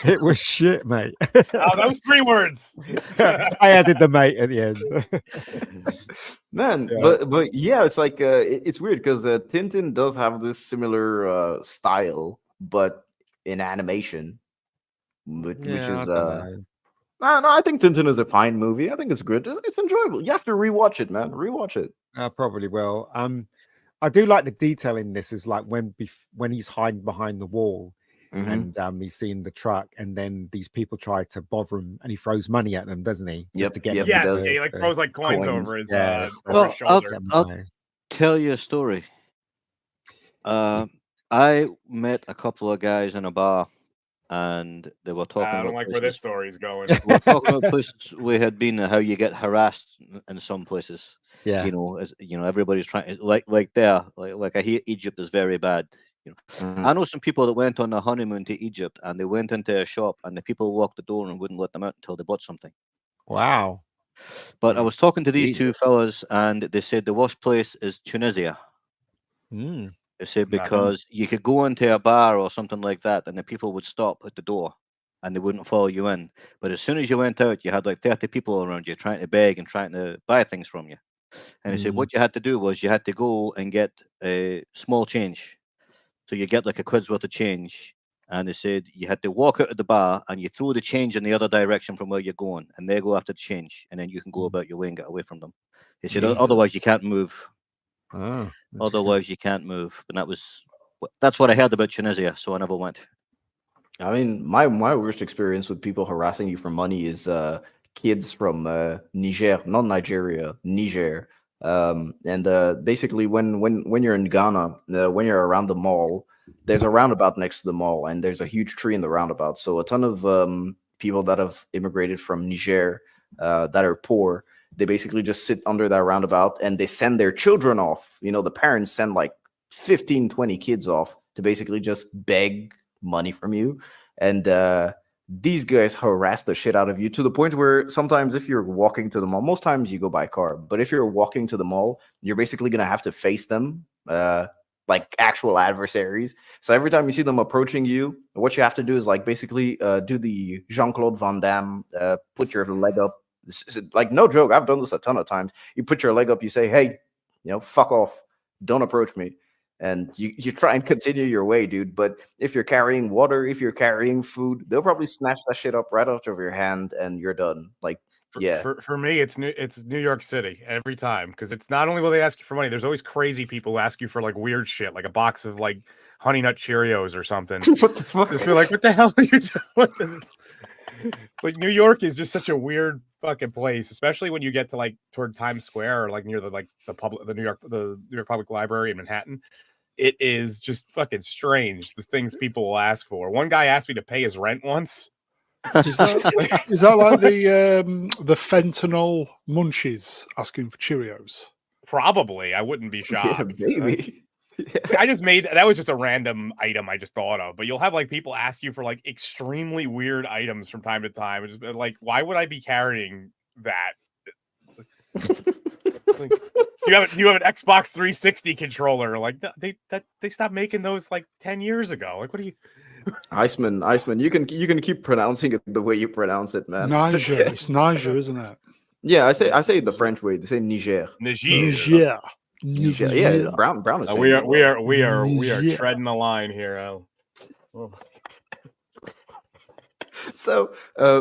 It was shit, mate. Oh, that was 3 words. I added the mate at the end. Man, but yeah, it's like it's weird because Tintin does have this similar style, but in animation, which is no, I think Tintin is a fine movie. I think it's good. It's enjoyable. You have to rewatch it, man. Rewatch it. I probably will. I do like the detail in this. Is like when he's hiding behind the wall. And he's seen the truck, and then these people try to bother him, and he throws money at them, doesn't he? Just to get them. Yes, he like throws like coins over his, over his shoulder. I'll tell you a story. I met a couple of guys in a bar, and they were talking. I don't like where this story's going. We were talking about places we had been, and how you get harassed in some places. Yeah, everybody's trying like I hear Egypt is very bad. I know some people that went on a honeymoon to Egypt, and they went into a shop, and the people locked the door and wouldn't let them out until they bought something. Wow. But I was talking to these 2 fellas, and they said the worst place is Tunisia. They said because you could go into a bar or something like that, and the people would stop at the door, and they wouldn't follow you in. But as soon as you went out, you had like 30 people around you trying to beg and trying to buy things from you. And they said what you had to do was you had to go and get a small change. So you get like a quid's worth of change, and they said you had to walk out of the bar and you throw the change in the other direction from where you're going, and they go after the change, and then you can go about your way and get away from them. They said otherwise you can't move. Otherwise you can't move. And that's what I heard about Tunisia, so I never went. I mean, my worst experience with people harassing you for money is kids from Niger, not Nigeria, Niger. And basically when you're in Ghana, when you're around the mall, there's a roundabout next to the mall, and there's a huge tree in the roundabout. So a ton of people that have immigrated from Niger that are poor, they basically just sit under that roundabout, and they send their children off. The parents send like 15, 20 kids off to basically just beg money from you. And these guys harass the shit out of you to the point where sometimes if you're walking to the mall, most times you go by car, but if you're walking to the mall, you're basically going to have to face them like actual adversaries. So every time you see them approaching you, what you have to do is like basically do the Jean-Claude Van Damme, put your leg up. Like, no joke, I've done this a ton of times. You put your leg up, you say, hey, fuck off, don't approach me. And you try and continue your way, dude. But if you're carrying water, if you're carrying food, they'll probably snatch that shit up right out of your hand and you're done. Like, yeah. For me, it's New York City every time, because it's not only will they ask you for money. There's always crazy people who ask you for like weird shit, like a box of like Honey Nut Cheerios or something. What the fuck? Just be like, what the hell are you doing? It's like New York is just such a weird fucking place, especially when you get to like toward Times Square or like near the New York Public Library in Manhattan. It is just fucking strange, the things people will ask for. One guy asked me to pay his rent once. Is that like the fentanyl munchies asking for Cheerios? Probably. I wouldn't be shocked. Yeah, maybe. I just made that was just a random item I just thought of. But you'll have like people ask you for like extremely weird items from time to time. It's just like, why would I be carrying that? It's like, you have an Xbox 360 controller. Like they stopped making those like 10 years ago. Like, what are you? Iceman, you can keep pronouncing it the way you pronounce it, man. Niger, it's Niger, isn't it? Yeah, I say it the French way. They say Niger. Niger. Yeah, Brown is saying we are treading the line here, Al. Oh. So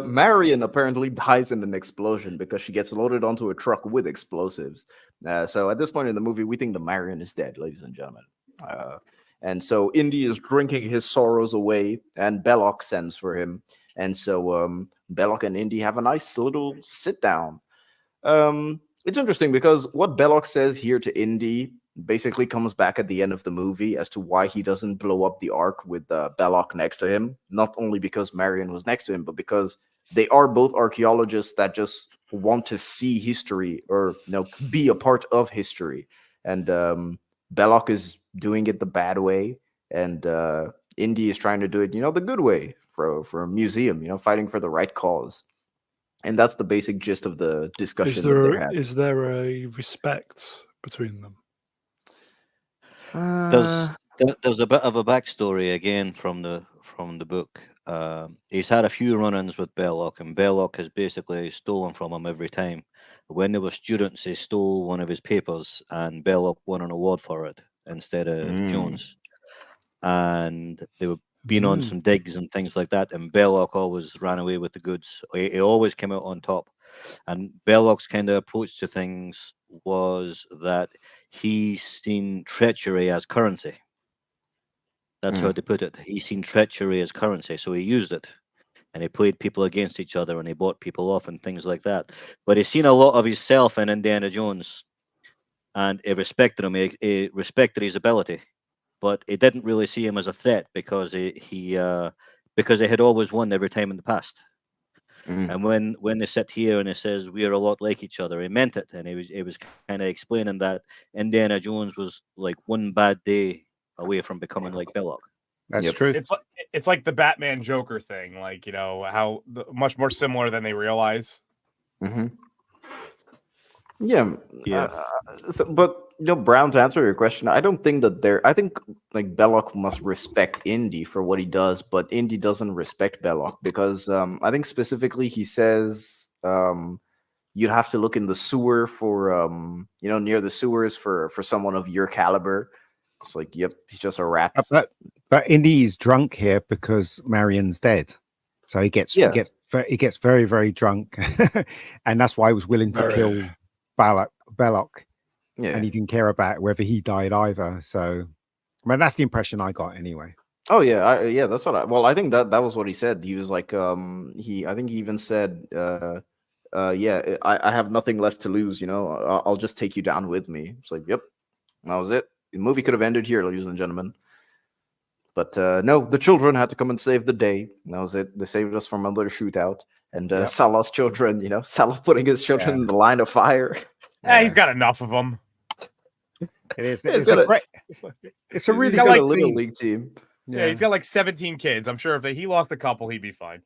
Marion apparently dies in an explosion because she gets loaded onto a truck with explosives. So at this point in the movie, we think the Marion is dead, ladies and gentlemen. And so Indy is drinking his sorrows away, and Belloc sends for him. And so Belloc and Indy have a nice little sit down. It's interesting because what Belloc says here to Indy basically comes back at the end of the movie as to why he doesn't blow up the Ark with Belloc next to him. Not only because Marion was next to him, but because they are both archaeologists that just want to see history or be a part of history. And Belloc is doing it the bad way, and Indy is trying to do it, the good way for a museum, fighting for the right cause. And that's the basic gist of the discussion. Is there a respect between them? There's a bit of a backstory again from the book. He's had a few run-ins with Belloc, and Belloc has basically stolen from him every time. When they were students, he stole one of his papers, and Belloc won an award for it instead of Jones. And they were being on some digs and things like that, and Belloc always ran away with the goods. He always came out on top. And Belloc's kind of approach to things was that he's seen treachery as currency. That's how they put it. He's seen treachery as currency, so he used it. And he played people against each other, and he bought people off and things like that. But he's seen a lot of himself in Indiana Jones, and he respected him. He respected his ability, but he didn't really see him as a threat because he had always won every time in the past. And when they sit here and he says we're a lot like each other, he meant it, and he was kind of explaining that Indiana Jones was like one bad day away from becoming like Belloc. That's true. It's like the Batman Joker thing, like how much more similar than they realize. Yeah. But Brown, to answer your question, I don't think that I think like Belloc must respect Indy for what he does, but Indy doesn't respect Belloc because I think specifically he says you'd have to look in the sewer for near the sewers for someone of your caliber. It's like, yep, he's just a rat. But Indy is drunk here because Marion's dead, so he gets very, very drunk, and that's why he was willing to kill Belloc. Yeah, and he didn't care about whether he died either. So, that's the impression I got anyway. Oh yeah, that's what I think that was what he said. He was like, I think he even said, yeah, I have nothing left to lose. I'll just take you down with me. It's like, yep, that was it. The movie could have ended here, ladies and gentlemen. But no, the children had to come and save the day. That was it. They saved us from another shootout. And Sallah's children, Sallah putting his children in the line of fire. Yeah, he's got enough of them. It is. It's a really good little league team. Yeah, he's got like 17 kids. I'm sure if he lost a couple, he'd be fine.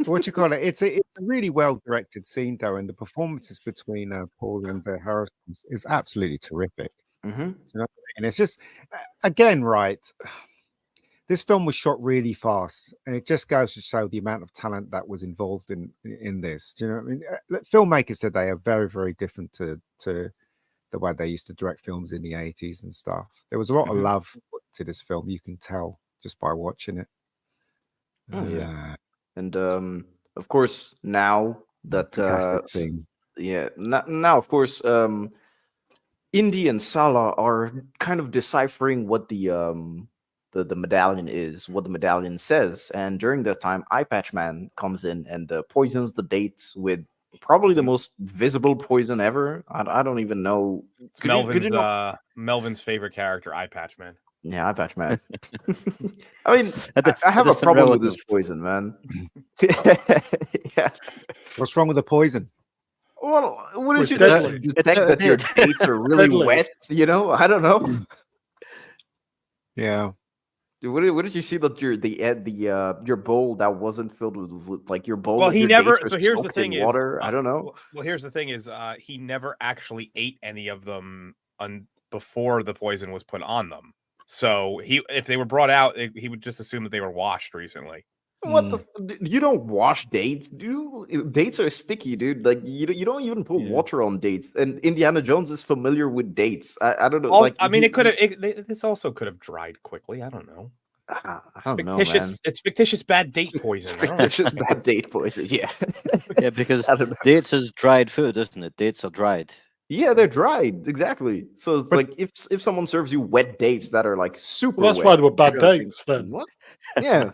What you call it? It's a really well directed scene, though, and the performances between Paul and Harrison is absolutely terrific. Mm-hmm. You know what I mean? And it's just, again, right. This film was shot really fast, and it just goes to show the amount of talent that was involved in this. Do you know what I mean? Filmmakers today are very, very different to the way they used to direct films in the 80s and stuff. There was a lot of love to this film. You can tell just by watching it. Oh yeah, and of course now that fantastic scene. Yeah, now of course Indy and Sallah are kind of deciphering what the medallion is, what the medallion says, and during that time, Eye Patch Man comes in and poisons the dates with probably the most visible poison ever. I don't even know. Melvin's favorite character, Eye Patch Man. Yeah, Eye Patch Man. I mean, I have a problem with this poison, man. Yeah. What's wrong with the poison? Well, wouldn't you detect that your dates are really wet? You know, I don't know. Yeah. What did you see that your bowl that wasn't filled with like your bowl? Well, he never. So here's the thing: water. I don't know. Well, here's the thing: is he never actually ate any of them before the poison was put on them. So if they were brought out, he would just assume that they were washed recently. What you don't wash dates, dates are sticky, dude. Like you don't even put water on dates. And Indiana Jones is familiar with dates. I don't know. Like I mean, this also could have dried quickly. I don't know. I don't know, man. It's fictitious bad date poison. Fictitious bad date poison. Yeah. Yeah, because dates is dried food, isn't it? Dates are dried. Yeah, they're dried. Exactly. So like if someone serves you wet dates that are like super that's wet, why they were bad dates then. What? Yeah.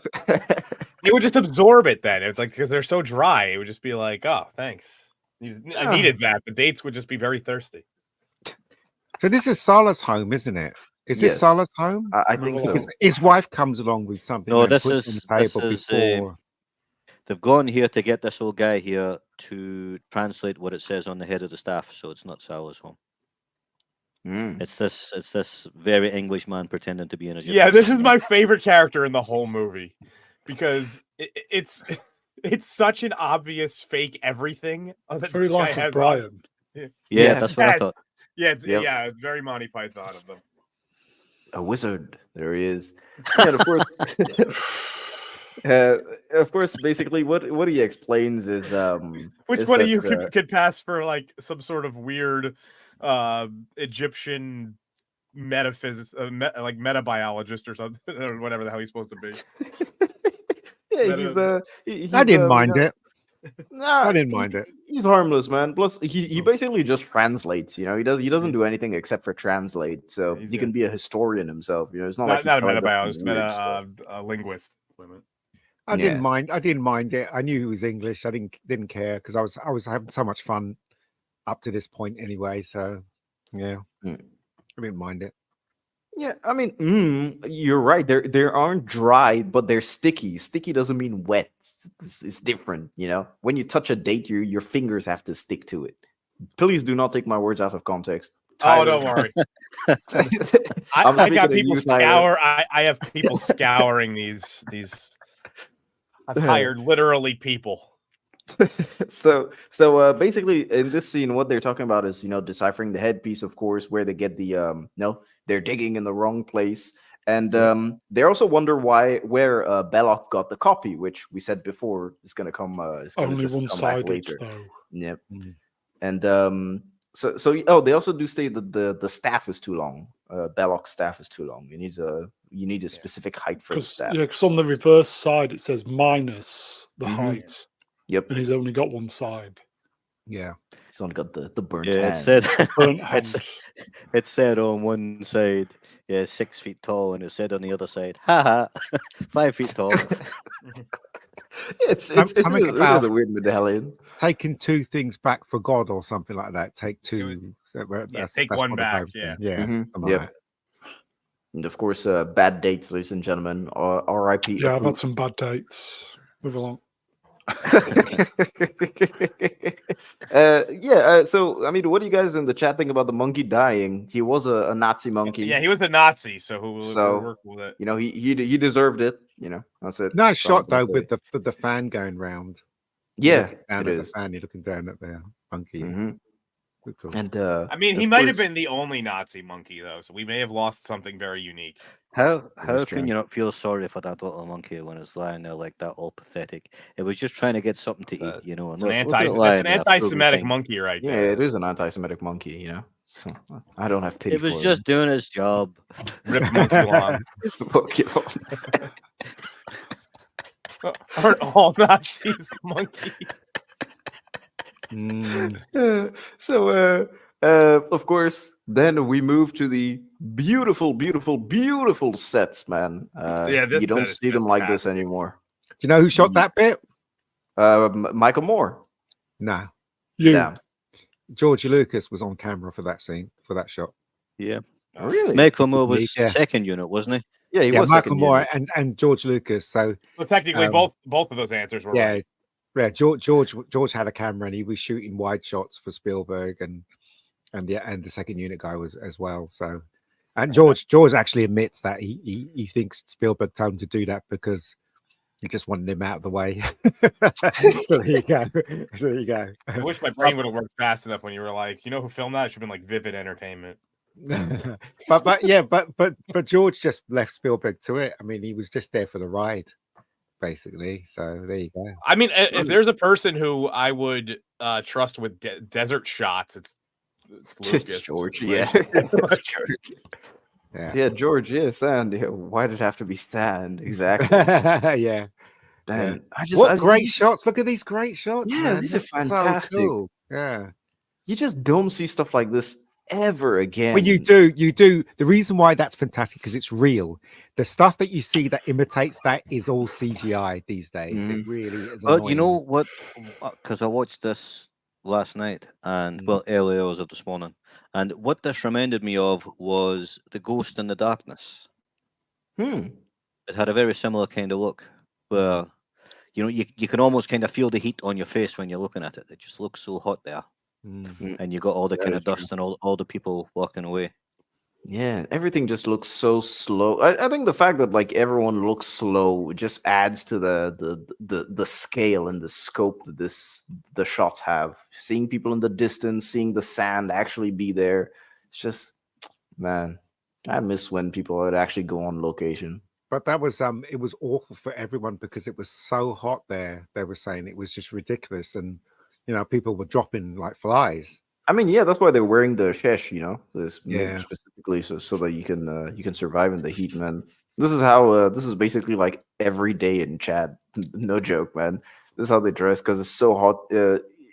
They would just absorb it then. It's like because they're so dry, it would just be like, oh, thanks. I needed that. The dates would just be very thirsty. So this is Sallah's home, isn't it? Is this Sallah's home? I think so. His wife comes along with something. No, this is before. They've gone here to get this old guy here to translate what it says on the head of the staff, so it's not Sallah's home. It's this very English man pretending to be an Egyptian. Yeah, this is my favorite character in the whole movie because it's such an obvious fake everything. Very like Brian. Yeah, that's what I thought. Yeah, it's very Monty Python of them. A wizard. There he is. And of course, basically what he explains is which one of you could pass for like some sort of weird Egyptian metaphysics, like metabiologist or something, or whatever the hell he's supposed to be. Yeah, I didn't mind it. Nah, I didn't mind it. He's harmless, man. Plus, he basically just translates. You know, he doesn't do anything except for translate. So he can be a historian himself. You know, it's not like not a metabiologist, a linguist. I didn't mind. I didn't mind it. I knew he was English. I didn't care because I was having so much fun up to this point anyway. So yeah, I didn't mind it. Yeah, I mean, you're right. They aren't dried, but they're sticky. Sticky doesn't mean wet. It's different, you know. When you touch a date, your fingers have to stick to it. Please do not take my words out of context. Tyler. Oh, don't worry. I got people scour. I have people scouring these. I've hired literally people. So basically in this scene, what they're talking about is, you know, deciphering the headpiece, of course, where they get the they're digging in the wrong place. And they also wonder where Belloc got the copy, which we said before is going to come. Only one-sided later. though. Yep. And so they also do say that the staff is too long. Belloc's staff is too long. You need a specific height for the staff. Yeah, because on the reverse side it says minus the height. Yep. And he's only got one side. Yeah. He's only got the burnt hand. It said on one side, 6 feet tall, and it said on the other side, 5 feet tall. It's a weird medallion. Taking two things back for God or something like that. Take two. Take one back. Yeah. Yep. And of course, bad dates, ladies and gentlemen. R.I.P. Yeah, I've had some bad dates. Move along. So I mean, what do you guys in the chat think about the monkey dying? He was a Nazi monkey. Yeah, he was a Nazi, so who will work with it? You know, he deserved it. You know, that's it. Nice shot though with the fan going round. Yeah, it is. The fan, you're looking down at the monkey. And I mean, he of might have course- been the only Nazi monkey, though, so we may have lost something very unique. How That's can true. you not feel sorry for that little monkey when it's lying there like that, all pathetic? It was just trying to get something to eat, you know. And It's an look at it lying there, poor anti-Semitic thing. monkey right Yeah, there. it is an anti-Semitic monkey, you know. So I don't have pity It was for just doing its job. Rip monkey lawn. Monkey lawn. Aren't all Nazis monkeys? So, of course, then we move to the beautiful, beautiful, beautiful sets, man. Yeah, this you don't set is see them like this fantastic. anymore. Do you know who shot that bit? Michael Moore. No. You. Yeah. George Lucas was on camera for that scene, for that shot. Yeah. Really? Michael Moore was Yeah. second unit, wasn't he? Yeah, he Yeah, was Michael second Moore unit. and George Lucas. So Well, technically, both of those answers were yeah, right. yeah. George had a camera and he was shooting wide shots for Spielberg and the second unit guy was as well. So, and George actually admits that he thinks Spielberg told him to do that because he just wanted him out of the way. So there you go. So there you go. I wish my brain would have worked fast enough when you were like, you know who filmed that? It should have been like Vivid Entertainment. but George just left Spielberg to it. I mean, he was just there for the ride, basically. So there you go. I mean, if there's a person who I would trust with desert shots, it's Lucas. George, Like, yeah. like, Yeah, George, yeah, sand. Yeah, why did it have to be sand? Exactly. Yeah. Man, What great shots! Look at these great shots. Yeah, man. these are That's so fantastic. cool. Yeah. You just don't see stuff like this ever again. Well, you do. The reason why that's fantastic because it's real. The stuff that you see that imitates that is all CGI these days. It really is. Well, you annoying. know what? Because I watched this last night and well, early hours of this morning, and what this reminded me of was The Ghost in the Darkness. It had a very similar kind of look, where you can almost kind of feel the heat on your face when you're looking at it. It just looks so hot there. And you got all the kind of dust and all the people walking away. Yeah, everything just looks so slow. I think the fact that like everyone looks slow just adds to the scale and the scope that the shots have. Seeing people in the distance, seeing the sand actually be there. It's just, man, I miss when people would actually go on location. But that was it was awful for everyone because it was so hot there. They were saying it was just ridiculous, and people were dropping like flies. I mean, yeah, that's why they're wearing the shesh, this Yeah. specifically so that you can survive in the heat, man. This is how this is basically like every day in Chad. No joke, man. This is how they dress because it's so hot.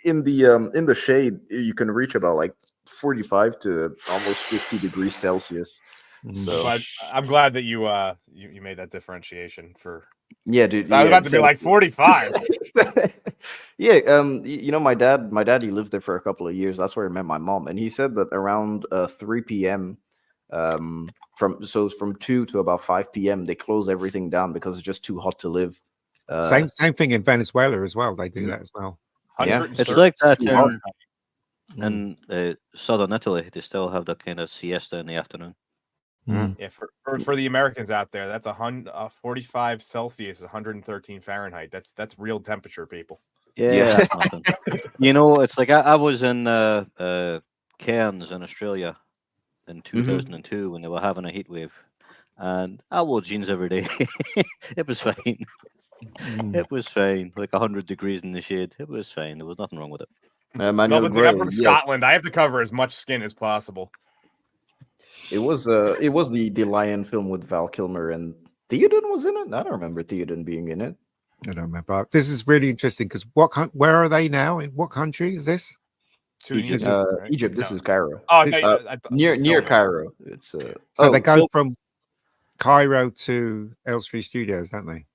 In the shade, you can reach about like 45 to almost 50 degrees Celsius. So I'm glad that you made that differentiation for. Yeah, dude. I was about to be like 45. Yeah, my dad, he lived there for a couple of years. That's where I met my mom, and he said that around 3 p.m. From 2 to about 5 p.m. they close everything down because it's just too hot to live. Same thing in Venezuela as well. They do that as well. Yeah, It's like that too hot. in southern Italy. They still have that kind of siesta in the afternoon. Yeah, for the Americans out there, that's 45 Celsius is 113 Fahrenheit. That's real temperature, people. Yeah, that's nothing. It's like I was in Cairns in Australia in 2002 when they were having a heat wave, and I wore jeans every day. It was fine. It was fine, like 100 degrees in the shade. It was fine. There was nothing wrong with it. Melvin's like, I'm from Scotland. I have to cover as much skin as possible. It was the Lion film with Val Kilmer and Theoden was in it. I don't remember Theoden being in it. I don't remember. This is really interesting because where are they now? In what country is this? Egypt. Egypt. This is Cairo. Oh, I thought near Cairo. It's so they go from Cairo to Elstree Studios, don't they?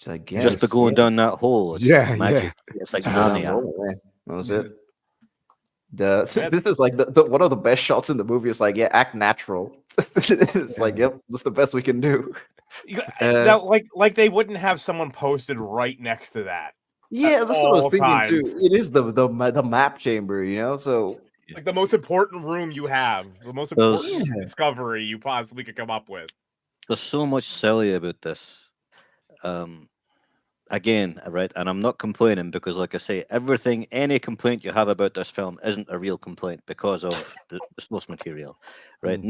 I guess, just for going down that hole. It's magic. It's like Narnia. That was it. This is like the one of the best shots in the movie. It's like, act natural. It's like, yep, that's the best we can do. Like they wouldn't have someone posted right next to that. Yeah, that's what I was thinking too. It is the map chamber, So like the most important room you have, the most important discovery you possibly could come up with. There's so much silly about this. again, right, and I'm not complaining because, like I say, any complaint you have about this film isn't a real complaint because of the source material, right?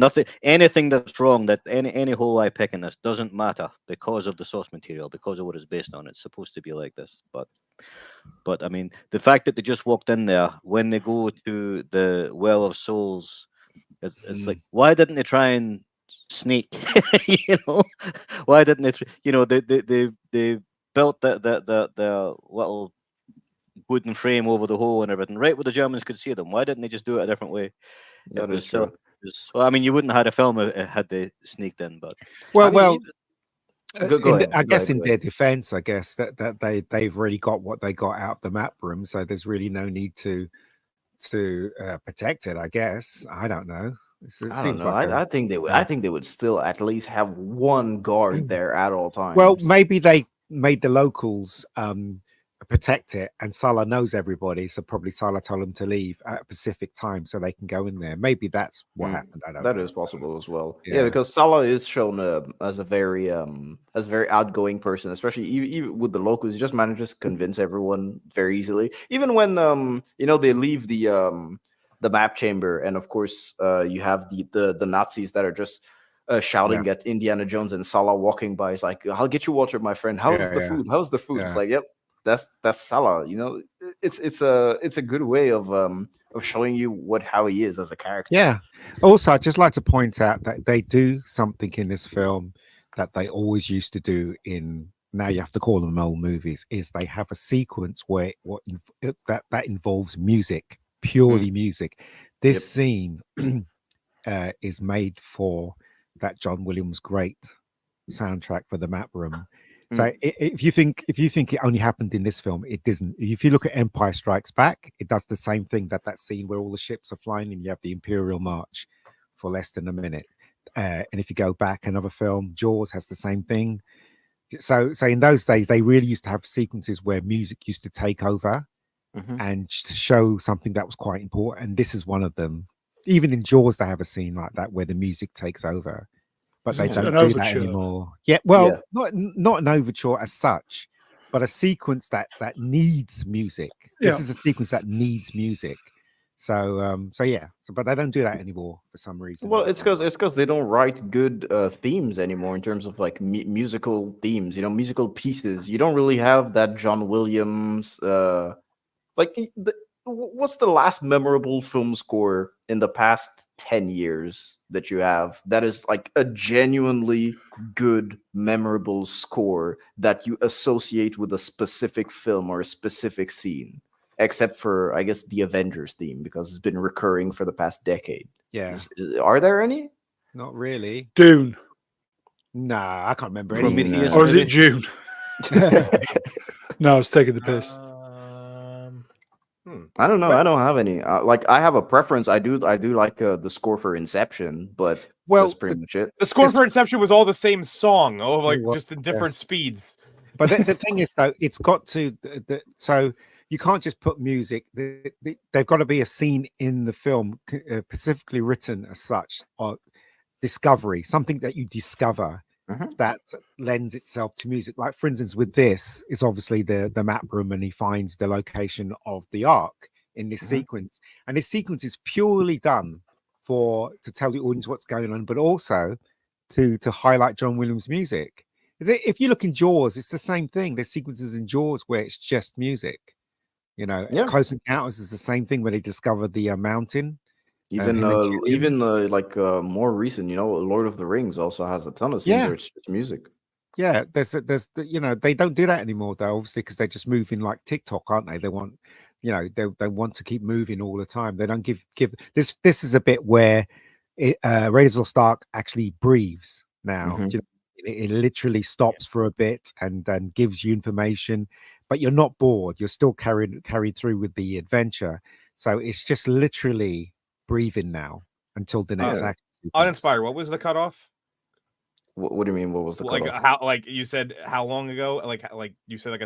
Anything that's wrong, that any hole I pick in this doesn't matter because of the source material, because of what it's based on. It's supposed to be like this, but I mean, the fact that they just walked in there when they go to the Well of Souls, it's like, why didn't they try and sneak? Why didn't they? They built the little wooden frame over the hole and everything, right where the Germans could see them. Why didn't they just do it a different way? That is true. Well, I mean, you wouldn't have had a film had they sneaked in, but I guess in their defense, I guess that they've really got what they got out of the map room, so there's really no need to protect it. I guess I don't know. I don't know. I think they would. I think they would still at least have one guard there at all times. Well, maybe they made the locals protect it, and Sallah knows everybody, so probably Sallah told them to leave at a specific time so they can go in there. Maybe that's what happened. I don't know. That is possible as well. Yeah, because Sallah is shown as a very outgoing person, especially even with the locals. He just manages to convince everyone very easily. Even when they leave the map chamber, and of course you have the Nazis that are just shouting at Indiana Jones, and Sallah walking by is like, "I'll get you water, my friend. How's the food? How's the food?" It's like, yep. That's Sallah, It's a good way of showing you how he is as a character. Yeah. Also, I'd just like to point out that they do something in this film that they always used to do in, now you have to call them old movies, is they have a sequence where that involves music, purely music. This scene is made for that John Williams great soundtrack for the map room. So if you think it only happened in this film, it doesn't. If you look at Empire Strikes Back, it does the same thing. That scene where all the ships are flying and you have the Imperial March for less than a minute. And if you go back, another film, Jaws, has the same thing. So in those days, they really used to have sequences where music used to take over and to show something that was quite important. And this is one of them. Even in Jaws, they have a scene like that where the music takes over. But they don't do that anymore. Not an overture as such, but a sequence that needs music. This is a sequence that needs music. But they don't do that anymore for some reason. Well, it's because they don't write good themes anymore in terms of like musical themes. Musical pieces. You don't really have that John Williams. What's the last memorable film score in the past 10 years that you have that is like a genuinely good, memorable score that you associate with a specific film or a specific scene? Except for, I guess, the Avengers theme, because it's been recurring for the past decade. Yeah. Are there any? Not really. Dune. Nah, I can't remember any. Or is it June? No, I was taking the piss. I don't know. I don't have any. I have a preference. I do like the score for Inception, but that's pretty much it. The score for Inception was all the same song, just in different speeds. But the thing is, though, it's got to. So you can't just put music. They've got to be a scene in the film, specifically written as such, or discovery, something that you discover. That lends itself to music. Like, for instance, with this is obviously the map room, and he finds the location of the Ark in this sequence, and this sequence is purely done to tell the audience what's going on, but also to highlight John Williams' music. If you look in Jaws, it's the same thing. There's sequences in Jaws where it's just music. Close Encounters is the same thing, where they discover the mountain. Even more recent, Lord of the Rings also has a ton of scenes where it's just music. Yeah, there's they don't do that anymore, though, obviously, because they're just moving like TikTok, aren't they? They want, they want to keep moving all the time. They don't give this. This is a bit where Raiders of the Lost Ark actually breathes now. It literally stops for a bit and gives you information, but you're not bored. You're still carried through with the adventure. So it's just literally breathing now until the next act. Uninspired. What was the cutoff? What do you mean? What was the cutoff? How? Like you said, how long ago? Like you said, like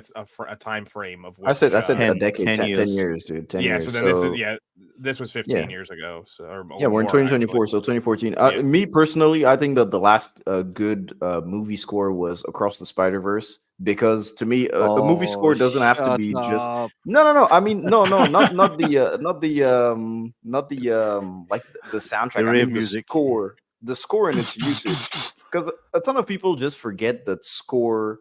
a time frame of. Which, I said a decade, 10 years, dude. 10 years. So then this was 15 years ago. So we're in 2024, so 2014. Me personally, I think that the last good movie score was Across the Spider-Verse. because to me, a movie score doesn't have to be just up. no. I mean, no, not the like the soundtrack. The I rave mean, music. the score and its usage, because a ton of people just forget that score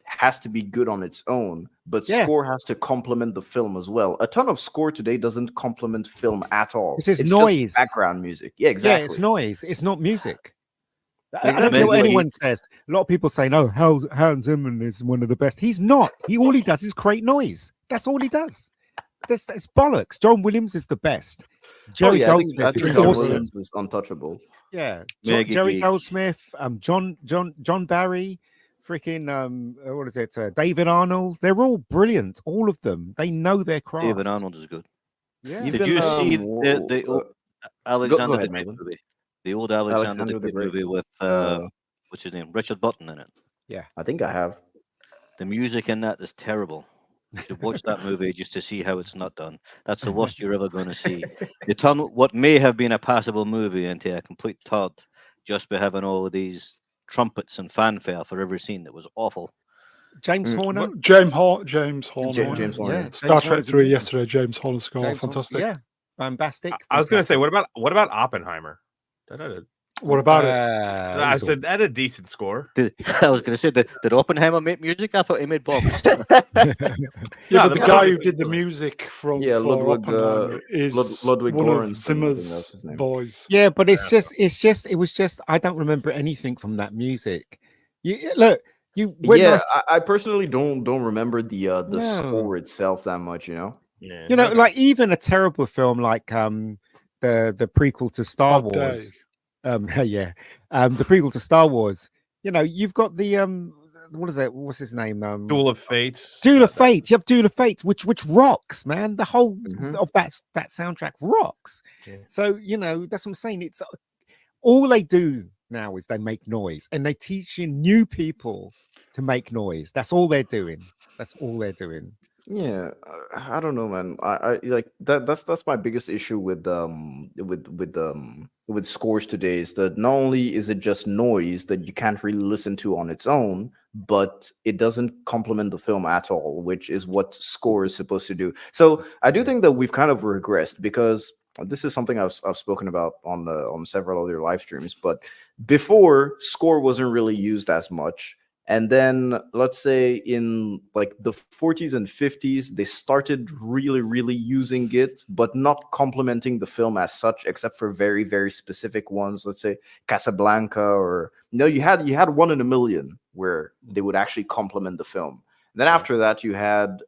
has to be good on its own, but score has to complement the film as well. A ton of score today doesn't complement film at all. It's noise, just background music. Yeah, exactly. Yeah, it's noise. It's not music. I Exactly. don't care what Maybe- anyone says. A lot of people say, no, Hans Zimmer is one of the best. He's not. All he does is create noise. That's all he does. That's bollocks. John Williams is the best. Jerry I think Goldsmith is John awesome. Williams is untouchable. Yeah, Mega Jerry geek. Goldsmith, John Barry, freaking what is it? David Arnold. They're all brilliant. All of them. They know their craft. David Arnold is good. Yeah. Did you see the old Alexander ahead, the Great Melvin. movie? The old Alexander Alexander the the Great Great. movie with what's his name? Richard Burton in it. Yeah, I think I have. The music in that is terrible. You should watch that movie just to see how it's not done. That's the worst you're ever going to see. They turn what may have been a passable movie into a complete turd just by having all of these trumpets and fanfare for every scene that was awful. James Horner. James Horner. James Horner. Yeah, Star James Trek Horner's 3 amazing. yesterday. James Horner score. James Horner, Fantastic. Yeah, bombastic. I was going to say, fantastic. what about Oppenheimer? What about it? I said that a decent score. I was going to say, did Oppenheimer make music? I thought he made bombs. Yeah, No, but the the guy who music did the was- music for Ludwig, Oppenheimer is Ludwig one Göransson, of I Zimmer's think that's his name. boys. Yeah, but it was just. I don't remember anything from that music. I personally don't remember the No. score itself that much. Yeah, You know, like even a terrible film like the prequel to Star Bad Wars. The prequel to Star Wars. You know, you've got the what is it? What's his name? Duel of Fates. Duel of Fates. You have Duel of Fates, which rocks, man. The whole Mhm. of that soundtrack rocks. Yeah. So you know that's what I'm saying. It's all they do now is they make noise, and they teaching new people to make noise. That's all they're doing. That's all they're doing. Yeah, I don't know, man. I like that. That's my biggest issue with scores today is that not only is it just noise that you can't really listen to on its own, but it doesn't complement the film at all, which is what score is supposed to do. So I do think that we've kind of regressed because this is something I've spoken about on several other live streams. But before, score wasn't really used as much. And then let's say in like the 40s and 50s, they started really using it, but not complementing the film as such, except for very, very specific ones. Let's say Casablanca, or you had One in a Million where they would actually complement the film. And then after that, you had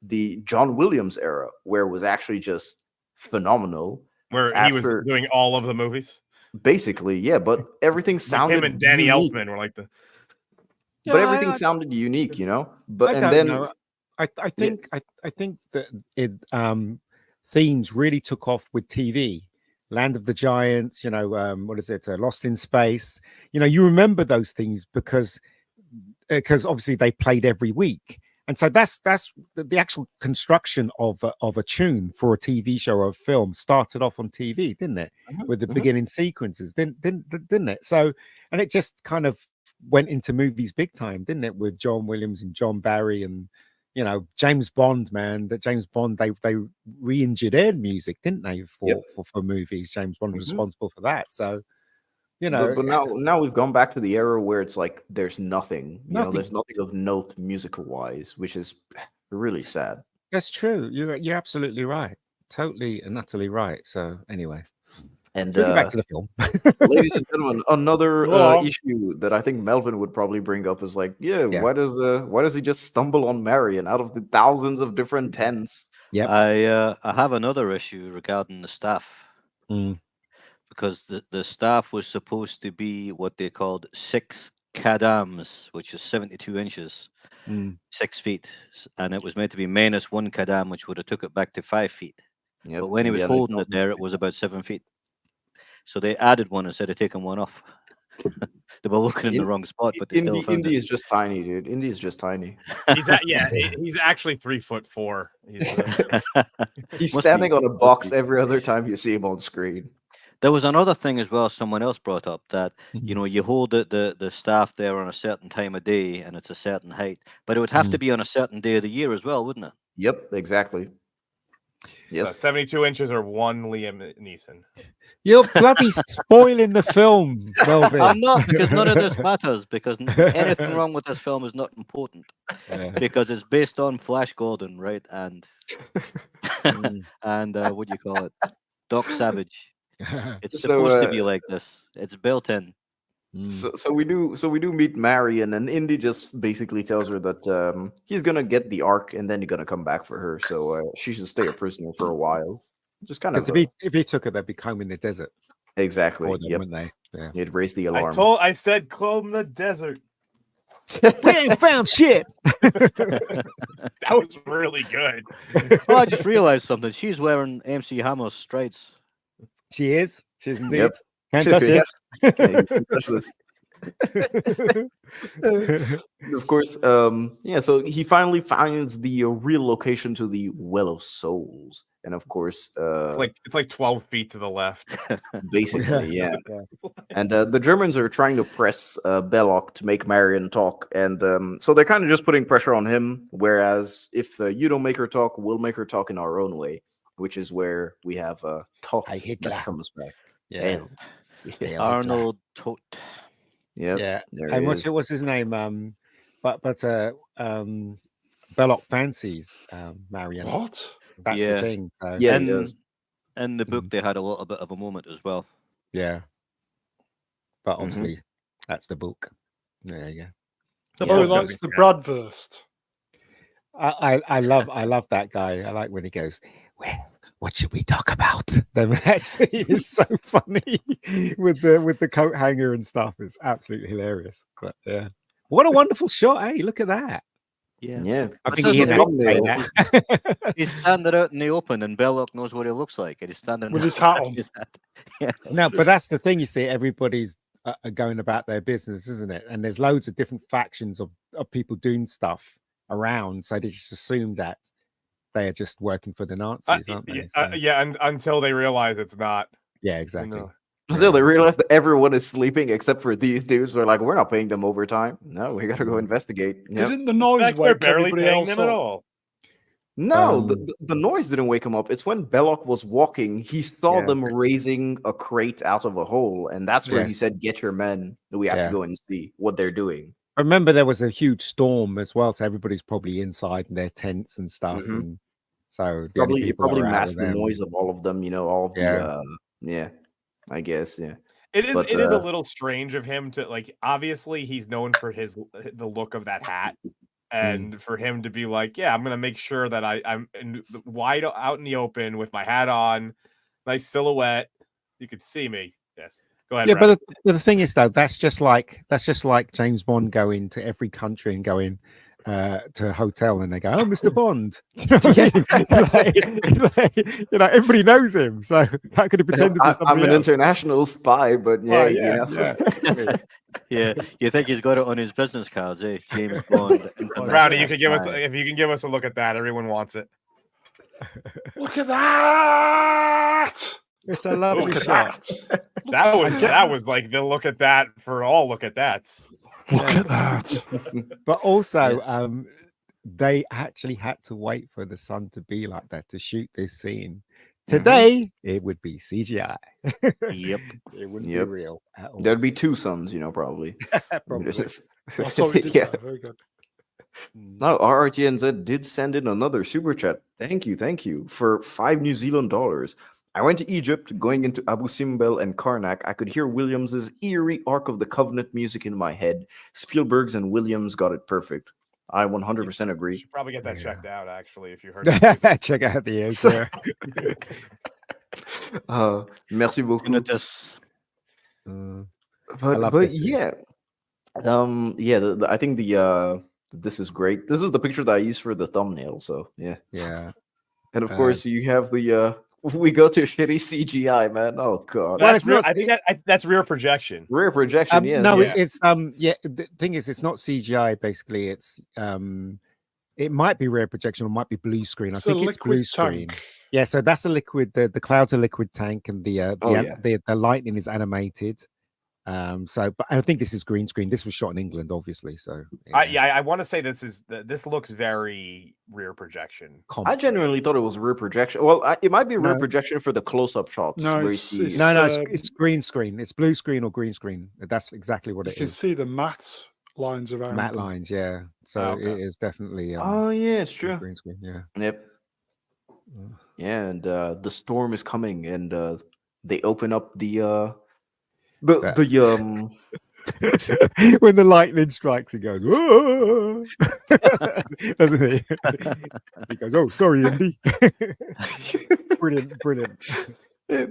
the John Williams era, where it was actually just phenomenal. Where he was doing all of the movies. Basically, yeah, but everything sounded him and Danny unique. Elfman were like the. But everything sounded unique, But I and don't then know. I think that it themes really took off with TV. Land of the Giants, what is it? Lost in Space. You remember those things because obviously they played every week. And so that's the actual construction of a tune for a TV show or a film started off on TV, didn't it? With the beginning sequences, didn't it? So, and it just kind of went into movies big time, didn't it? With John Williams and John Barry and James Bond, man. That James Bond they re-engineered music, didn't they? For movies, James Bond was responsible for that. So. But now we've gone back to the era where it's like there's nothing. There's nothing of note musical wise, which is really sad. That's true. You're absolutely right. Totally and utterly right. So anyway, and back to the film, ladies and gentlemen, another issue that I think Melvin would probably bring up is like, why does he just stumble on Marion out of the thousands of different tents? Yeah, I have another issue regarding the staff. Because the staff was supposed to be what they called 6 kadams, which is 72 inches, 6 feet, and it was meant to be minus 1 kadam, which would have took it back to 5 feet. Yep. But when he was holding it there, it was about 7 feet. So they added one instead of taking one off. They were looking in the wrong spot, but they still found Indy it. is just tiny, dude. Indy is just tiny. He's actually 3'4". He's standing on a box every other time you see him on screen. There was another thing as well. Someone else brought up that you hold the staff there on a certain time of day and it's a certain height, but it would have to be on a certain day of the year as well, wouldn't it? Yep, exactly. Yes, So 72 inches or 1 Liam Neeson. You're bloody spoiling the film, Melvin. I'm not, because none of this matters, because anything wrong with this film is not important, because it's based on Flash Gordon, right? And and what do you call it? Doc Savage. It's supposed to be like this. It's built in. So we do meet Marion, and Indy just basically tells her that he's gonna get the Ark and then he's gonna come back for her. So she should stay a prisoner for a while. Just kind of. If he took her, they'd be combing the desert. Exactly. Yep. Wouldn't they? Yeah. He'd raise the alarm. I said comb the desert. We ain't found shit. That was really good. Oh, I just realized something. She's wearing MC Hammer's strides. She is. She's indeed. Yep. Can't touch this. Can't touch this. Of course, so he finally finds the real location to the Well of Souls, and of course, it's like 12 feet to the left. Basically, yeah. And the Germans are trying to press Belloc to make Marion talk, and so they're kind of just putting pressure on him. Whereas if you don't make her talk, we'll make her talk in our own way, which is where we have Todt that comes back. Yeah. Arnold Todt. Yep. Yeah. And what's his name? But Belloc fancies Marion. What? That's the thing. So. Yeah. In the book, they had a little bit of a moment as well. Yeah. But obviously, that's the book. There you go. Oh, he likes the Bradwurst. I love that guy. I like when he goes, well, what should we talk about? That scene is so funny with the coat hanger and stuff. It's absolutely hilarious. But yeah, what a wonderful shot! Hey, look at that. Yeah. I think Ian has to say that. He's standing out in the open, and Belloc knows what he looks like, and he's standing with his hat on. Yeah. No, but that's the thing. You see, everybody's going about their business, isn't it? And there's loads of different factions of people doing stuff around, so they just assume that they are just working for the Nazis, aren't they? Yeah, and until they realize it's not. Yeah, exactly. Until they realize that everyone is sleeping except for these dudes. We're like, we're not paying them overtime. No, we gotta go investigate. Yep. Didn't the noise We're wake barely everybody paying else them up? at all. No, the noise didn't wake him up. It's when Belloc was walking, he saw them raising a crate out of a hole, and that's where he said, "Get your men. We have to go and see what they're doing." Remember, there was a huge storm as well, so everybody's probably inside in their tents and stuff. And so probably masked the noise of all of them. You know, all of I guess, It is a little strange of him to, like, obviously he's known for the look of that hat, and for him to be like, yeah, I'm gonna make sure that I'm wide out in the open with my hat on, nice silhouette, you could see me. Yes, go ahead. Yeah, but the thing is, though, that's just like James Bond going to every country and going to a hotel, and they go, "Oh, Mr. Bond." You know what I mean? It's like, you know, everybody knows him, so how could he pretend to be somebody I'm an else? international spy, but yeah. You think he's got it on his business cards, eh? James Bond. Brownie, you can give us if you can give us a look at that. Everyone wants it. Look at that! It's a lovely shot. That was like the look at that for all look at that's. Look at that. But also, they actually had to wait for the sun to be like that to shoot this scene. Today, it would be CGI. Yep. It wouldn't be real at all. There'd be two suns, probably. Probably. Very good. Now, RRTNZ did send in another super chat. Thank you. For $5 New Zealand dollars. I went to Egypt, going into Abu Simbel and Karnak. I could hear Williams's eerie Ark of the Covenant music in my head. Spielberg's and Williams got it perfect. I 100% agree. You should probably get that checked out, actually, if you heard. Check out the answer. Merci beaucoup. I think this is great. This is the picture that I used for the thumbnail. So yeah. And of course, you have the. We go to shitty CGI, man. Oh god. I think that's rear projection. Rear projection, No, it's The thing is, it's not CGI. Basically, it's It might be rear projection or might be blue screen. I It's a think it's blue liquid screen. tank. Yeah, so that's a liquid. The cloud's a liquid tank, and the lightning is animated. But I think this is green screen. This was shot in England, obviously. So I want to say this looks very rear projection. I genuinely thought it was rear projection. Well, it might be rear projection for the close-up shots. No, where you it's, see... it's, it's green screen. It's blue screen or green screen. That's exactly what it is. You can see the matte lines around. Matte them. lines, yeah. So it is definitely. Oh yeah, it's true. Green screen, yeah. Yep. Yeah, and the storm is coming, and they open up the when the lightning strikes, it goes, whoa! Doesn't he? He goes, oh, sorry, Indy. Brilliant.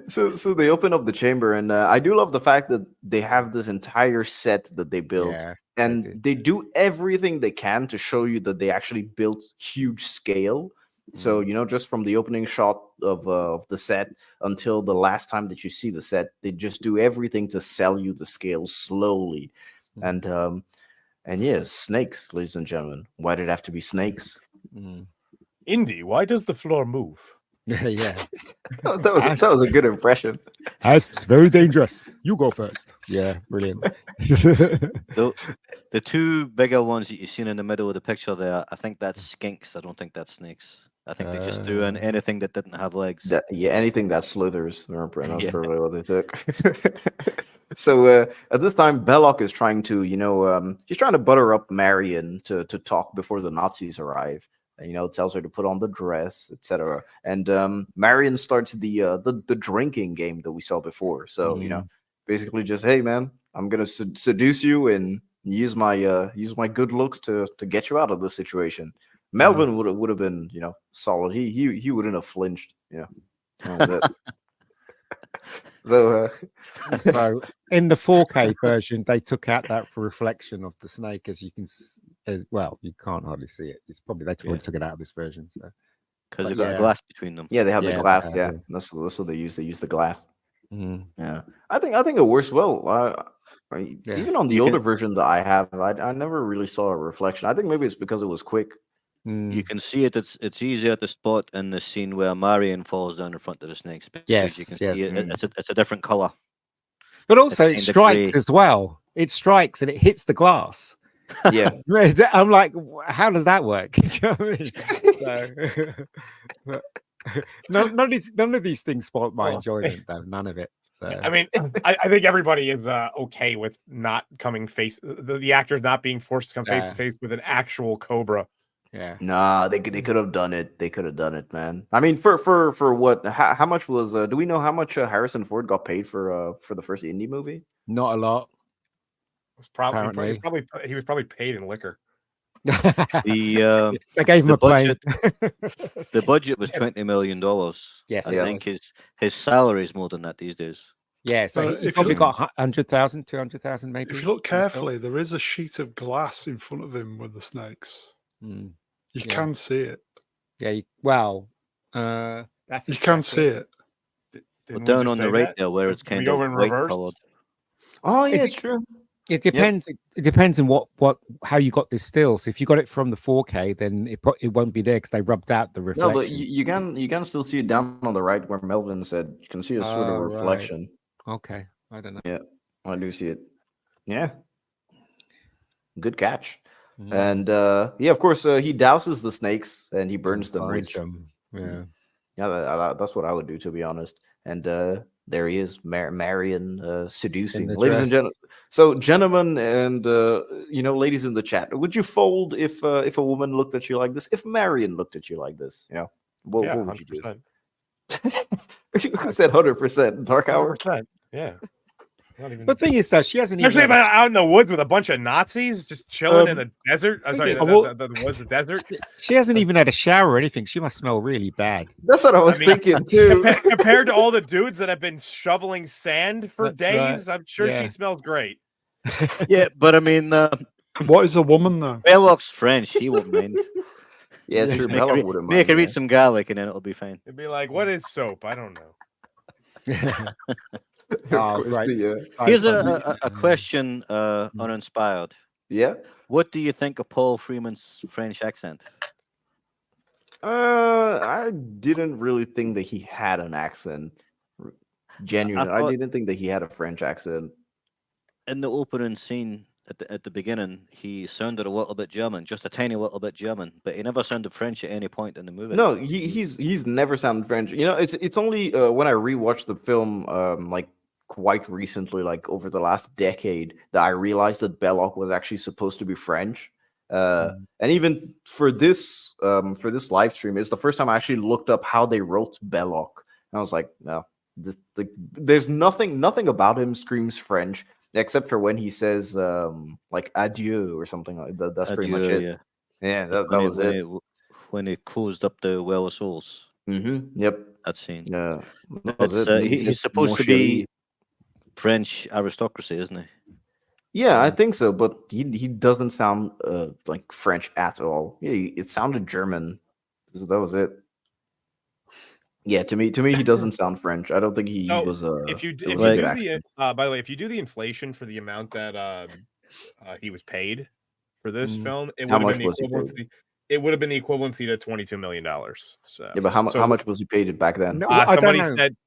So they open up the chamber, and I do love the fact that they have this entire set that they built, and they do everything they can to show you that they actually built huge scale. So just from the opening shot of the set until the last time that you see the set, they just do everything to sell you the scale slowly, and yeah, snakes, ladies and gentlemen. Why did it have to be snakes? Indy, why does the floor move? Yeah, that was a good impression. It's very dangerous. You go first. Yeah, brilliant. The two bigger ones that you've seen in the middle of the picture there, I think that's skinks. I don't think that's snakes. I think they just threw in anything that didn't have legs. Anything that slithers. That's probably what they took. So at this time, Belloc is trying to, he's trying to butter up Marion to talk before the Nazis arrive. And, tells her to put on the dress, etc. And Marion starts the drinking game that we saw before. So basically just, hey man, I'm gonna seduce you and use my good looks to get you out of this situation. Melvin would have been solid. He wouldn't have flinched. That was it. So in the 4K version, they took out that reflection of the snake, as you can, you can't hardly see it. It's probably they took it out of this version, so because they've got a glass between them. Yeah, they have the glass. Yeah, that's what they use. They use the glass. Yeah, I think it works well. Even on the older version that I have, I never really saw a reflection. I think maybe it's because it was quick. You can see it. It's easier to spot in the scene where Marion falls down in front of the snakes. Yes, you can see it. It's a different color. But also, it strikes as well. It strikes and it hits the glass. Yeah, I'm like, how does that work? Do you know what I mean? None of these things spoiled my enjoyment, though. None of it. So. I mean, I think everybody is okay with not coming the actors not being forced to come face to face with an actual cobra. Yeah. Nah, they could have done it. They could have done it, man. I mean, for what? How much was? Do we know how much Harrison Ford got paid for the first Indy movie? Not a lot. He was probably paid in liquor. They gave him a plane. The budget was $20 million. Yes, I think his salary is more than that these days. Yeah, so he probably got 100,000, 200,000 maybe. If you look carefully, there is a sheet of glass in front of him with the snakes. You can see it. Yeah, you can see it. Down on the right there, where it's kind of white colored. Oh yeah, it's true. It depends. Yep. It depends on how you got this still. So if you got it from the 4K, then it won't be there because they rubbed out the reflection. No, but you can still see it down on the right where Melvin said you can see a sort of reflection. Right. Okay, I don't know. Yeah, I do see it. Yeah, good catch. And of course, he douses the snakes and he burns them. Yeah, that's what I would do, to be honest. And there he is, Marion seducing, ladies and gentlemen. So, gentlemen and ladies in the chat, would you fold if a woman looked at you like this? If Marion looked at you like this, what would you do? I said 100%. Dark Hour. 100%. Yeah. The thing is, though, she hasn't even especially out in the woods with a bunch of Nazis just chilling in the desert. I'm sorry, the desert. She hasn't even had a shower or anything. She must smell really bad. That's what I was thinking too. Compared to all the dudes that have been shoveling sand for days, I'm sure she smells great. Yeah, but I mean, what is a woman though? Belloc's French. He won't mind. Yeah, true. Make her eat some garlic and then it'll be fine. It'd be like, what is soap? I don't know. Right. Here's a question uninspired. Yeah. What do you think of Paul Freeman's French accent? I didn't really think that he had an accent. Genuinely, I thought didn't think that he had a French accent. in the opening scene at the beginning, he sounded a little bit German, just a tiny little bit German, but he never sounded French at any point in the movie. No, he's never sounded French. You know, it's only when I rewatched the film like quite recently, like over the last decade, that I realized that Belloc was actually supposed to be French. And even for this live stream, it's the first time I actually looked up how they wrote Belloc. And I was like, no, there's nothing about him screams French, except for when he says like adieu or something like that. That's pretty much it. Yeah, that was it. When he closed up the Well of Souls. Yep. That scene. Yeah. He's supposed to be French aristocracy, isn't he? Yeah, I think so, but he doesn't sound like French at all. Yeah, it sounded German. So that was it. Yeah, to me, he doesn't sound French. I don't think he was. If you do the by the way, if you do the inflation for the amount that he was paid for this film, it would have been the equivalency. It would have been the equivalency to $22 million. So yeah, but how much was he paid back then? No,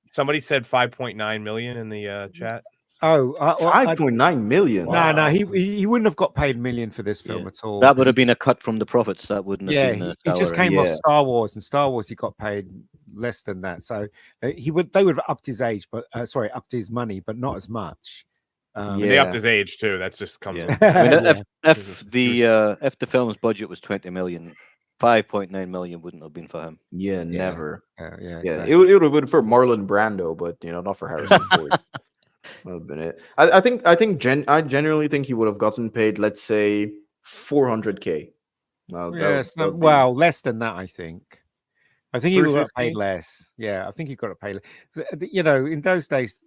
somebody said 5.9 million in the chat. Oh, 5.9 million. No, he wouldn't have got paid $1 million for this film at all. That would have been a cut from the profits. That wouldn't have been. Yeah, he just came off Star Wars, and Star Wars he got paid less than that. So they would have upped his age, but upped his money, but not as much. They upped his age too. That's just comes. I mean, if the film's budget was 20 million, 5.9 million wouldn't have been for him. Yeah, never. Yeah. Exactly. It would have been for Marlon Brando, but not for Harrison Ford. That would have been it. I genuinely think he would have gotten paid, let's say, $400K. Well, less than that, I think. I think he would have paid less. Yeah, I think he got to pay less. In those days,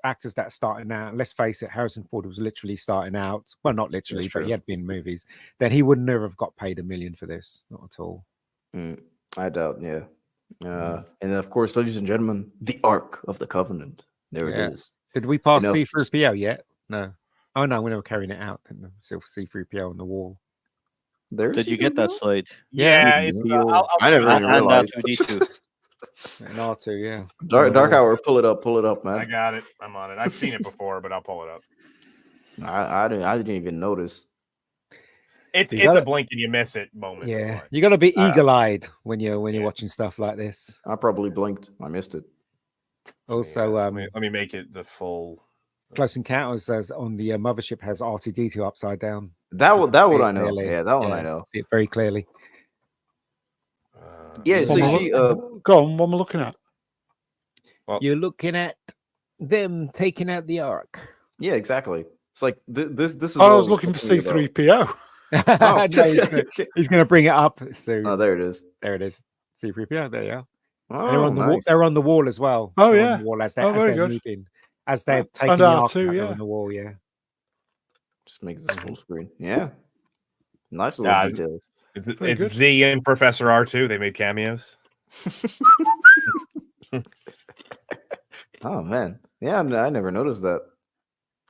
actors that starting out, let's face it, Harrison Ford was literally starting out. Well, not literally, but he had been in movies. Then he would never have got paid $1 million for this. Not at all. I doubt, yeah. And of course, ladies and gentlemen, the Ark of the Covenant. There it is. Did we pass C-3PO yet? No. Oh, no, we're never carrying it out. Still C-3PO on the wall. Did you get that slide? Yeah, I never even realized. And R2, yeah. Dark Hour, pull it up, man. I got it. I'm on it. I've seen it before, but I'll pull it up. I didn't even notice. It's a blink and you miss it moment. Yeah, you got to be eagle-eyed when you're watching stuff like this. I probably blinked. I missed it. Also, let me make it the full. Close Encounters on the mothership has R2-D2 upside down. That one I know. Clearly. Yeah, that one I know. See it very clearly. Go on, what am I looking at? Well, you're looking at them taking out the Ark. Yeah, exactly. It's like this is. I was looking for C-3PO. No, he's going to bring it up soon. Oh, there it is. There it is. C-3PO. There you are. Oh, they're on the wall as well. Oh, they're yeah. on the wall as they're moving. As they're taking the Ark out on the wall, yeah. Just make this full screen. Yeah. Nice little details. It's Z and Professor R2. They made cameos. Oh, man. Yeah, I never noticed that.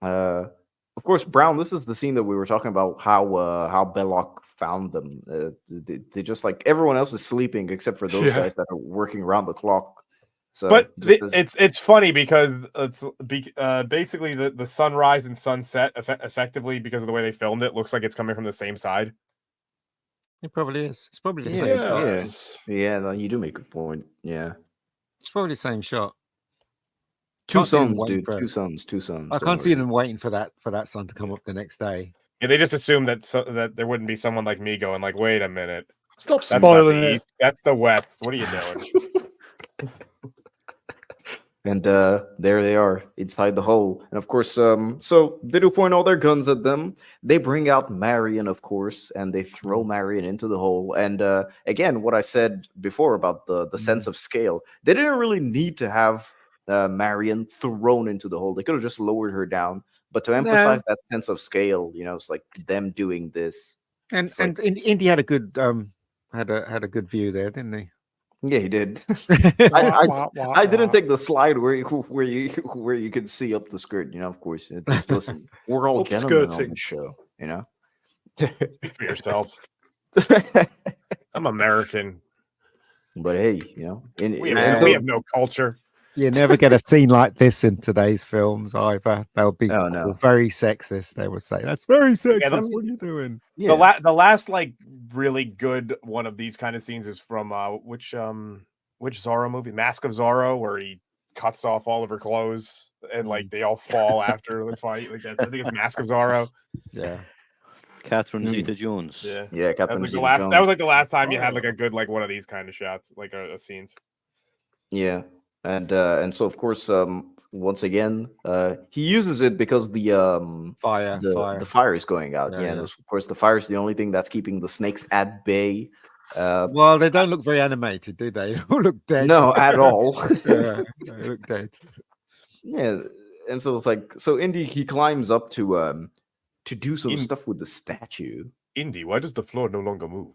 Of course, Brown, this is the scene that we were talking about, how Belloc found them. They just like everyone else is sleeping except for those guys that are working around the clock. So, but it's funny because it's basically the sunrise and sunset effectively, because of the way they filmed it, looks like it's coming from the same side. It probably is. It's probably the same shot. Yeah, no, you do make a point. Yeah. It's probably the same shot. Two suns, dude. Two suns. I can't see them waiting for that sun to come up the next day. Yeah, they just assumed that there wouldn't be someone like me going like, wait a minute. Stop spoiling it. East, that's the West. What are you doing? And there they are inside the hole. And of course, so they do point all their guns at them. They bring out Marion, of course, and they throw Marion into the hole. And again, what I said before about the sense of scale, they didn't really need to have Marion thrown into the hole. They could have just lowered her down. But to emphasize that sense of scale, it's like them doing this. And Indy had a good had a good view there, didn't he? Yeah, he did. I didn't take the slide where you could see up the skirt. Of course. Listen, we're all gentlemen on the show. you know. Speak for yourself. I'm American. But hey, you know, we have no culture. You never get a scene like this in today's films either. They'll be no. very sexist. They would say, "That's very sexist. What are you doing?" Yeah. The last like really good one of these kind of scenes is from which Zorro movie, Mask of Zorro, where he cuts off all of her clothes and like they all fall after the fight. Like that. I think it's Mask of Zorro. Yeah. Catherine Zeta-Jones. Yeah, Catherine Zeta-Jones. That was like the last time you had like a good like one of these kind of shots, like a scenes. Yeah, and so of course, once again, he uses it because the fire is going out. Yeah, and of course the fire is the only thing that's keeping the snakes at bay. Well, they don't look very animated, do they? They all look dead. No, at all. Yeah, they look dead. Yeah, and so it's like Indy he climbs up to do some stuff with the statue. Indy, why does the floor no longer move?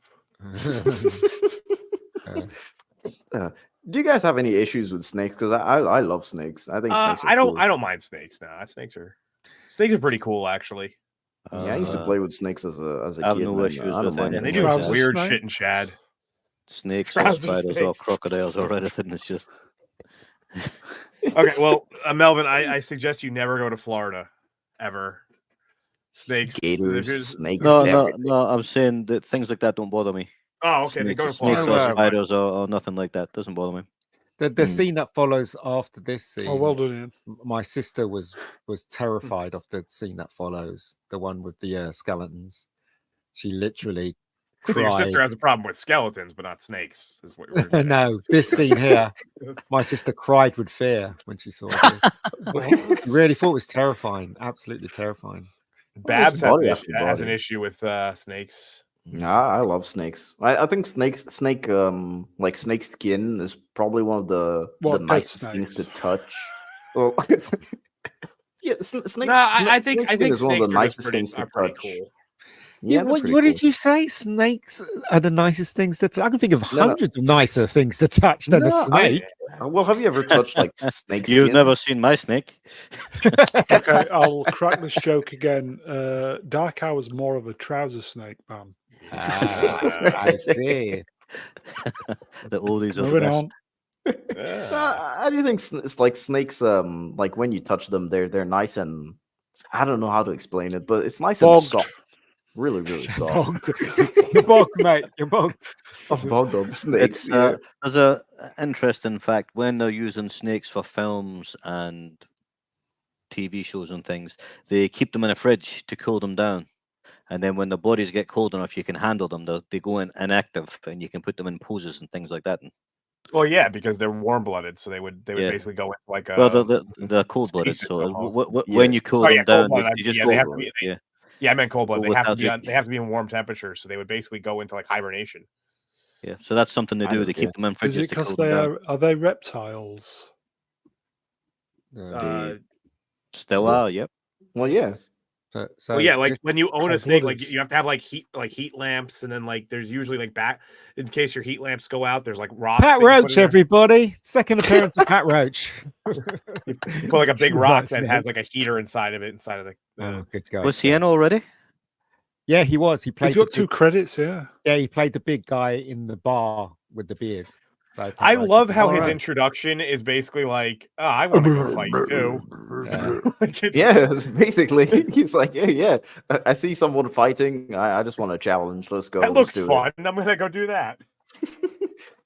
Do you guys have any issues with snakes? Because I love snakes. I think snakes are I don't cool. I don't mind snakes. Nah, snakes are pretty cool actually. Yeah, I used to play with snakes as a I have kid. no issues with and they do weird shit in Shad. Snakes or spiders or crocodiles or anything. It's just okay. Well, Melvin, I suggest you never go to Florida ever. Snakes, gators, snakes. No. I'm saying that things like that don't bother me. Oh, okay. They go to snakes Florida. or spiders or nothing like that doesn't bother me. The scene that follows after this scene. Oh, well done, Ian. My sister was terrified of the scene that follows, the one with the skeletons. She literally cried. Your sister has a problem with skeletons, but not snakes. Is what we're No, this scene here, my sister cried with fear when she saw it. She really thought it was terrifying, absolutely terrifying. Babs has an issue with snakes. Nah, I love snakes. I think snake skin is probably one of the nicest things to touch. Well, yeah, snakes. No, I think is one of the nicest things to touch. Cool. Yeah, what did you say? Snakes are the nicest things to touch. I can think of hundreds of nicer things to touch than a snake. Well, have you ever touched like snake skin? You've never seen my snake. Okay, I'll crack this joke again. Dark Hour's more of a trouser snake, man. I see. The oldies are Moving the best. on. How do you think it's like snakes? Like when you touch them, they're nice and I don't know how to explain it, but it's nice and soft. Really, really soft. You're bogged, mate. You're bogged. I'm bogged on snakes. There's a interesting fact when they're using snakes for films and TV shows and things, they keep them in a fridge to cool them down. And then when the bodies get cold enough, you can handle them. They go inactive, and you can put them in poses and things like that. Well, yeah, because they're warm-blooded, so they would basically go into like a. Well, they're cold-blooded, so when you cool them down, you just go. They have to be, yeah, I meant cold-blooded. They have to be in warm temperatures, so they would basically go into like hibernation. Yeah, so that's something they do. They keep them in fridges. Is it because they are they reptiles? Still are, yep. Well, yeah. So yeah, like when you own a snake, like you have to have like heat lamps, and then like there's usually like in case your heat lamps go out, there's like rocks. Pat Roach, everybody! Second appearance of Pat Roach. You put like a big rock that has like a heater inside of it, inside of the. Good guy. Was he in already? Yeah, he was. He played. He's got 2 credits. Yeah. Yeah, he played the big guy in the bar with the beard. So I love how his introduction is basically like, "Oh, I want to go fight too." Yeah, basically, he's like, "Yeah, I see someone fighting. I just want to challenge. Let's go. That looks fun. I'm gonna go do that."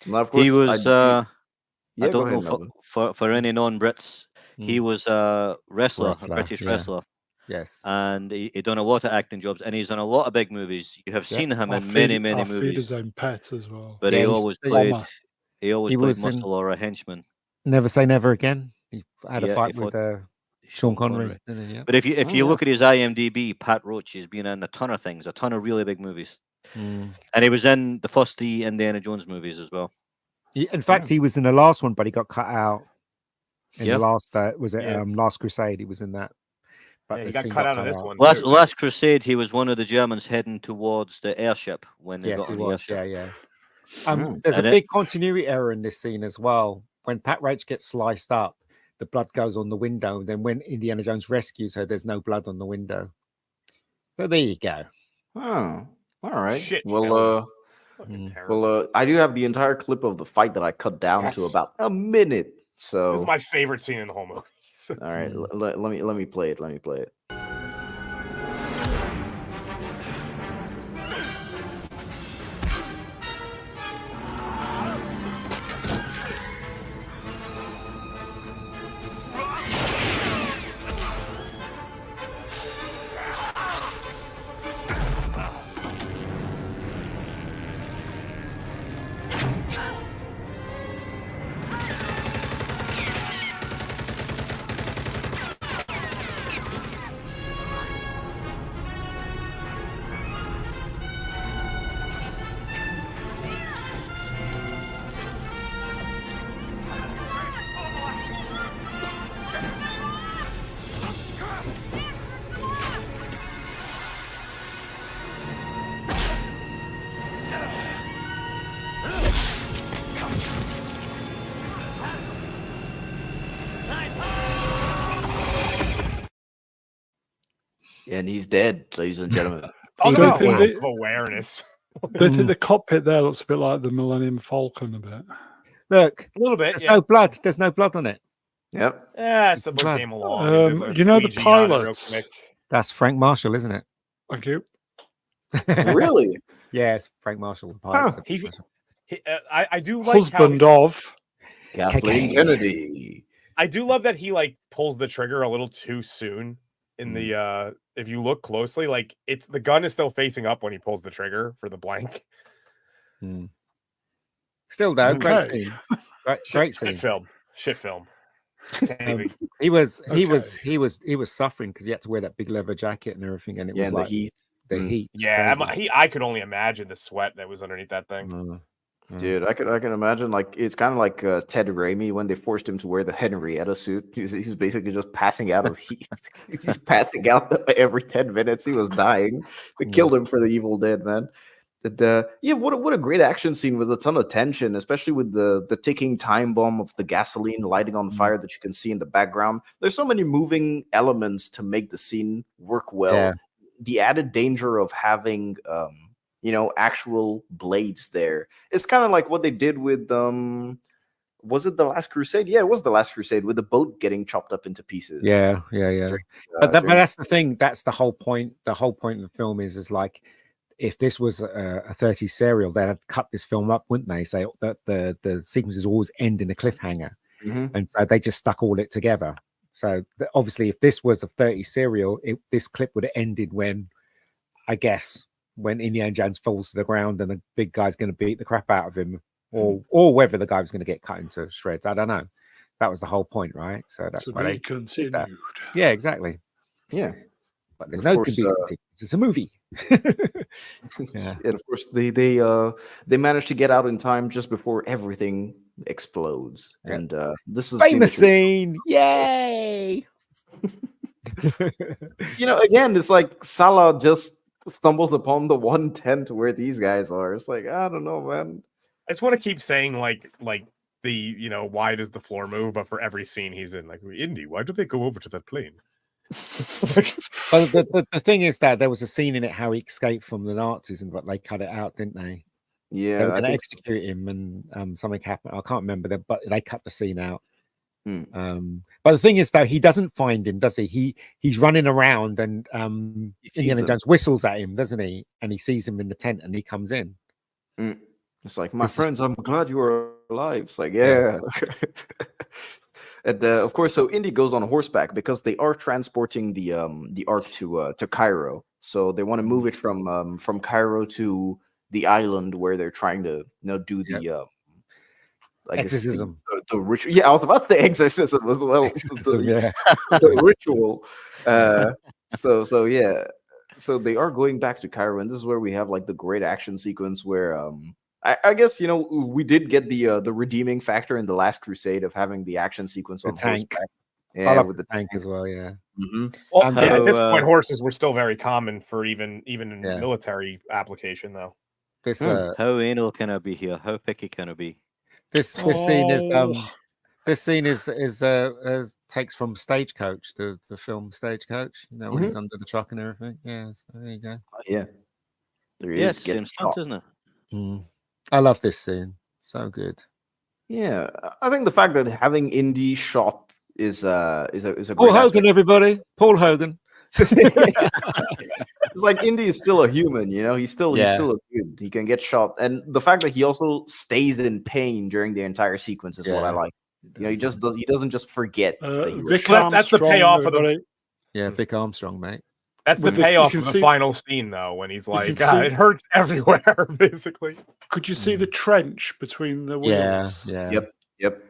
Now, of course, he was. I don't ahead, know for any non-Brits. He was a wrestler, a British wrestler. Yes, and he done a lot of acting jobs, and he's done a lot of big movies. You have seen him in many movies. Feed his own pet as well. But he always played. He always played muscle or a henchman. Never Say Never Again. He had a fight with Sean Connery. But if you look at his IMDb, Pat Roach has been in a ton of things, a ton of really big movies, and he was in the first 3 Indiana Jones movies as well. In fact, he was in the last one, but he got cut out. In the last, Last Crusade? He was in that. But he got cut out of this one. Last Crusade, he was one of the Germans heading towards the airship when they got on the airship. Yeah. There's a big continuity error in this scene as well. When Pat Roach gets sliced up, the blood goes on the window. Then when Indiana Jones rescues her, there's no blood on the window. So there you go. Oh, all right. Shit Well, film. Fucking terrible. I do have the entire clip of the fight that I cut down to about a minute. So This is my favorite scene in the whole movie. all right, let me play it. Let me play it. And he's dead, ladies and gentlemen. Talk Don't about think lack they- of awareness. Don't think the cockpit there looks a bit like the Millennium Falcon a bit. Look, A little bit. there's Yeah. no blood. There's no blood on it. Yep. Yeah, someone Blood. came along. and did You know the squeegee on it real pilots? quick. That's Frank Marshall, isn't it? Thank you. Really? Yes, Frank Marshall. The pilot. Huh. I do like Husband how of. Kathleen Kennedy. I do love that he like pulls the trigger a little too soon in the if you look closely, like it's the gun is still facing up when he pulls the trigger for the blank. Still though, great Okay. scene. Great scene. Shit film. He was suffering because he had to wear that big leather jacket and everything, and it was and like the heat. the heat. was Yeah, crazy. I could only imagine the sweat that was underneath that thing. Dude, I can imagine, like, it's kind of like Ted Raimi when they forced him to wear the Henrietta suit. He's basically just passing out of heat. He's passing out every 10 minutes. He was dying. They killed him for the Evil Dead, man. But, yeah, what a great action scene with a ton of tension, especially with the ticking time bomb of the gasoline lighting on fire that you can see in the background. There's so many moving elements to make the scene work well. Yeah. The added danger of having actual blades there. It's kind of like what they did with was it The Last Crusade? Yeah, it was The Last Crusade with the boat getting chopped up into pieces. Yeah. But that's the thing. That's the whole point. The whole point of the film is like, if this was a 30 serial, they'd have cut this film up, wouldn't they? Say that the sequences always end in a cliffhanger, and so they just stuck all it together. So obviously, if this was a 30 serial, this clip would have ended when, I guess, when Indiana Jones falls to the ground and the big guy's going to beat the crap out of him, or whether the guy was going to get cut into shreds. I don't know. That was the whole point, right? So that's why they continued. That. Yeah, exactly. Yeah, but there's no contingency. It's a movie. Yeah. And of course, they managed to get out in time just before everything explodes. Yeah. And this is famous scene. Yay! Again, it's like Sallah just stumbles upon the one tent where these guys are. It's like, I don't know, man. I just want to keep saying like the why does the floor move? But for every scene he's in, like, Indy, why do they go over to that plane? But the thing is that there was a scene in it how he escaped from the Nazis, and but they cut it out, didn't they? Yeah, they were going to execute him, and something happened. I can't remember that, but they cut the scene out. But the thing is, though, he doesn't find him, does he? He's running around, and Indiana Jones whistles at him, doesn't he? And he sees him in the tent, and he comes in. It's like, my friends, I'm glad you are alive. It's like, yeah. And of course, so Indy goes on horseback because they are transporting the Ark to Cairo. So they want to move it from Cairo to the island where they're trying to do the exorcism. The ritual. Yeah, I was about to say exorcism as well. The ritual. So yeah. So they are going back to Cairo, and this is where we have like the great action sequence where I guess we did get the redeeming factor in The Last Crusade of having the action sequence on horseback. Yeah, with the tank as well. Yeah. Well, at this point, horses were still very common for even in military application, though. How anal can I be here? How picky can I be? This scene is This scene is takes from Stagecoach, the film Stagecoach. You know, when he's under the truck and everything. Yeah, so there you go. Yeah, there he Yes, is. Getting same stunt, shot. isn't it? I love this scene. So good. Yeah, I think the fact that having Indy shot is a great Paul Hogan, aspect. everybody. Paul Hogan. It's like Indy is still a human, you know. He's still a dude. He can get shot, and the fact that he also stays in pain during the entire sequence is what I like. You know, he doesn't just forget. That's the payoff of the. Yeah, Vic Armstrong, mate. That's the payoff of the final scene, though, when he's like, it hurts everywhere, basically. Could you see the trench between the wheels? Yeah. Yep.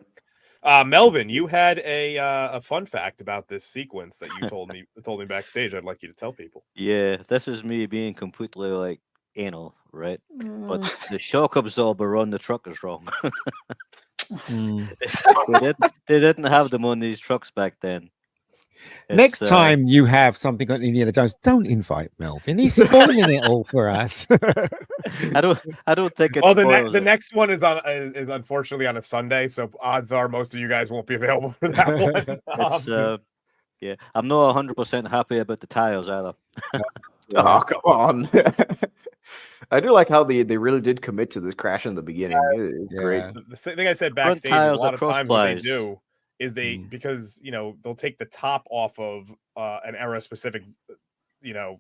Melvin, you had a fun fact about this sequence that you told me backstage. I'd like you to tell people. Yeah, this is me being completely like anal, right? But the shock absorber on the truck is wrong. They didn't have them on these trucks back then. Next time you have something on Indiana Jones, don't invite Melvin. He's spoiling it all for us. I don't think it's. Well, the next one is unfortunately on a Sunday, so odds are most of you guys won't be available for that one. Yeah, I'm not 100% happy about the tires either. Oh, come on. I do like how they really did commit to this crash in the beginning. It's great. The thing I said backstage is a lot of times what they do is because they'll take the top off of an era specific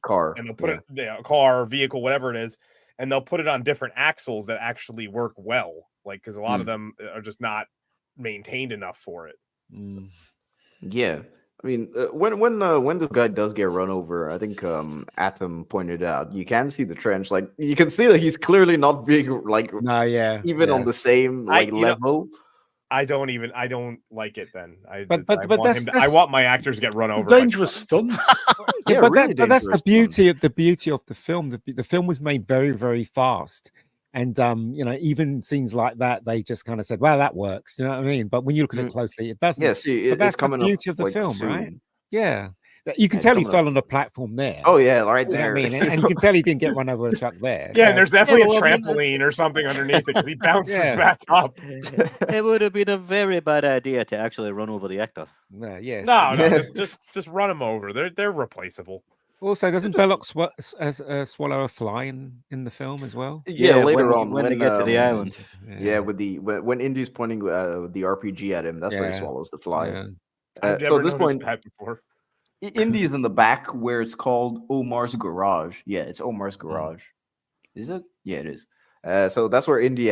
car, and they'll put it car, vehicle, whatever it is, and they'll put it on different axles that actually work well, like because a lot of them are just not maintained enough for it. Yeah, I mean, when this guy does get run over, I think Atom pointed out, you can see the trench. Like you can see that he's clearly not being on the same level. I don't like it. Then I want my actors to get run over. Dangerous stunts. But that's the beauty of the film. The film was made very, very fast, and even scenes like that, they just kind of said, "Well, that works." Do you know what I mean? But when you look at it closely, it doesn't. Yeah, see, that's the beauty of the film, right? Yeah. You can tell he fell on the platform there. Oh yeah, right there. You know what I mean, and you can tell he didn't get run over a truck there. Yeah, and there's definitely a trampoline or something underneath it because he bounces back up. It would have been a very bad idea to actually run over the actor. Yes. No, just run them over. They're replaceable. Also, doesn't Belloc swallow a fly in the film as well? Yeah, later on when they get to the island. Yeah, when Indy's pointing the RPG at him, that's where he swallows the fly. Yeah. I've never noticed that before. Indy's in the back where it's called Omar's Garage. Yeah, it's Omar's Garage. Is it? Yeah, it is. So that's where Indy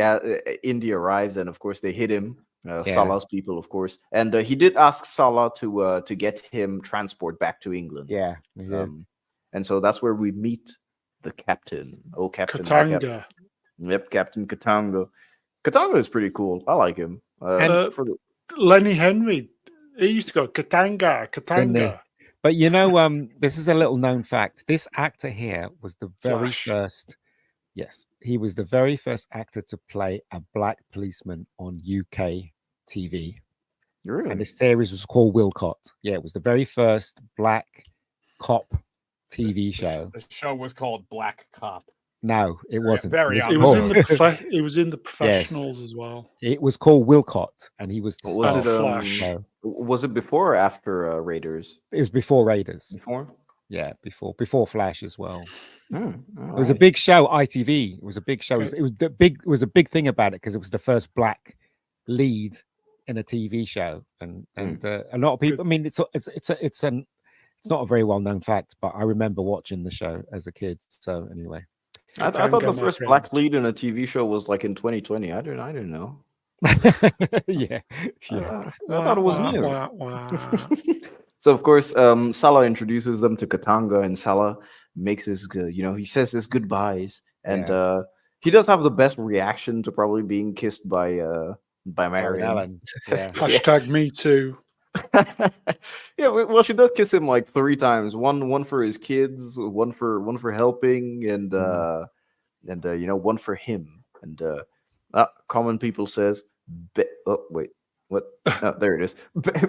arrives, and of course they hit him. Salah's people, of course, and he did ask Sallah to get him transport back to England. Yeah. And so that's where we meet the captain. Oh, Captain Katanga. Yep, Captain Katanga. Katanga is pretty cool. I like him. Lenny Henry, he used to go Katanga. But this is a little known fact. This actor here was the very first. Yes, he was the very first actor to play a black policeman on UK TV. Really? And the series was called Wilcott. Yeah, it was the very first black cop TV show. The show was called Black Cop. No, it wasn't. He was in the Professionals as well. It was called Wilcott, and he was the was star. Flash. Was it before or after Raiders? It was before Raiders. Before? Yeah, before Flash as well. It was right. a big show. ITV. It was a big show. Okay. It was a big thing about it because it was the first black lead in a TV show, and a lot of people. I mean, it's not a very well known fact, but I remember watching the show as a kid. So anyway. I thought the first black lead in a TV show was like in 2020. I didn't know. Yeah. I thought it was new. Wow. So of course, Sallah introduces them to Katanga, and Sallah makes his he says his goodbyes, and he does have the best reaction to probably being kissed by Marion. Yeah. Hashtag me too. Yeah, well, she does kiss him like 3 times. One for his kids, one for helping, and one for him. And Common People says, wait, what? Oh, there it is.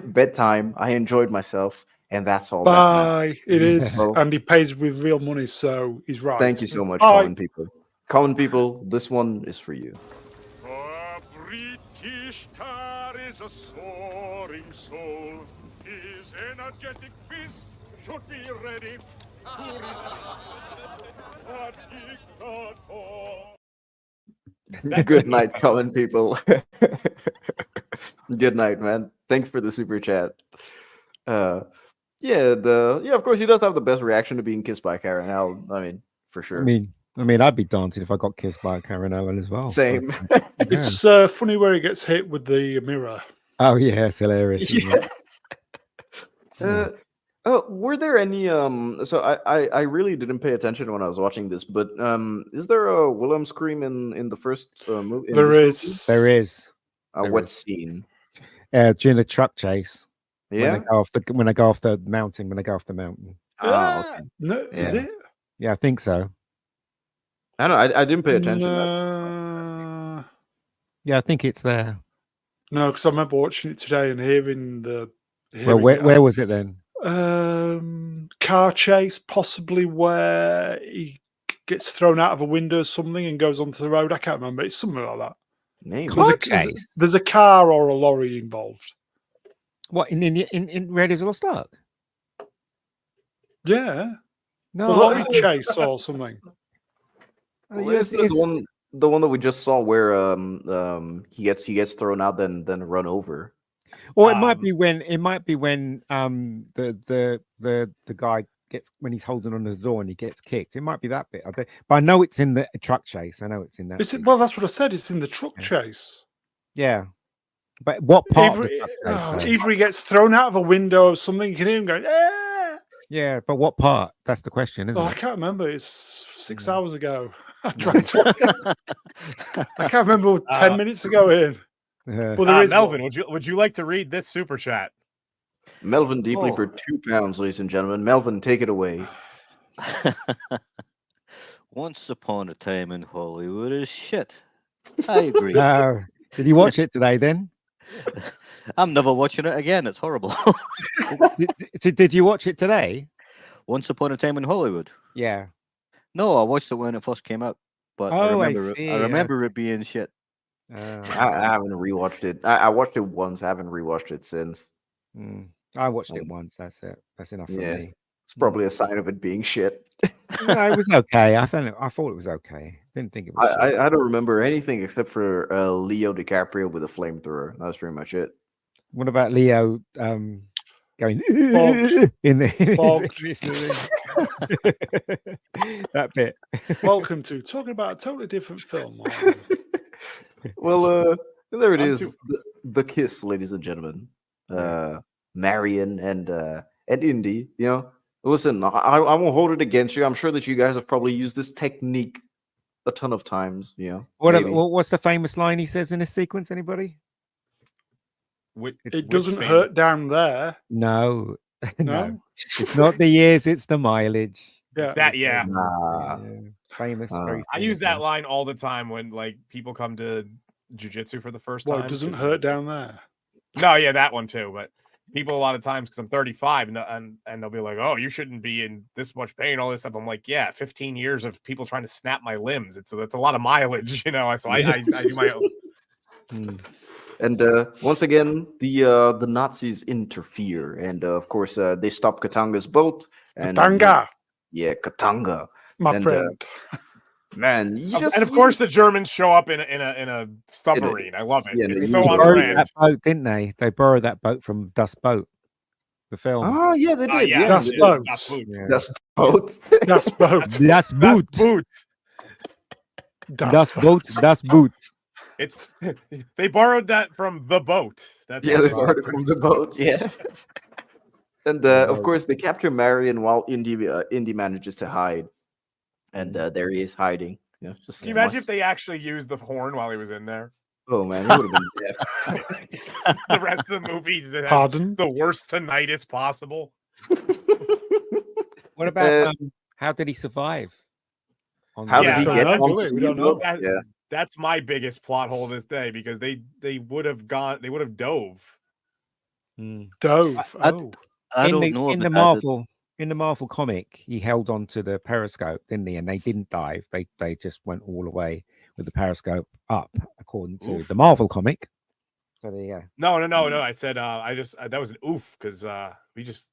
Bedtime. I enjoyed myself, and that's all. Bye. It is, and he pays with real money, so he's right. Thank you so much, Common People. Common People, this one is for you. For British Star is is a soaring soul. His energetic fist should be ready to what he got for. Good night, common people. Good night, man. Thanks for the super chat. Of course, he does have the best reaction to being kissed by Karen Allen. I mean, for sure. I mean, I'd be dancing if I got kissed by a Karen Allen as well. Same. So, It's funny where he gets hit with the mirror. Oh yeah, it's hilarious. Yeah. Were there any so I really didn't pay attention when I was watching this, but is there a Willem scream in the first movie? There is. There is. What scene? During the truck chase. Yeah. When they go off the mountain. Okay. No, is it? Yeah, I think so. I don't know. I didn't pay attention. Yeah, I think it's there. No, because I remember watching it today and hearing the. Well, where was it then? Car chase, possibly where he gets thrown out of a window or something and goes onto the road. I can't remember. It's something like that. Maybe. There's a car or a lorry involved. What in Raiders of the Lost Ark? Yeah. No, the lorry chase or something. Well, it's the one that we just saw where he gets thrown out then run over. Or it might be when the guy gets when he's holding on to the door and he gets kicked. It might be that bit. But I know it's in the truck chase. I know it's in that. Well, that's what I said. It's in the truck chase. Yeah. But what part of the truck chase? Either he gets thrown out of a window or something, you can hear him going, ah! Yeah, but what part? That's the question, isn't it? I can't remember. It's 6 hours ago. I tried to. I can't remember 10 minutes ago, Ian. Well, there is Melvin, would you like to read this super chat? Melvin Deeply for £2, ladies and gentlemen. Melvin, take it away. Once Upon a Time in Hollywood is shit. I agree. Did you watch it today then? I'm never watching it again. It's horrible. Did you watch it today? Once Upon a Time in Hollywood? Yeah. No, I watched it when it first came out. But I remember it being shit. I haven't rewatched it. I watched it once. I haven't rewatched it since. I watched it once. That's it. That's enough for me. It's probably a sign of it being shit. No, it was okay. I thought it was okay. Didn't think it was. I don't remember anything except for Leo DiCaprio with a flamethrower. That was pretty much it. What about Leo going in the that bit? Welcome to talking about a totally different film. Well, there it is. The kiss, ladies and gentlemen. Marion and Indy. You know, listen, I won't hold it against you. I'm sure that you guys have probably used this technique a ton of times. You know, what's the famous line he says in this sequence? Anybody? It doesn't hurt down there. No. No. It's not the years; it's the mileage. Yeah, Famous. I use that line all the time when like people come to jiu-jitsu for the first time. It doesn't hurt down there. No, yeah, that one too. But people a lot of times, because I'm 35, and they'll be like, "Oh, you shouldn't be in this much pain, all this stuff." I'm like, "Yeah, 15 years of people trying to snap my limbs. That's a lot of mileage, you know." So I do my own. And once again, the Nazis interfere, and of course they stop Katanga's boat. Katanga. Katanga, my friend. Man, and of course the Germans show up in a submarine. I love it. Yeah, it's so on brand. That boat, didn't they? They borrowed that boat from Dust Boat, the film. Oh yeah, they did. Yeah, Dust Boat. Dust Boat. Dust Boat. Dust Boot. Dust Boat. Dust Boot. They borrowed that from the boat. They borrowed it from the boat. Yeah. And of course, they capture Marion while Indy manages to hide, and there he is hiding. Yeah, just can you imagine if they actually used the horn while he was in there? Oh man, he would have been dead. The rest of the movie, Pardon? The worst tinnitus possible. What about how did he survive? How did he get? We don't know. That's my biggest plot hole this day, because they would have dove. Dove. In the Marvel comic, he held on to the periscope, didn't he? And they didn't dive. They just went all the way with the periscope up, according to the Marvel comic. So there you go. No. I said that was an oof because we just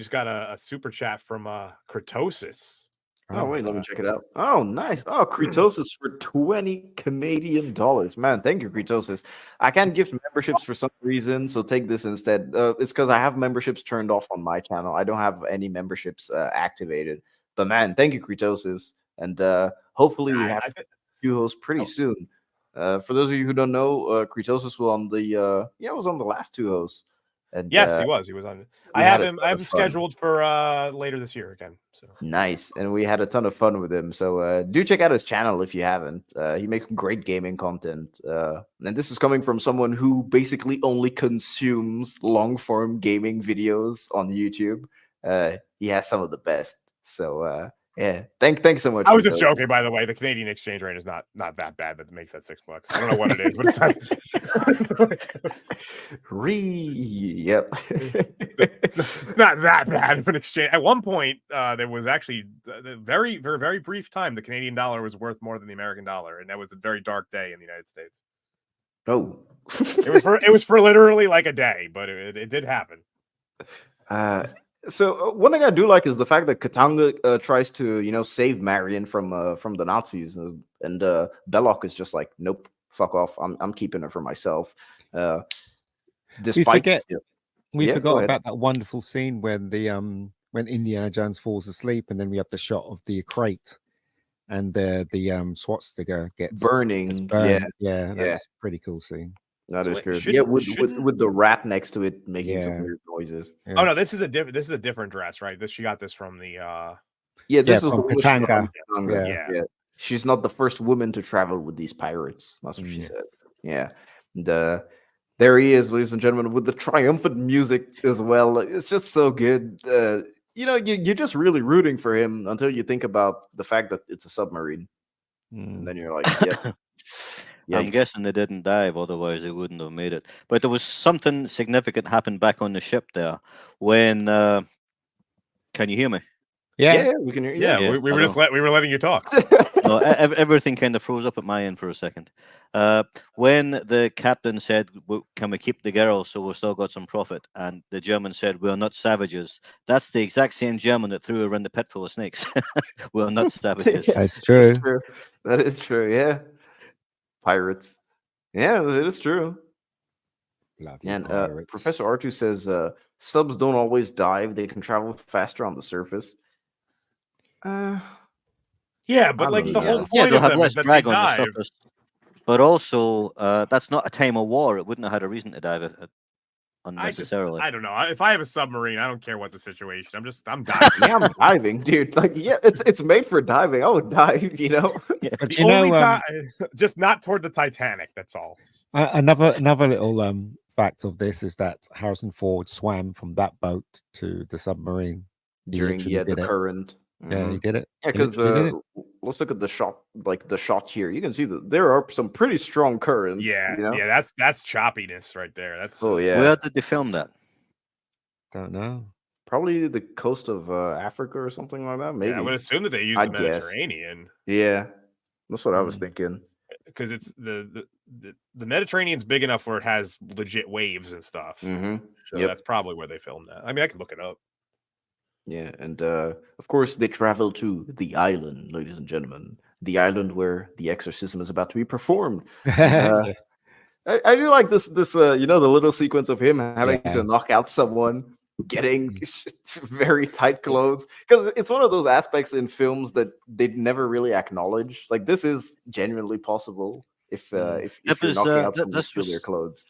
got a super chat from Kratosis. Oh, wait, let me check it out. Oh, nice. Oh, Kratosis for 20 Canadian dollars. Man, thank you, Kratosis. I can't gift memberships for some reason, so take this instead. It's because I have memberships turned off on my channel. I don't have any memberships activated. But man, thank you, Kratosis. And hopefully we have two hosts pretty soon. For those of you who don't know, Kratosis was on the was on the last two hosts. And, yes, he was. He was on. I have him scheduled for later this year again. So nice, and we had a ton of fun with him. So do check out his channel if you haven't. He makes great gaming content, and this is coming from someone who basically only consumes long form gaming videos on YouTube. He has some of the best. So yeah, thanks so much. I was just joking, by the way. The Canadian exchange rate is not that bad that makes that $6. I don't know what it is, but it's not. Yep. It's not that bad of an exchange. At one point, there was actually the very brief time the Canadian dollar was worth more than the American dollar, and that was a very dark day in the United States. Oh, it was for literally like a day, but it did happen. So one thing I do like is the fact that Katanga tries to, save Marion from the Nazis, and Belloc is just like, nope, fuck off. I'm keeping her for myself. Despite we forgot about that wonderful scene when when Indiana Jones falls asleep, and then we have the shot of the crate, and the swastika gets burning. Burned. Yeah, that's a pretty cool scene. That is true. Yeah, with the rat next to it making some weird noises. Yeah. Oh no, this is a different dress, right? She got this from the this is from the Katanga. Yeah. She's not the first woman to travel with these pirates. That's what she said. Yeah. And there he is, ladies and gentlemen, with the triumphant music as well. It's just so good. You're just really rooting for him until you think about the fact that it's a submarine. And then you're like, yeah. I'm guessing they didn't dive, otherwise they wouldn't have made it. But there was something significant happened back on the ship there when. Can you hear me? Yeah, we can hear you. Yeah, we were letting you talk. No, everything kind of froze up at my end for a second. When the captain said, "Can we keep the girl so we've still got some profit?" and the German said, "We're not savages." That's the exact same German that threw around the pit full of snakes. We're not savages. That's true. That is true. Yeah. Pirates. Yeah, it is true. And Professor Artu says subs don't always dive; they can travel faster on the surface. Yeah, but like the whole point they'll of have them less is that drag they on the dive. surface. But also, that's not a time of war. It wouldn't have had a reason to dive unnecessarily. I don't know. If I have a submarine, I don't care what the situation. I'm diving. Yeah, I'm diving, dude. Like, yeah, it's made for diving. I would dive, But The only time, just not toward the Titanic. That's all. Another little fact of this is that Harrison Ford swam from that boat to the submarine during the current. Yeah, he did it. Yeah, because let's look at the shot, here. You can see that there are some pretty strong currents. Yeah, that's choppiness right there. That's Where did they film that? Don't know. Probably the coast of Africa or something like that. Maybe. Yeah, I would assume that they used the Mediterranean. Yeah, that's what I was thinking. Because it's the Mediterranean's big enough where it has legit waves and stuff. So that's probably where they filmed that. I mean, I could look it up. Yeah, and of course they travel to the island, ladies and gentlemen, the island where the exorcism is about to be performed. I do like this the little sequence of him having to knock out someone, getting very tight clothes, because it's one of those aspects in films that they'd never really acknowledge. Like, this is genuinely possible if you're knocking out someone to steal their clothes.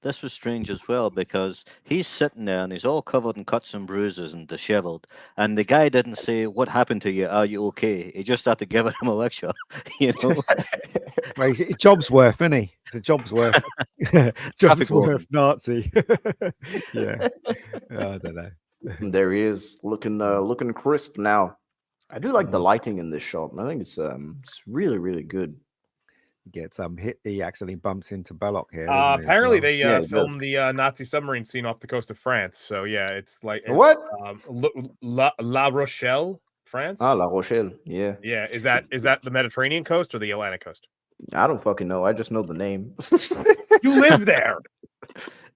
This was strange as well, because he's sitting there and he's all covered in cuts and bruises and disheveled, and the guy didn't say, "What happened to you? Are you okay?" He just started giving him a lecture. Well, it's a job's worth, isn't he? It's a job's worth. Job's worth Nazi. Yeah. I don't know. There he is, looking crisp now. I do like the lighting in this shot. I think it's really, really good. Gets hit. He accidentally bumps into Belloc here. Apparently, they filmed the Nazi submarine scene off the coast of France. So yeah, it's like what? La Rochelle, France. La Rochelle. Yeah. Yeah. Is that the Mediterranean coast or the Atlantic coast? I don't fucking know. I just know the name. You live there.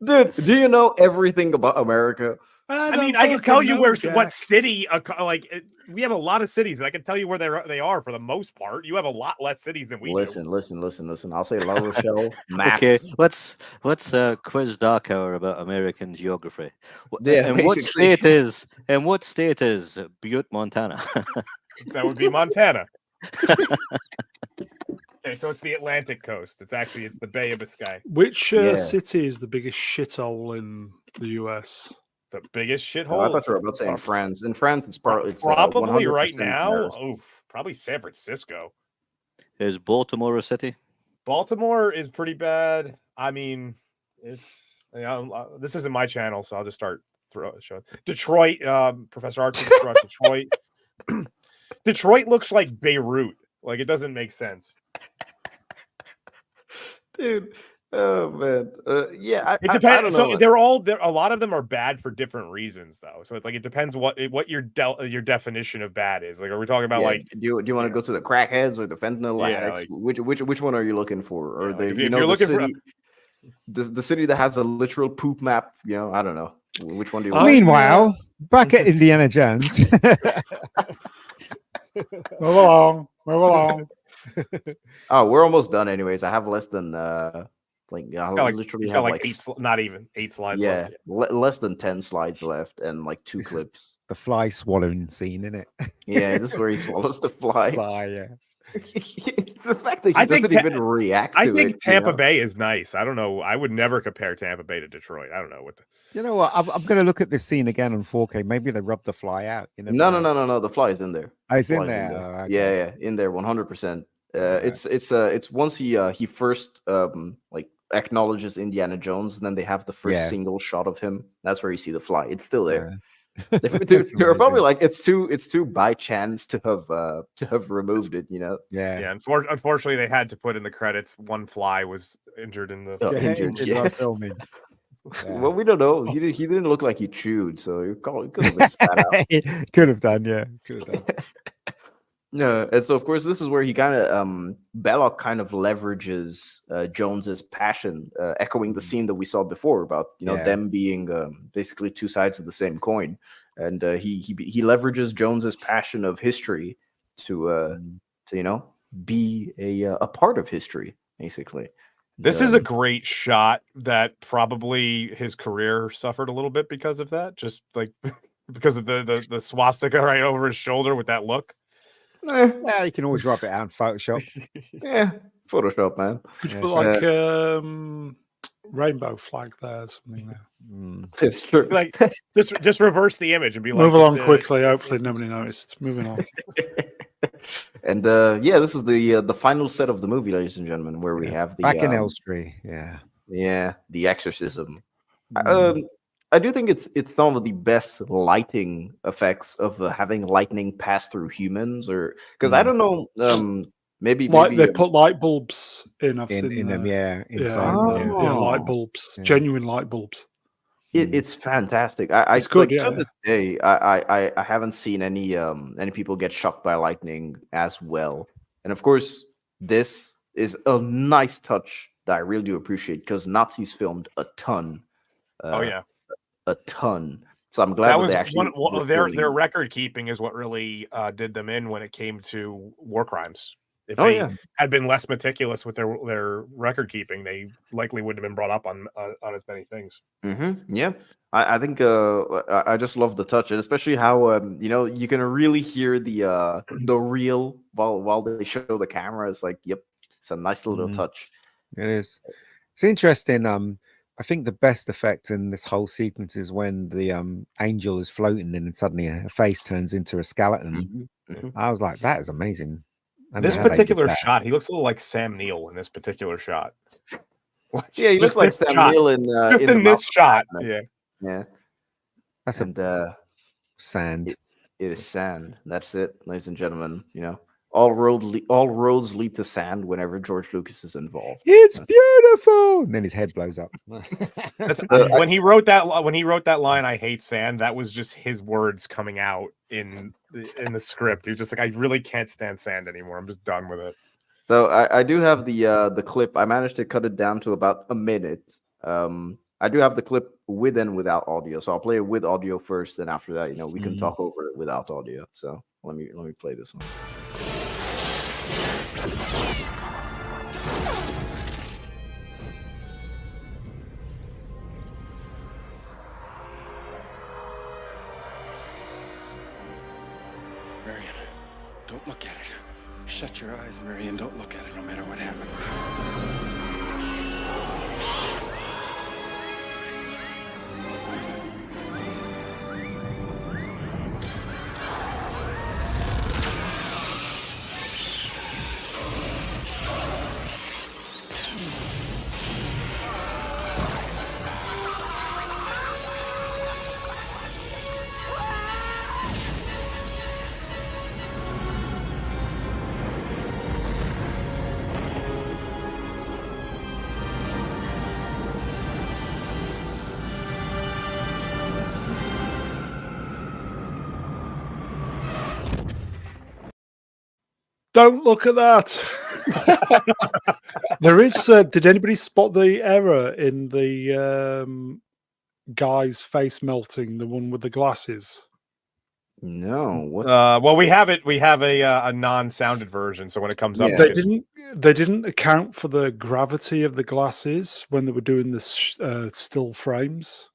Dude, do you know everything about America? I mean, I can tell you what city. We have a lot of cities, and I can tell you where they are for the most part. You have a lot less cities than we do. Listen. I'll say La Rochelle. Map. Okay, let's quiz Dark Hour about American geography. Yeah, and what state is Butte, Montana? That would be Montana. Okay, so it's the Atlantic coast. It's the Bay of Biscay. Which city is the biggest shithole in the US? The biggest shithole? Oh, I thought you were about saying France. In France, it's probably right now. Paris. Oh, probably San Francisco. Is Baltimore a city? Baltimore is pretty bad. I mean, it's this isn't my channel, so I'll just start showing. Detroit. Professor Archie brought Detroit. Detroit looks like Beirut. Like, it doesn't make sense. Dude, oh man, yeah. It depends. So they're all there. A lot of them are bad for different reasons, though. So it's like it depends what your definition of bad is. Like, are we talking about do you want to go to the crackheads or the fentanyl addicts? Which one are you looking for? Or if you're looking for the city that has a literal poop map? I don't know. Which one do you want? Meanwhile, back at Indiana Jones. Move along. Oh, we're almost done anyways. I have less than literally have like 8, not even 8 slides left. Less than 10 slides left and like 2 clips. The fly swallowing scene, isn't it? Yeah, this is where he swallows the fly. Yeah. The fact that he doesn't even react to it. I think Tampa Bay is nice. I don't know. I would never compare Tampa Bay to Detroit. I don't know what. You know what? I'm going to look at this scene again on 4K. Maybe they rubbed the fly out. No. The fly is in there. Oh, it's in there. Oh, okay. Yeah, in there, 100%. It's once he first acknowledges Indiana Jones, and then they have the first single shot of him. That's where you see the fly. It's still there. Yeah. They're probably like it's too by chance to have removed it, Yeah. Unfortunately, they had to put in the credits one fly was injured in the injured filming. Yeah. Well, we don't know. He didn't look like he chewed, so he could have been spat out. Could have done, yeah. Could have done. No, and so of course this is where he kind of Belloc kind of leverages Jones's passion, echoing the scene that we saw before about them being basically two sides of the same coin, and he leverages Jones's passion of history to be a part of history basically. This is a great shot that probably his career suffered a little bit because of that, just like because of the swastika right over his shoulder with that look. Yeah, you can always rub it out in Photoshop. Yeah, Photoshop, man. Could you put like rainbow flag there, something there? It's true. Like just reverse the image and be like, move along quickly. Hopefully, nobody noticed. Moving on. And this is the final set of the movie, ladies and gentlemen, where we have the back in Elstree. Yeah, the exorcism. I do think it's some of the best lighting effects of having lightning pass through humans, or because I don't know, maybe they put light bulbs in. I've seen in them, inside. Light bulbs, genuine light bulbs. It's fantastic. It's good. To this day, I haven't seen any people get shocked by lightning as well. And of course, this is a nice touch that I really do appreciate because Nazis filmed a ton. A ton. So I'm glad that they actually their record keeping is what really did them in when it came to war crimes. If they had been less meticulous with their record keeping, they likely wouldn't have been brought up on as many things. Yeah, I think I just love the touch, and especially how you can really hear the reel while they show the camera. It's like, yep, it's a nice little touch. It is. It's interesting. I think the best effect in this whole sequence is when the angel is floating and suddenly a face turns into a skeleton. I was like, that is amazing. This particular shot, he looks a little like Sam Neill in this particular shot. Yeah, he looks like Sam Neill in this shot. Yeah. That's sand. It is sand. That's it, ladies and gentlemen. All roads lead to sand whenever George Lucas is involved. It's beautiful. And then his head blows up. When he wrote that line, "I hate sand," that was just his words coming out in the script. He was just like, "I really can't stand sand anymore. I'm just done with it." So I do have the clip. I managed to cut it down to about a minute. I do have the clip with and without audio. So I'll play it with audio first, and after that, we can talk over it without audio. So let me play this one. Marion, don't look at it. Shut your eyes, Marion. Don't look at it no matter what happens. Don't look at that. There is. Did anybody spot the error in the guy's face melting? The one with the glasses. No. What? Well, we have it. We have a non-sounded version, so when it comes up, They didn't account for the gravity of the glasses when they were doing this still frames.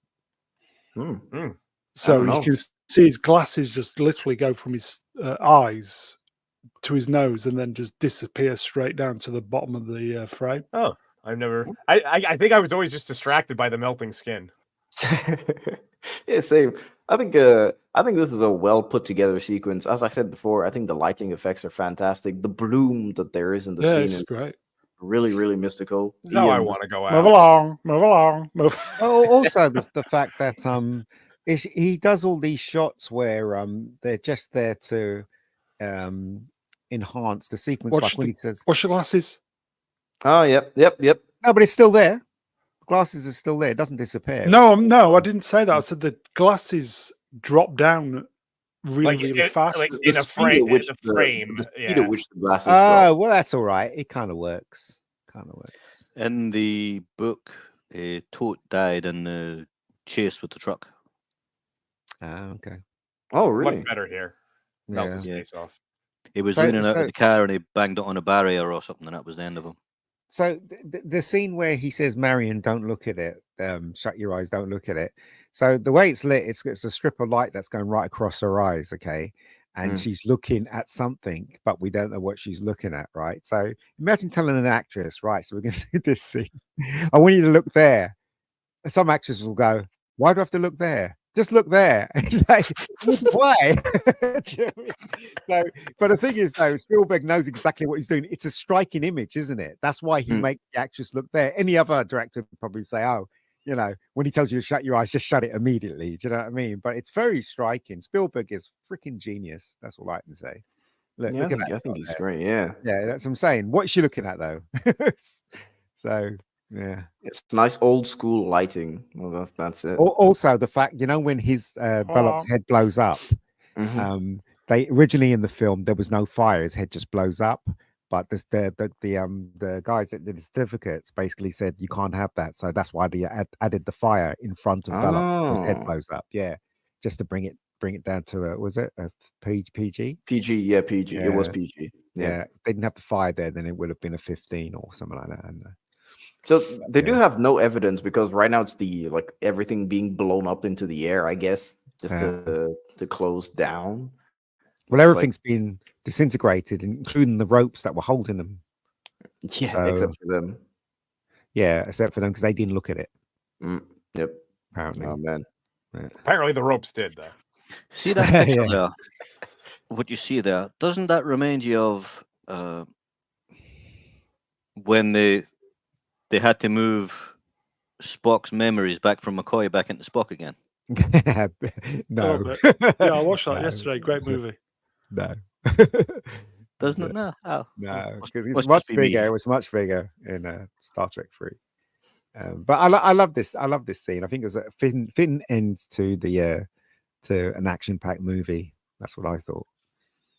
So you can see his glasses just literally go from his eyes to his nose and then just disappear straight down to the bottom of the frame. Oh, I've never. I think I was always just distracted by the melting skin. Yeah, same. I think this is a well put together sequence. As I said before, I think the lighting effects are fantastic. The bloom that there is in the scene is great. Really, really mystical. Now I want to go out. Move along. Oh, also the fact that he does all these shots where they're just there to enhance the sequence. Like when he says, "Wash your glasses." Oh, yep. No, but it's still there. Glasses are still there. It doesn't disappear. No, I didn't say that. I said the glasses drop down really fast. Like in a frame. The speed at which the glasses drop. Well, that's all right. It kind of works. In the book, Tote died in the chase with the truck. Okay. Oh, really? Much better here. Melt his face off. He was leaning out of the car and he banged it on a barrier or something, and that was the end of him. So the scene where he says, "Marion, don't look at it. Shut your eyes. Don't look at it." So the way it's lit, it's a strip of light that's going right across her eyes. Okay. And she's looking at something, but we don't know what she's looking at, right? So imagine telling an actress, right, so we're going to do this scene. I want you to look there. Some actresses will go, "Why do I have to look there? Just look there." It's like, why? So, but the thing is, though, Spielberg knows exactly what he's doing. It's a striking image, isn't it? That's why he makes the actress look there. Any other director would probably say, "Oh, when he tells you to shut your eyes, just shut it immediately." Do you know what I mean? But it's very striking. Spielberg is freaking genius. That's all I can say. Look at that. I think he's great. Yeah. Yeah, that's what I'm saying. What's she looking at, though? So, yeah. It's nice old school lighting. Well, that's it. Also, the fact, when his Belloc's head blows up, they originally in the film, there was no fire. His head just blows up. But the guys that did the certificates basically said you can't have that, so that's why they added the fire in front of Belloc. His head blows up, just to bring it down to was it a PG? PG, yeah, PG. Yeah. It was PG. Yeah, if they didn't have the fire there, then it would have been a 15 or something like that. And, so they do have no evidence because right now it's everything being blown up into the air, I guess, just to close down. Well, everything's been disintegrated, including the ropes that were holding them. Yeah, except for them. Yeah, except for them because they didn't look at it. Yep. Apparently. Oh, man. Yeah. Apparently the ropes did, though. See that picture there? What you see there? Doesn't that remind you of when they had to move Spock's memories back from McCoy back into Spock again? No. Yeah, I watched that yesterday. Great movie. No. Doesn't it? No. Oh. No, because it's much bigger. It was much bigger in Star Trek 3. But I love this. I love this scene. I think it was a fitting end to the to an action-packed movie. That's what I thought.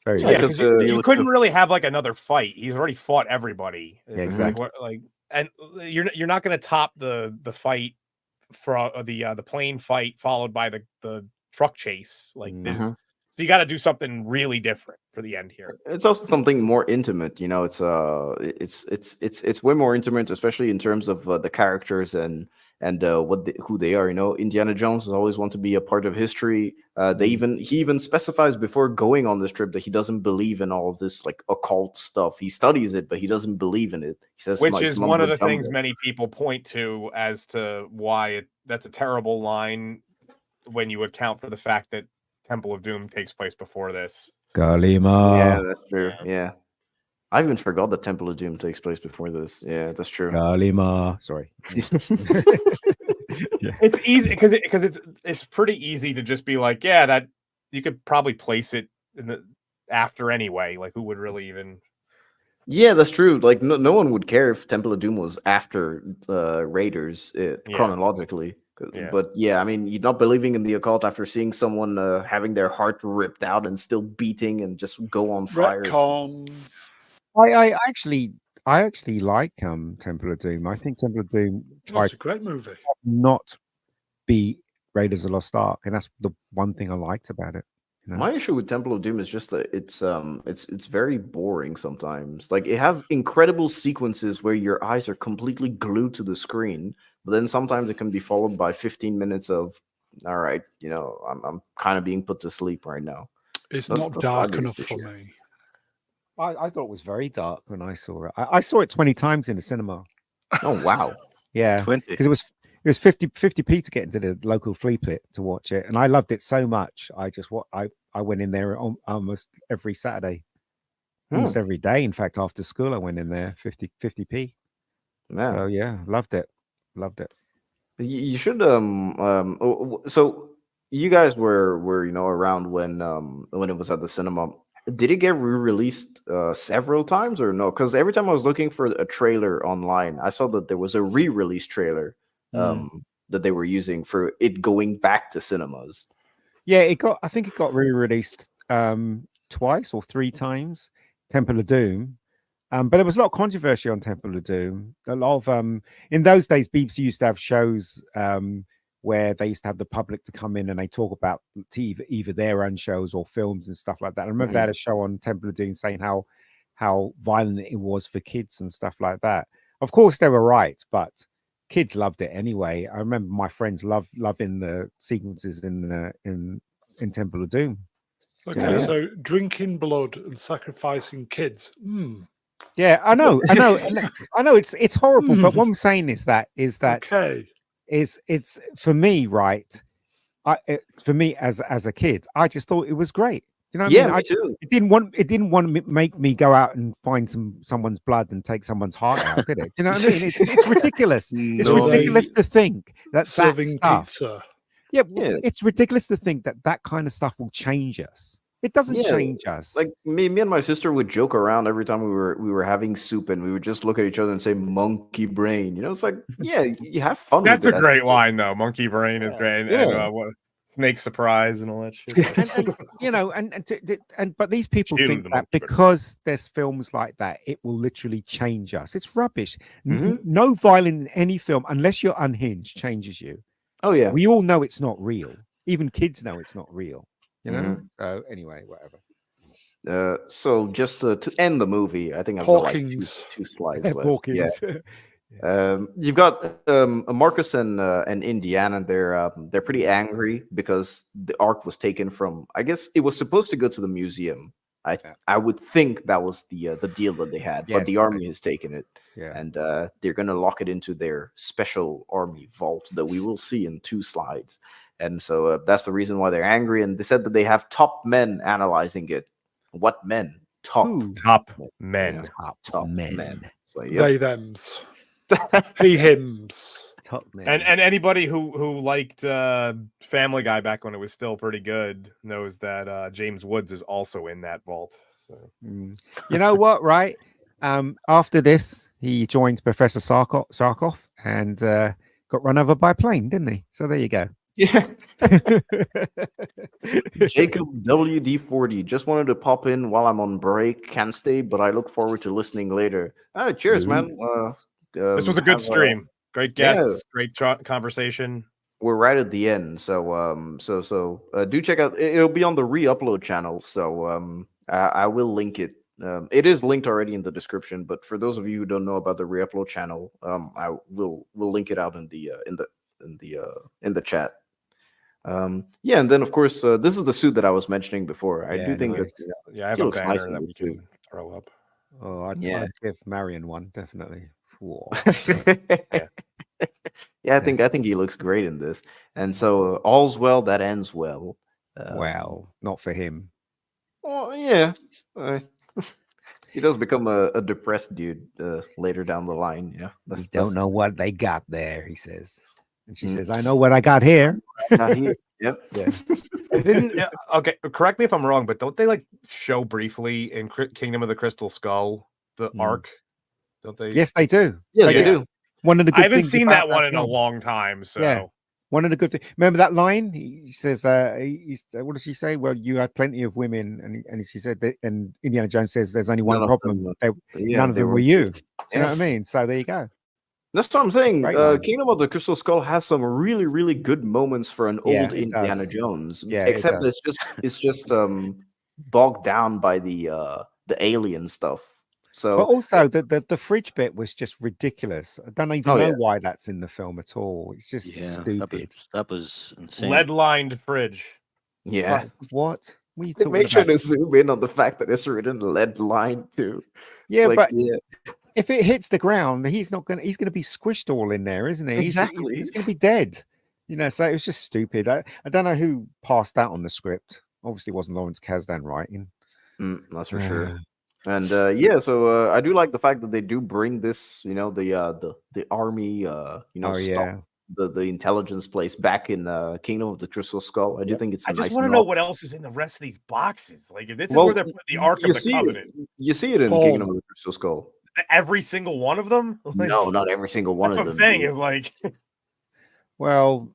Very Yeah, good. because you couldn't really have like another fight. He's already fought everybody. Yeah, exactly. Like, and you're not going to top the fight for the plane fight followed by the truck chase. Like this, so you got to do something really different for the end here. It's also something more intimate, you know. It's way more intimate, especially in terms of the characters and who they are. You know, Indiana Jones has always wanted to be a part of history. He even specifies before going on this trip that he doesn't believe in all of this like occult stuff. He studies it, but he doesn't believe in it. He says, which is one of the things many people point to as to why that's a terrible line when you account for the fact that Temple of Doom takes place before this. Galima. Yeah, that's true. Yeah. I even forgot that Temple of Doom takes place before this. Yeah, that's true. Galima. Sorry. Yeah. It's easy because it's pretty easy to just be like, yeah, that you could probably place it in the after anyway. Like, who would really even? Yeah, that's true. Like, no one would care if Temple of Doom was after Raiders chronologically. Yeah. But yeah, I mean, you're not believing in the occult after seeing someone having their heart ripped out and still beating and just go on fire. I actually like Temple of Doom. I think Temple of Doom It's a great movie. Not be Raiders of the Lost Ark, and that's the one thing I liked about it. You know? My issue with Temple of Doom is just that it's very boring sometimes. Like, it has incredible sequences where your eyes are completely glued to the screen, but then sometimes it can be followed by 15 minutes of, all right, you know, I'm kind of being put to sleep right now. It's not dark enough for me. I thought it was very dark when I saw it. I saw it 20 times in the cinema. Oh wow. Yeah, because it was 50p to get into the local flea pit to watch it, and I loved it so much. I went in there almost every Saturday, almost every day. In fact, after school, I went in there 50p. Yeah. So yeah, loved it. You should so you guys were around when it was at the cinema. Did it get re-released several times or no? Because every time I was looking for a trailer online, I saw that there was a re-release trailer that they were using for it going back to cinemas. Yeah, I think it got re-released twice or three times. Temple of Doom. But there was a lot of controversy on Temple of Doom. A lot of in those days, BBC used to have shows where they used to have the public to come in and they talk about either their own shows or films and stuff like that. I remember they had a show on Temple of Doom saying how violent it was for kids and stuff like that. Of course, they were right, but kids loved it anyway. I remember my friends loving the sequences in Temple of Doom. Okay, so drinking blood and sacrificing kids. Yeah, I know. It's horrible. But what I'm saying is that okay. It's for me, right? For me as a kid, I just thought it was great. You know what I mean? Me too. It didn't want to make me go out and find someone's blood and take someone's heart out, did it? Do you know what I mean? It's ridiculous. It's ridiculous to think that serving stuff, pizza. Yeah, it's ridiculous to think that kind of stuff will change us. It doesn't change us. Like me and my sister would joke around every time we were having soup, and we would just look at each other and say "monkey brain." You know, it's like, yeah, you have fun. That's a great line, though. Monkey brain is great, and what snake surprise and all that shit. But these people think that because there's films like that, it will literally change us. It's rubbish. No violence in any film, unless you're unhinged, changes you. Oh yeah, we all know it's not real. Even kids know it's not real. You know. So anyway, whatever. So just to end the movie, I think I've got like two slides left. Yeah. You've got Marcus and Indiana. They're pretty angry because the Ark was taken from. I guess it was supposed to go to the museum. I would think that was the deal that they had, but the army has taken it, and they're going to lock it into their special army vault that we will see in 2 slides. And so that's the reason why they're angry. And they said that they have top men analyzing it. What men? Top men. Top men. So, they thems. He hims. Top men. And anybody who liked Family Guy back when it was still pretty good knows that James Woods is also in that vault. So. You know what, right? After this, he joined Professor Sarkov and got run over by a plane, didn't he? So there you go. Yeah. Jacob WD40 just wanted to pop in while I'm on break. Can't stay, but I look forward to listening later. Cheers, man. This was a good stream. Great guests, great conversation. We're right at the end, so do check out. It'll be on the re-upload channel, so I will link it. It is linked already in the description, but for those of you who don't know about the re-upload channel, we'll link it out in the chat. Yeah, and then of course this is the suit that I was mentioning before. I do think that I have a banner that we can throw up. Oh, I'd give Marion one definitely. Yeah, I think he looks great in this. And so all's well that ends well. Well, not for him. Well, yeah. He does become a depressed dude later down the line. Yeah, you don't know what they got there, he says. And she says, I know what I got here. Not here. Yep. Yeah. Okay, correct me if I'm wrong, but don't they like show briefly in Kingdom of the Crystal Skull the arc? Don't they? Yes, they do. Yeah, they do. One of the good I haven't things seen about that one in a long time. So yeah. One of the good things. Remember that line? He says, what does she say? Well, you had plenty of women, and she said that, and Indiana Jones says, "There's only one problem. None of them were you." Do you know what I mean? So there you go. That's what I'm saying. Kingdom of the Crystal Skull has some really, really good moments for an old Indiana Jones. Yeah, except it's just bogged down by the alien stuff. So, but also the fridge bit was just ridiculous. I don't even know why that's in the film at all. It's just stupid. That was insane. Lead-lined fridge. Yeah. Like, what? What are you talking Make about? sure to zoom in on the fact that it's written lead line too. Yeah, like, but if it hits the ground, he's gonna be squished all in there, isn't he? Exactly. He's gonna be dead. You know, so it was just stupid. I don't know who passed that on the script. Obviously, it wasn't Lawrence Kasdan writing. That's for sure. And so I do like the fact that they do bring this, the army, stuff, the intelligence place back in Kingdom of the Crystal Skull. I do think it's. I just want to know what else is in the rest of these boxes. Like if this is where they're putting the Ark of the Covenant. You see it in Kingdom of the Crystal Skull. Every single one of them? Like, no, not every single one of them. That's what I'm saying. Is like, well,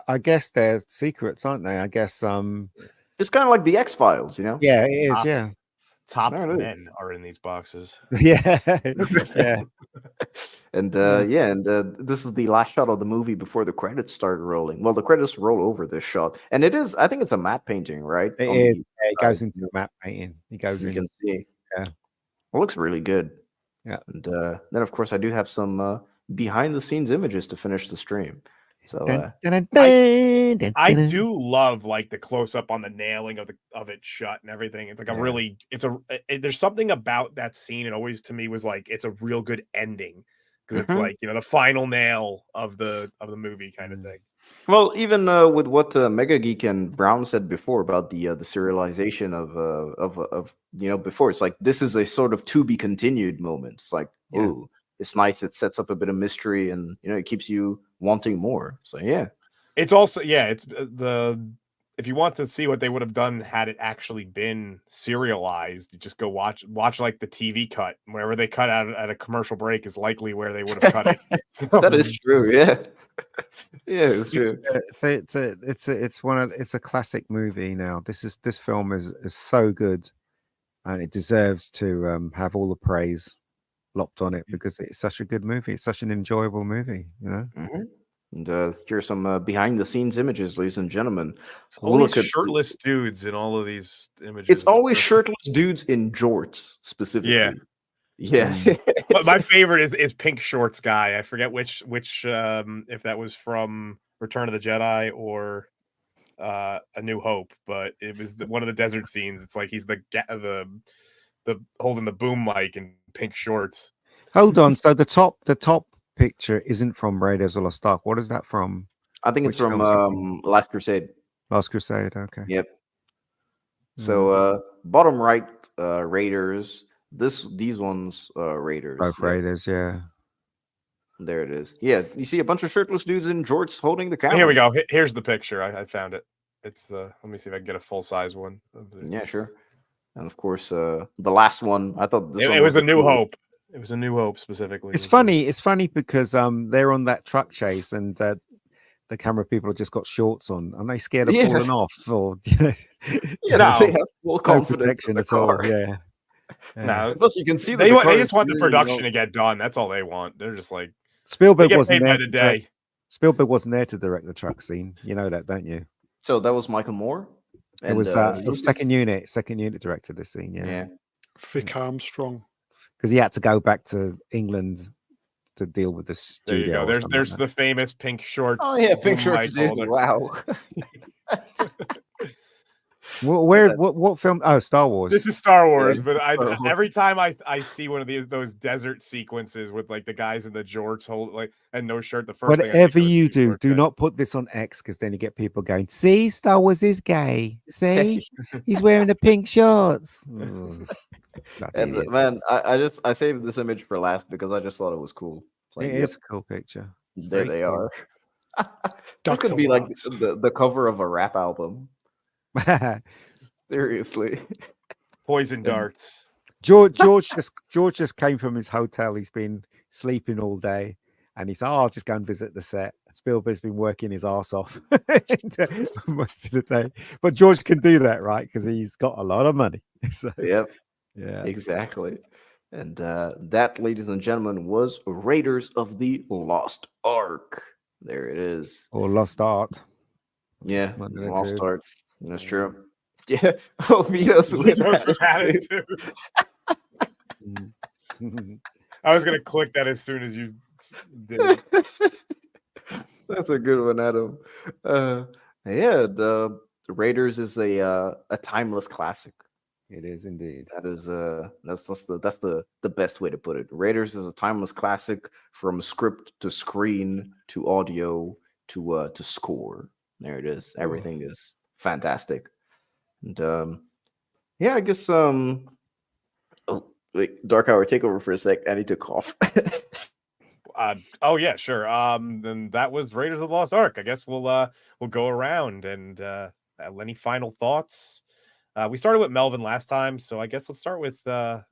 I guess they're secrets, aren't they? I guess it's kind of like the X-Files, Yeah, it is. Yeah. Top men are in these boxes. Yeah. And this is the last shot of the movie before the credits started rolling. Well, the credits roll over this shot, and I think it's a matte painting, right? It is. Yeah, it goes into a matte painting. He goes in. You can see. Yeah. It looks really good. Yeah. And then, of course, I do have some behind-the-scenes images to finish the stream. So I do love like the close-up on the nailing of it shut and everything. It's like there's something about that scene. It always to me was like it's a real good ending because it's like the final nail of the movie kind of thing. Well, even with what Mega Geek and Brown said before about the serialization of before, it's like this is a sort of to be continued moment. It's like, ooh, it's nice. It sets up a bit of mystery and it keeps you wanting more. So yeah, it's also it's if you want to see what they would have done had it actually been serialized, you just go watch like the TV cut. Wherever they cut out at a commercial break is likely where they would have cut it. So, that is true. Yeah. Yeah, it's true. It's a classic movie now. This film is so good, and it deserves to have all the praise lopped on it because it's such a good movie. It's such an enjoyable movie, And here's some behind the scenes images, ladies and gentlemen. We'll look at shirtless dudes in all of these images. It's always shirtless dudes in jorts, specifically. Yeah. But my favorite is Pink Shorts guy. I forget which if that was from Return of the Jedi or A New Hope, but it was one of the desert scenes. It's like he's the holding the boom mic in pink shorts. Hold on. So the top picture isn't from Raiders of the Lost Ark. What is that from? I think it's from Last Crusade. Last Crusade. Okay. Yep. So bottom right, Raiders. These ones, Raiders. Both Raiders, yeah. There it is. Yeah, you see a bunch of shirtless dudes in jorts holding the camera. Here we go. Here's the picture. I found it. It's let me see if I can get a full size one. Yeah, sure. And of course, the last one. I thought it was A New Hope. It was A New Hope specifically. It's funny. It's funny because they're on that truck chase and the camera people have just got shorts on and they scared of Yeah. falling off, or Yeah, they have full no confidence in protection the at all. car. Yeah. No, Plus, you can see that they the car just is want the really, production to get done. That's all they want. They're just like, they Spielberg get wasn't paid by there. the day. Spielberg wasn't there to direct the truck scene. You know that, don't you? So that was Michael Moore. It was Lucas? second unit directed this scene. Yeah. Vic Armstrong. Because he had to go back to England to deal with the There you studio. go. There's the famous pink shorts. Oh yeah, pink boom shorts. mic holder. Wow. What film? Oh, Star Wars. This is Star Wars, Yeah, but Star Wars. every time I see one of those desert sequences with like the guys in the jorts hold like and no shirt, the first thing I Whatever think of is you these do, short do guys. not put this on X, because then you get people going, see, Star Wars is gay. See, he's wearing the pink shorts. Ugh. Bloody And idiot. man, I saved this image for last because I just thought it was cool. It's like, It is a cool picture. It's there very they cool. are. That Dr. could be like Watts. the cover of a rap album. Seriously. Poison darts. George just came from his hotel. He's been sleeping all day, and he said, "Oh, I'll just go and visit the set." Spielberg's been working his ass off most of the day, but George can do that, right? Because he's got a lot of money. So, Yep. yeah, Exactly. And that, ladies and gentlemen, was Raiders of the Lost Ark. There it is. or Lost Art. Yeah, One of the Lost two. Ark. That's true. Yeah. Oh, Vito's with Those had it that. too. I was gonna click that as soon as you did it. That's a good one, Adam. Yeah, the Raiders is a timeless classic. It is indeed. That is that's the best way to put it. Raiders is a timeless classic, from script to screen to audio to score. There it is. Everything is fantastic. And yeah, I guess oh wait, Dark Hour, take over for a sec. I need to cough. Oh yeah, sure. Then that was Raiders of the Lost Ark. I guess we'll go around and any final thoughts. We started with Melvin last time, so I guess let's start with I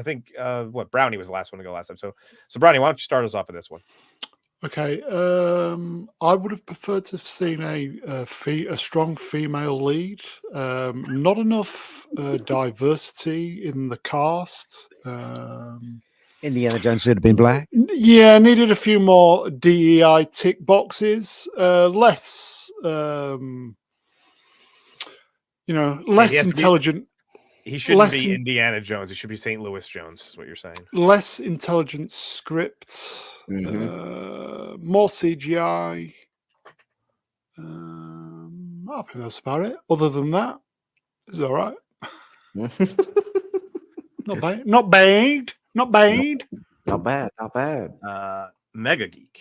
think what Brownie was the last one to go last time. So Brownie, why don't you start us off with this one? Okay, I would have preferred to have seen a strong female lead. Not enough diversity in the cast. Indiana Jones should have been black. Yeah, needed a few more DEI tick boxes. Less, less he has to be- intelligent. He shouldn't Less be in- Indiana Jones. He should be St. Louis Jones, is what you're saying. Less intelligent script. More CGI. I think that's about it. Other than that, it's all right. Not bad. Not bad. Not bad. Not bad. Not bad. Mega Geek.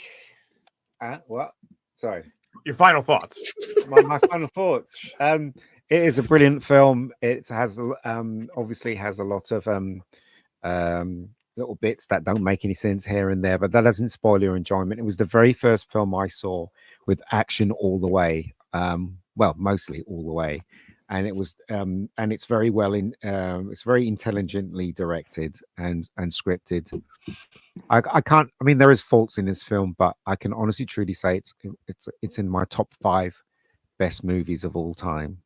What? Sorry. Your final thoughts. my final thoughts. It is a brilliant film. It has obviously has a lot of little bits that don't make any sense here and there, but that doesn't spoil your enjoyment. It was the very first film I saw with action all the way. Well, mostly all the way. And it was and it's very well it's very intelligently directed and scripted. I can't, I mean, there is faults in this film, but I can honestly truly say it's in my top 5 best movies of all time.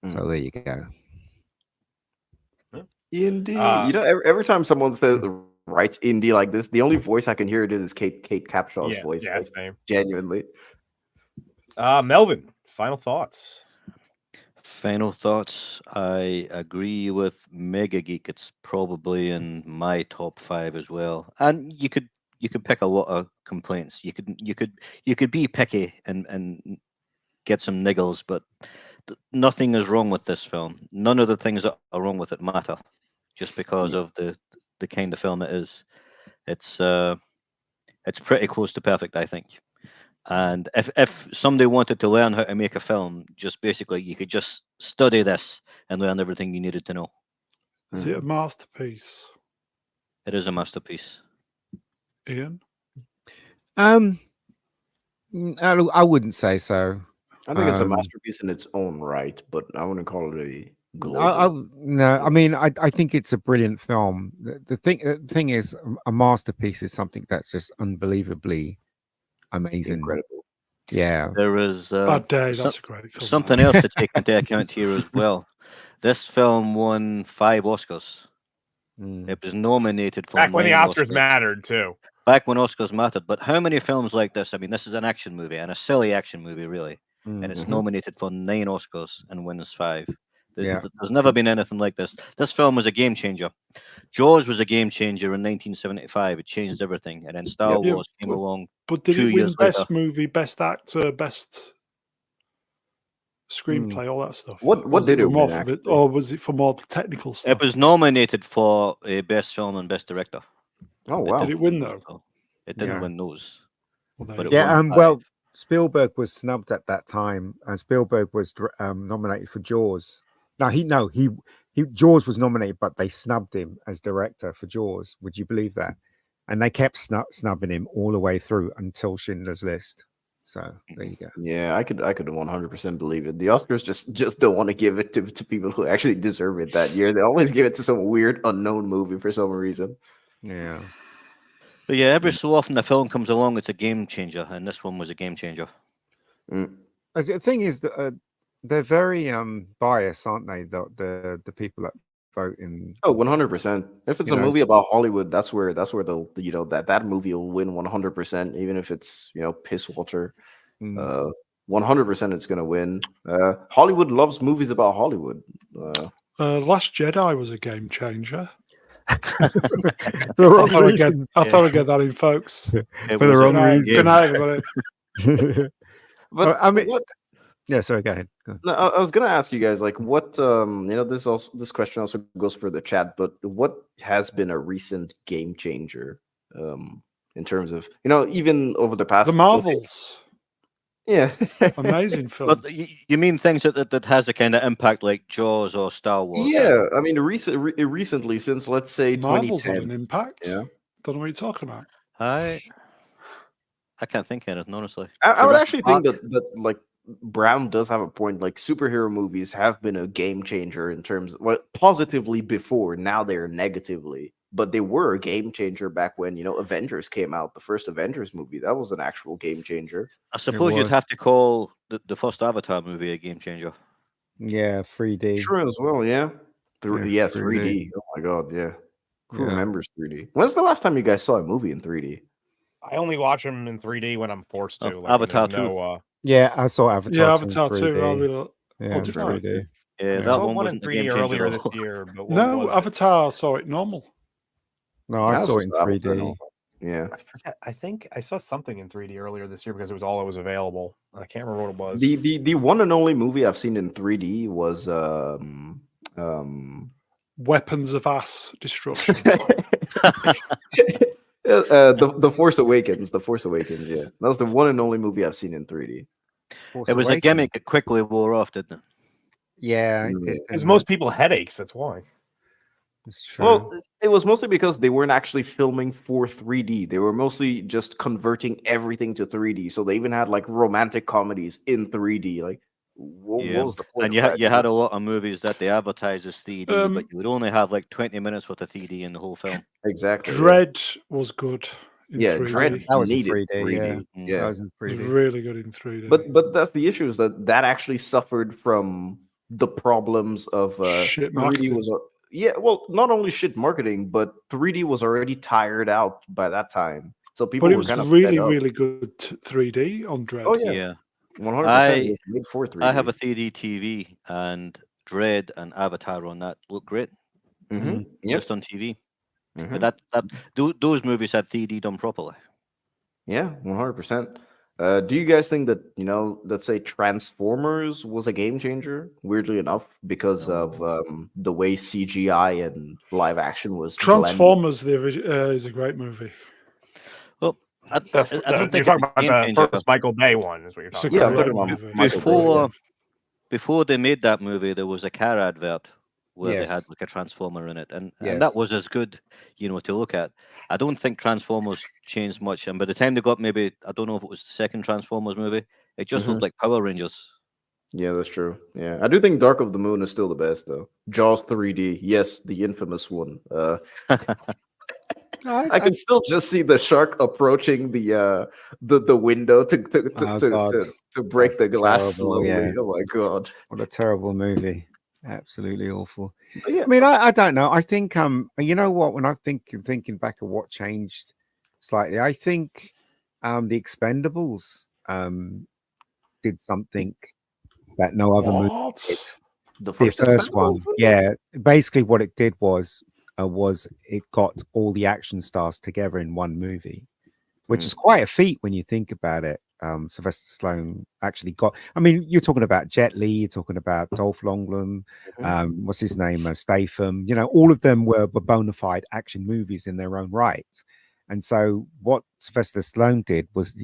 So there you go. Indy. Every time someone says writes Indy like this, the only voice I can hear it in is Kate Capshaw's voice. Yeah, like, same. Genuinely. Melvin, final thoughts. Final thoughts. I agree with Mega Geek. It's probably in my top 5 as well. And you could pick a lot of complaints. You could be picky and get some niggles, but nothing is wrong with this film. None of the things that are wrong with it matter, just because of the kind of film it is. It's pretty close to perfect, I think. And if somebody wanted to learn how to make a film, just basically you could just study this and learn everything you needed to know. Is it a masterpiece? It is a masterpiece. Ian? I wouldn't say so. I think it's a masterpiece in its own right, but I wouldn't call it a no, I mean, I think it's a brilliant film. The thing is, a masterpiece is something that's just unbelievably amazing. Incredible. Yeah. There is Bad Day. That's a great film. something else to take into account here as well. This film won 5 Oscars. It was nominated for Back when the 9 Oscars mattered too. Back when Oscars mattered. But how many films like this? I mean, this is an action movie, and a silly action movie, really. And it's nominated for 9 Oscars and wins 5. There's never been anything like this. This film was a game changer. Jaws was a game changer in 1975. It changed everything. And then Star Wars came along. But did 2 it years win Best later. Movie, Best Actor, Best Screenplay, all that stuff? What did it more win, for or was it for more the technical stuff? It was nominated for Best Film and Best Director. Oh, wow. Did it win, though? It didn't win those. Well, But it Yeah, won 5. well, Spielberg was snubbed at that time, and Spielberg was nominated for Jaws. He Jaws was nominated, but they snubbed him as director for Jaws. Would you believe that? And they kept snubbing him all the way through until Schindler's List. So there you go. Yeah, I could 100% believe it. The Oscars just don't want to give it to people who actually deserve it that year. They always give it to some weird unknown movie for some reason. Yeah. But yeah, every so often a film comes along, it's a game changer, and this one was a game changer. The thing is that they're very biased, aren't they? The people that vote in. Oh, 100%. If it's a movie about Hollywood, that's where they'll that movie will win 100%, even if it's piss water. 100% it's gonna win. Hollywood loves movies about Hollywood. Last Jedi was a game changer. For the wrong reasons. I thought I'd get that in, folks. For the wrong reasons. Good night, everybody. But I mean, yeah. Sorry, go ahead. No, I was gonna ask you guys, like, what this question also goes for the chat, but what has been a recent game changer, in terms of even over the past The Marvels. Yeah, amazing film. But you mean things that has a kind of impact like Jaws or Star Wars? Yeah, I mean, recently, since let's say Marvel's had 2010, an impact. Yeah, don't know what you're talking about. I can't think of anything, honestly. I would actually think that like Brown does have a point. Like, superhero movies have been a game changer in terms of positively before. Now they're negatively, but they were a game changer back when Avengers came out. The first Avengers movie, that was an actual game changer. I suppose you'd have to call the first Avatar movie a game changer. Yeah, 3D. True as well. Yeah, 3D. Oh my god, yeah. Who remembers 3D? When's the last time you guys saw a movie in 3D? I only watch them in 3D when I'm forced to. Like, Avatar 2. Yeah, I saw Avatar. Yeah, Avatar 2. Yeah, 3D. Yeah, I that saw one one in wasn't a 3D game earlier changer. this year. But No, Avatar saw it normal. No, I saw it in 3D. Yeah, I forget. I think I saw something in 3D earlier this year because it was all that was available. I can't remember what it was. The one and only movie I've seen in 3D was Weapons of Ass Destruction. the Force Awakens. The Force Awakens. Yeah, that was the one and only movie I've seen in 3D. It was a gimmick that quickly wore off, didn't it? Yeah, because most people headaches. That's why. It's true. Well, it was mostly because they weren't actually filming for 3D. They were mostly just converting everything to 3D. So they even had like romantic comedies in 3D. Like, what was the point? And you had a lot of movies that they advertised as 3D, but you would only have like 20 minutes worth of 3D in the whole film. Exactly. Dread was good. In 3D. Dread That was in needed 3D. Yeah. That was in It was 3D. really good in 3D. But that's the issue, is that actually suffered from the problems of shit 3D marketing. was well, not only shit marketing, but 3D was already tired out by that time. So people But it were was kind of really, fed up. really good 3D on Dread. Oh yeah, 100%. I was made for 3D. I have a 3D TV, and Dread and Avatar on that look great. Just on TV. But those movies had 3D done properly. Yeah, 100%. Do you guys think that, let's say Transformers was a game changer, weirdly enough, because of the way CGI and live action was blended? Transformers is a great movie. Well, I don't You're think talking it's a about game the changer. first Michael Bay one, is what you're It's a talking Yeah, I'm about. talking about movie. Michael Bay, Before they made that movie, there was a car advert where Yes. they had like a Transformer in it, and Yes. that was as good, to look at. I don't think Transformers changed much, and by the time they got maybe, I don't know if it was the second Transformers movie, it just looked like Power Rangers. Yeah, that's true. Yeah, I do think Dark of the Moon is still the best, though. Jaws 3D, yes, the infamous one. I can still just see the shark approaching the window to break the glass slowly. Yeah. Oh my god! What a terrible movie! Absolutely awful. Yeah. I mean, I don't know. I think you know what? When I'm thinking back of what changed slightly, I think the Expendables did something that no other movie did. The first one, yeah. Basically, what it did was it got all the action stars together in one movie, which is quite a feat when you think about it. Sylvester Stallone actually got. I mean, you're talking about Jet Li, you're talking about Dolph Lundgren, what's his name, Statham. You know, all of them were bona fide action movies in their own right. And so, what Sylvester Stallone did was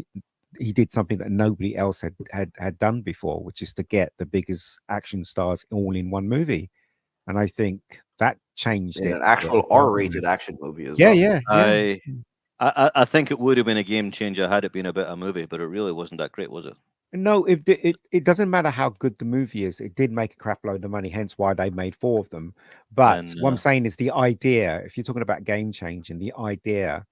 he did something that nobody else had done before, which is to get the biggest action stars all in one movie. And I think that changed it. An actual R-rated action movie as well. Yeah. I think it would have been a game changer had it been a better movie, but it really wasn't that great, was it? No, it doesn't matter how good the movie is. It did make a crap load of money, hence why they made 4 of them. But what I'm saying is the idea, if you're talking about game changing, the idea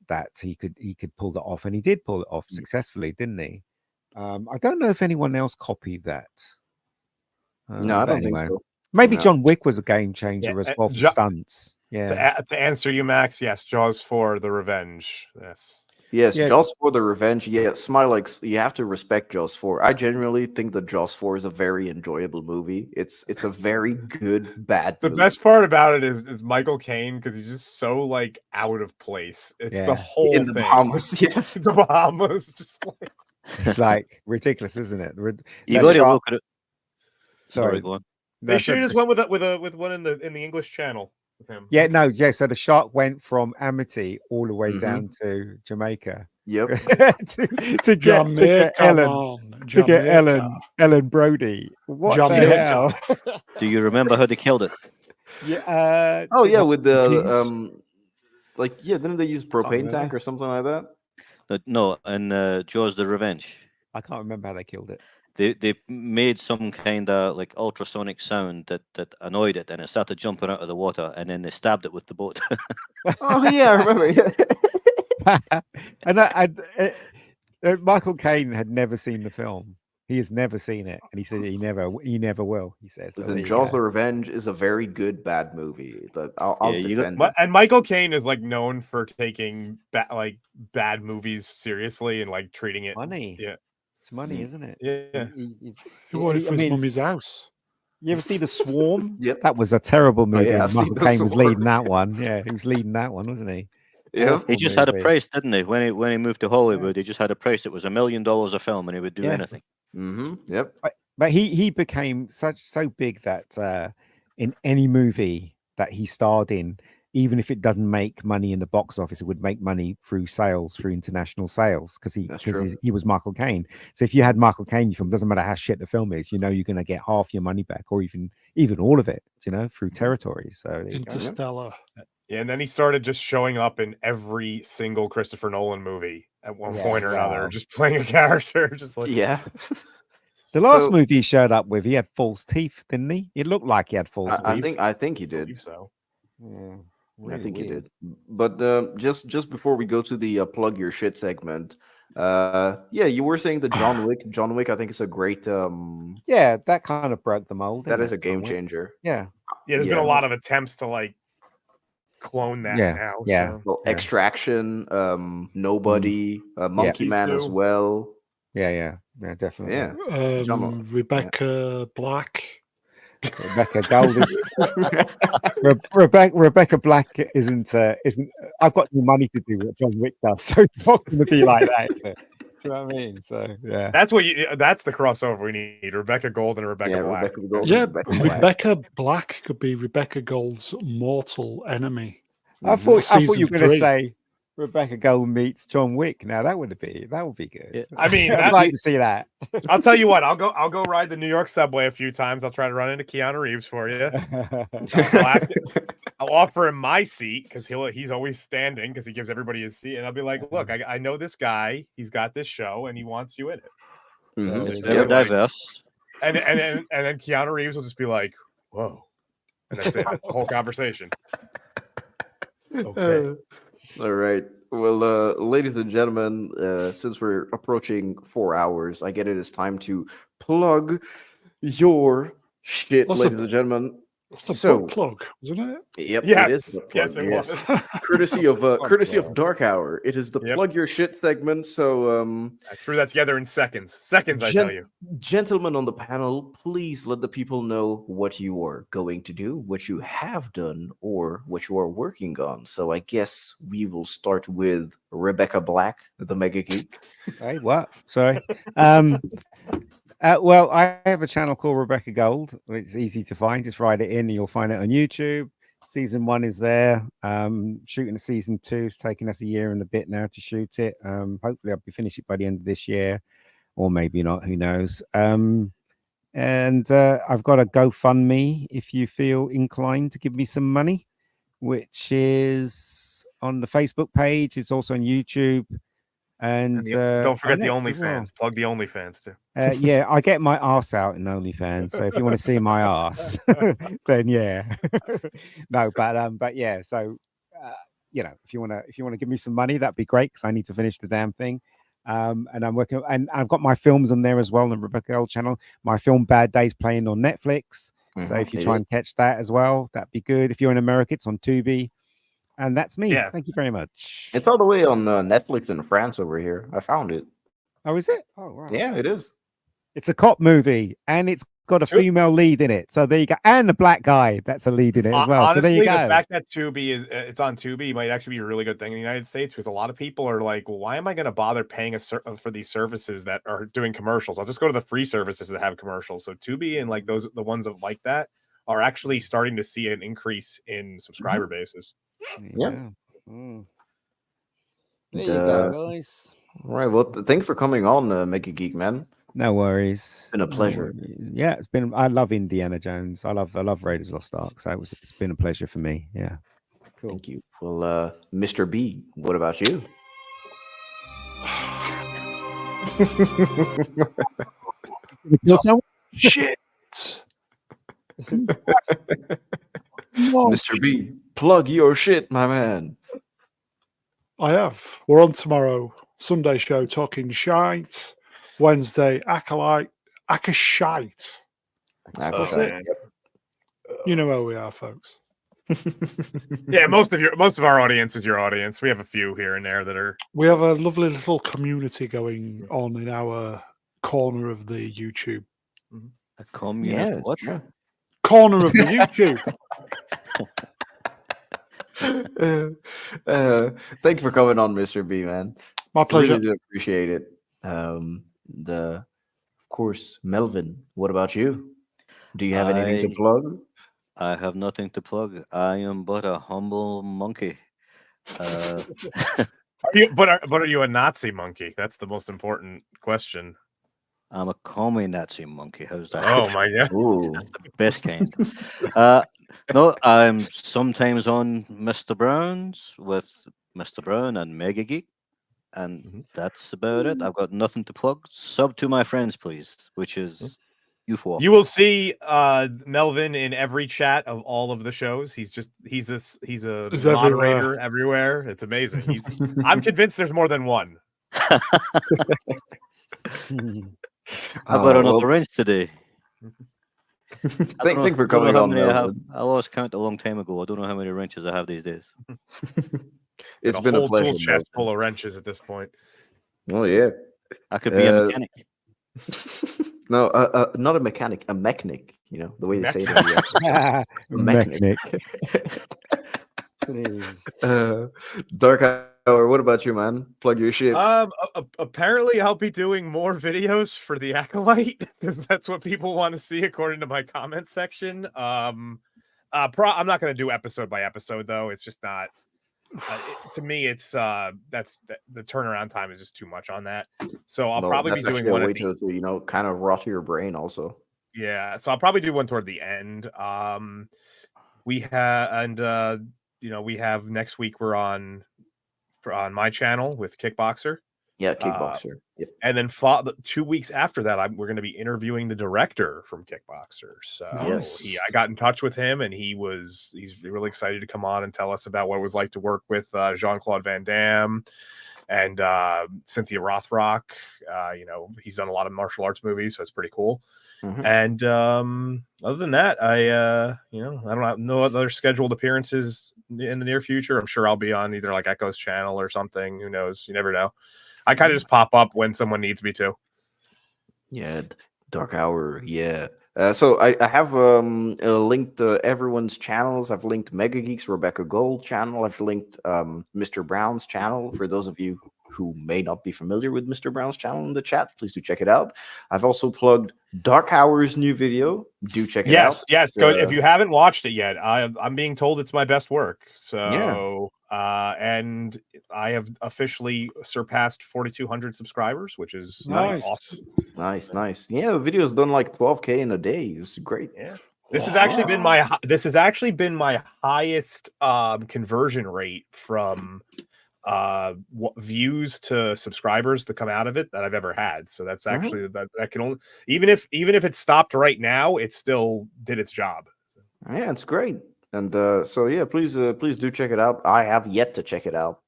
that he could pull that off, and he did pull it off successfully, didn't he? I don't know if anyone else copied that. No, I don't think so. Maybe John Wick was a game changer as well for stunts. Yeah. To answer you, Max, yes, Jaws 4: The Revenge. Yes, Jaws 4: The Revenge. Yeah, Smilex, you have to respect Jaws 4. I genuinely think that Jaws 4 is a very enjoyable movie. It's a very good bad The movie. best part about it is Michael Caine, because he's just so like out of place. It's the whole in the thing. Bahamas. Yeah, the Bahamas, just like it's like ridiculous, isn't it? You got to look at it. Sorry, go on. They should have just went with one in the English Channel with him. Yeah, no, yeah. So the shark went from Amity all the way down to Jamaica. Yep. to get Ellen Brody. What the hell? Do you remember how they killed it? Yeah. With the didn't they use propane tank or something like that? No, in Jaws: The Revenge. I can't remember how they killed it. They made some kind of like ultrasonic sound that annoyed it, and it started jumping out of the water, and then they stabbed it with the boat. Oh yeah, I remember. Yeah. And Michael Caine had never seen the film. He has never seen it, and he said he never will. He says. So Jaws: The Revenge is a very good bad movie. That I'll defend. And Michael Caine is like known for taking bad movies seriously and like treating it money. Yeah. It's money, isn't it? Yeah. He wanted for his mummy's house. You ever see The Swarm? Yep. That was a terrible movie. Yeah, Michael Caine was leading that one. Yeah, he was leading that one, wasn't he? Yeah. He just had a price, didn't he? When he moved to Hollywood, he just had a price. It was $1 million a film, and he would do anything. Mm-hmm. Yep. But he became so big that in any movie that he starred in, even if it doesn't make money in the box office, it would make money through international sales, because he was Michael Caine. So if you had Michael Caine film, doesn't matter how shit the film is, you know you're going to get half your money back, or even all of it, through territory. So Interstellar. Yeah, and then he started just showing up in every single Christopher Nolan movie at one point or another, just playing a character, just like The last movie he showed up with, he had false teeth, didn't he? It looked like he had false teeth. I think he did. I believe so. Yeah. Really I think he did. But just before we go to the plug your shit segment, you were saying that John Wick, I think is a great that kind of broke the mold. That is a game changer. Yeah. There's been a lot of attempts to like clone that now. Yeah. So. Well, Extraction, Nobody, Monkey Man as well. Yeah, definitely. Yeah. Rebecca Black. Rebecca Gold is Rebecca Black isn't I've got no money to do what John Wick does, so it's not going to be like that. Do you know what I mean? So that's the crossover we need. Rebecca Gold and Rebecca Black. Rebecca Black could be Rebecca Gold's mortal enemy. I thought you were going to say Rebecca Gold meets John Wick. Now that would be good. Yeah. I mean, I'd like to see that. I'll tell you what. I'll go ride the New York subway a few times. I'll try to run into Keanu Reeves for you. I'll offer him my seat because he's always standing because he gives everybody his seat, and I'll be like, "Look, I know this guy. He's got this show, and he wants you in it." Mm-hmm. It's very diverse. And then Keanu Reeves will just be like, "Whoa," and that's it. That's the whole conversation. Okay. All right. Well, ladies and gentlemen, since we're approaching 4 hours, I get it is time to plug your shit, That's ladies and gentlemen. That's a So, book plug, wasn't it? yep, Yes. it is the plug. Yes, it was. Courtesy of yeah. Dark Hour. It is the Yep. plug your shit segment. So, I threw that together in seconds. Seconds, I tell you. Gentlemen on the panel, please let the people know what you are going to do, what you have done, or what you are working on. So I guess we will start with Rebecca Black, the Mega Geek. Hey, what? Sorry. Well, I have a channel called Rebecca Gold. It's easy to find. Just write it in and you'll find it on YouTube. Season 1 is there. Shooting season 2. It's taking us a year and a bit now to shoot it. Hopefully I'll be finished it by the end of this year, or maybe not, who knows. And I've got a GoFundMe if you feel inclined to give me some money, which is on the Facebook page. It's also on YouTube. And don't forget the OnlyFans. OnlyFans. Plug the OnlyFans too. Yeah, I get my arse out in OnlyFans. So if you want to see my arse, then yeah. No, but yeah. So you know, if you want to give me some money, that'd be great because I need to finish the damn thing. And I'm working, and I've got my films on there as well on the Rebecca Gold channel. My film Bad Days playing on Netflix. So if you try and catch that as well, that'd be good. If you're in America, it's on Tubi. And that's me. Yeah. Thank you very much. It's all the way on Netflix in France over here. I found it. Oh, is it? Oh, wow. Yeah, it is. It's a cop movie, and it's got a female lead in it. So there you go. And the black guy that's a lead in it as well. Honestly, so there you go. the fact that Tubi is it's on Tubi might actually be a really good thing in the United States because a lot of people are like, well, why am I going to bother paying for these services that are doing commercials? I'll just go to the free services that have commercials. So Tubi and like the ones that like that are actually starting to see an increase in subscriber bases. Yeah. There you go, guys. All right. Well, thanks for coming on, Make a Geek, man. No worries. It's been a pleasure. Yeah, it's been. I love Indiana Jones. I love Raiders Lost Ark. So it's been a pleasure for me. Yeah. Cool. Thank you. Well, Mr. B, what about you? Shit. Mr. B, plug your shit, my man. I have. We're on tomorrow. Sunday show talking shite. Wednesday, Acolyte. Akashite. That's it. You know where we are, folks. Yeah, most of our audience is your audience. We have a few here and there that are. We have a lovely little community going on in our corner of the YouTube. A communist what? Corner of the YouTube. Thank you for coming on, Mr. B, man. My pleasure. Really do appreciate it. Of course, Melvin, what about you? Do you have anything to plug? I have nothing to plug. I am but a humble monkey. Are you a Nazi monkey? That's the most important question. I'm a commie Nazi monkey. How's that? Oh my god! That's the best kind. No, I'm sometimes on Mr. Brown's with Mr. Brown and Mega Geek, and that's about it. I've got nothing to plug. Sub to my friends, please, which is U4. You will see Melvin in every chat of all of the shows. He's a moderator everywhere. It's amazing. I'm convinced there's more than one. I got another wrench today. Thank you for coming on. I lost count a long time ago. I don't know how many wrenches I have these days. It's been a pleasure. Tool chest full of wrenches at this point. Oh yeah, I could be a mechanic. No, not a mechanic, a mechanic. You know the way they say it. Mechanic. Dark Hour, what about you, man? Plug your shit. Apparently I'll be doing more videos for the Acolyte because that's what people want to see according to my comment section. I'm not going to do episode by episode though. It's just not. To me, it's that's the turnaround time is just too much on that. So I'll probably be doing one. Way to kind of rot your brain also. Yeah, so I'll probably do one toward the end. We have we have next week we're on my channel with Kickboxer. Yeah, Kickboxer. Yep. And then 2 weeks after that, we're going to be interviewing the director from Kickboxer. So I got in touch with him, and he's really excited to come on and tell us about what it was like to work with Jean-Claude Van Damme and Cynthia Rothrock. He's done a lot of martial arts movies, so it's pretty cool. And other than that, I don't have no other scheduled appearances in the near future. I'm sure I'll be on either like Echo's channel or something. Who knows? You never know. I kind of just pop up when someone needs me to. Yeah, Dark Hour. Yeah. So I have linked everyone's channels. I've linked Mega Geek's Rebecca Gold channel. I've linked Mr. Brown's channel. For those of you who may not be familiar with Mr. Brown's channel in the chat, please do check it out. I've also plugged Dark Hour's new video. Do check it out. Yes. Go, if you haven't watched it yet, I'm being told it's my best work. So, and I have officially surpassed 4,200 subscribers, which is awesome. Nice. Yeah, the video's done like 12K in a day. It's great. Yeah. This has actually been my highest conversion rate from views to subscribers to come out of it that I've ever had. So that's actually that can only, even if it stopped right now, it still did its job. Yeah, it's great. And so yeah, please do check it out. I have yet to check it out.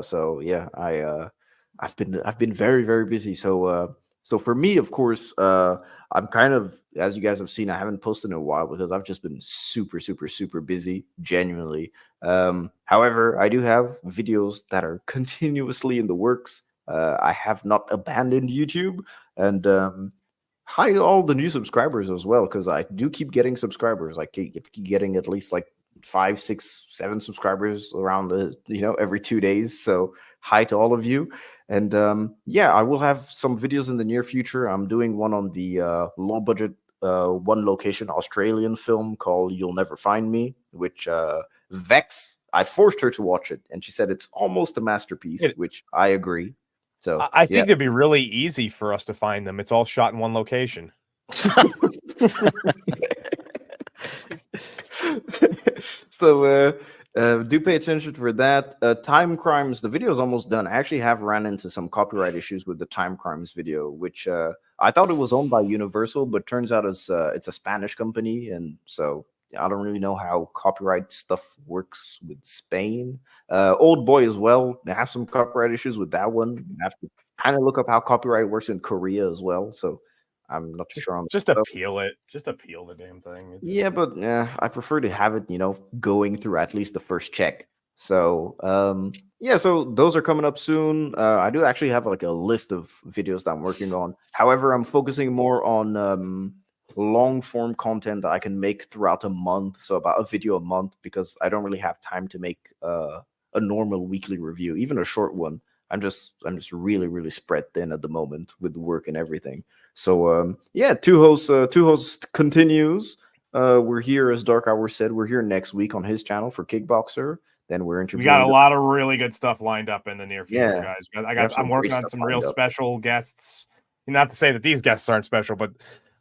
So yeah, I've been very, very busy. So for me, of course, I'm kind of, as you guys have seen, I haven't posted in a while because I've just been super, super, super busy, genuinely. However, I do have videos that are continuously in the works. I have not abandoned YouTube, and hi to all the new subscribers as well, because I do keep getting subscribers. I keep getting at least like 5, 6, 7 subscribers around every 2 days. So hi to all of you. And yeah, I will have some videos in the near future. I'm doing one on the low budget one location Australian film called You'll Never Find Me, which Vex, I forced her to watch it, and she said it's almost a masterpiece, which I agree. So I think it'd be really easy for us to find them. It's all shot in one location. So do pay attention for that. Time Crimes, the video is almost done. I actually have ran into some copyright issues with the Time Crimes video, which I thought it was owned by Universal, but turns out it's a Spanish company, and so I don't really know how copyright stuff works with Spain. Old Boy as well. I have some copyright issues with that one. I have to kind of look up how copyright works in Korea as well. So I'm not too sure on just appeal it. Just appeal the damn thing. Yeah, but I prefer to have it, going through at least the first check. So yeah, so those are coming up soon. I do actually have like a list of videos that I'm working on. However, I'm focusing more on long form content that I can make throughout a month, so about a video a month, because I don't really have time to make a normal weekly review, even a short one. I'm just really, really spread thin at the moment with the work and everything. So yeah, two hosts continues. We're here, as Dark Hour said, we're here next week on his channel for Kickboxer. Then we're interviewing. We got a lot of really good stuff lined up in the near future, guys. I'm working on some real special guests. Not to say that these guests aren't special, but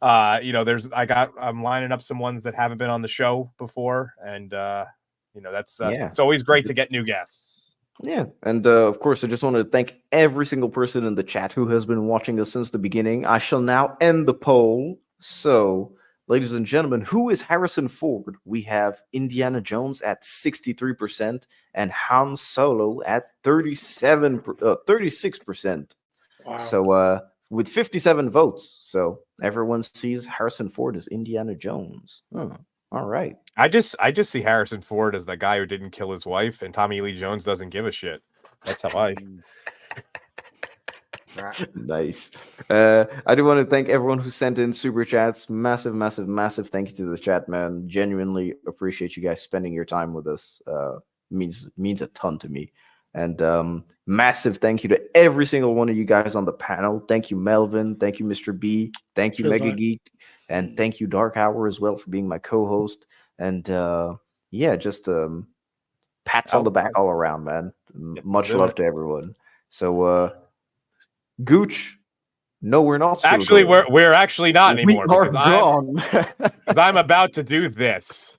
I'm lining up some ones that haven't been on the show before, and that's it's always great to get new guests. Yeah, and of course, I just want to thank every single person in the chat who has been watching us since the beginning. I shall now end the poll. So, ladies and gentlemen, who is Harrison Ford? We have Indiana Jones at 63% and Han Solo at 36%. Wow. So, with 57 votes, so everyone sees Harrison Ford as Indiana Jones. All right. I just see Harrison Ford as the guy who didn't kill his wife, and Tommy Lee Jones doesn't give a shit. That's how I. Nice. I do want to thank everyone who sent in super chats. Massive thank you to the chat, man. Genuinely appreciate you guys spending your time with us. Means a ton to me. And massive thank you to every single one of you guys on the panel. Thank you, Melvin. Thank you, Mr. B. Thank you, Mega Geek. And thank you, Dark Hour, as well, for being my co-host. And yeah, just pats on the back all around, man. Much love to everyone. So, Gooch, no, we're not. Actually, we're actually not anymore. We are gone. Because I'm about to do this.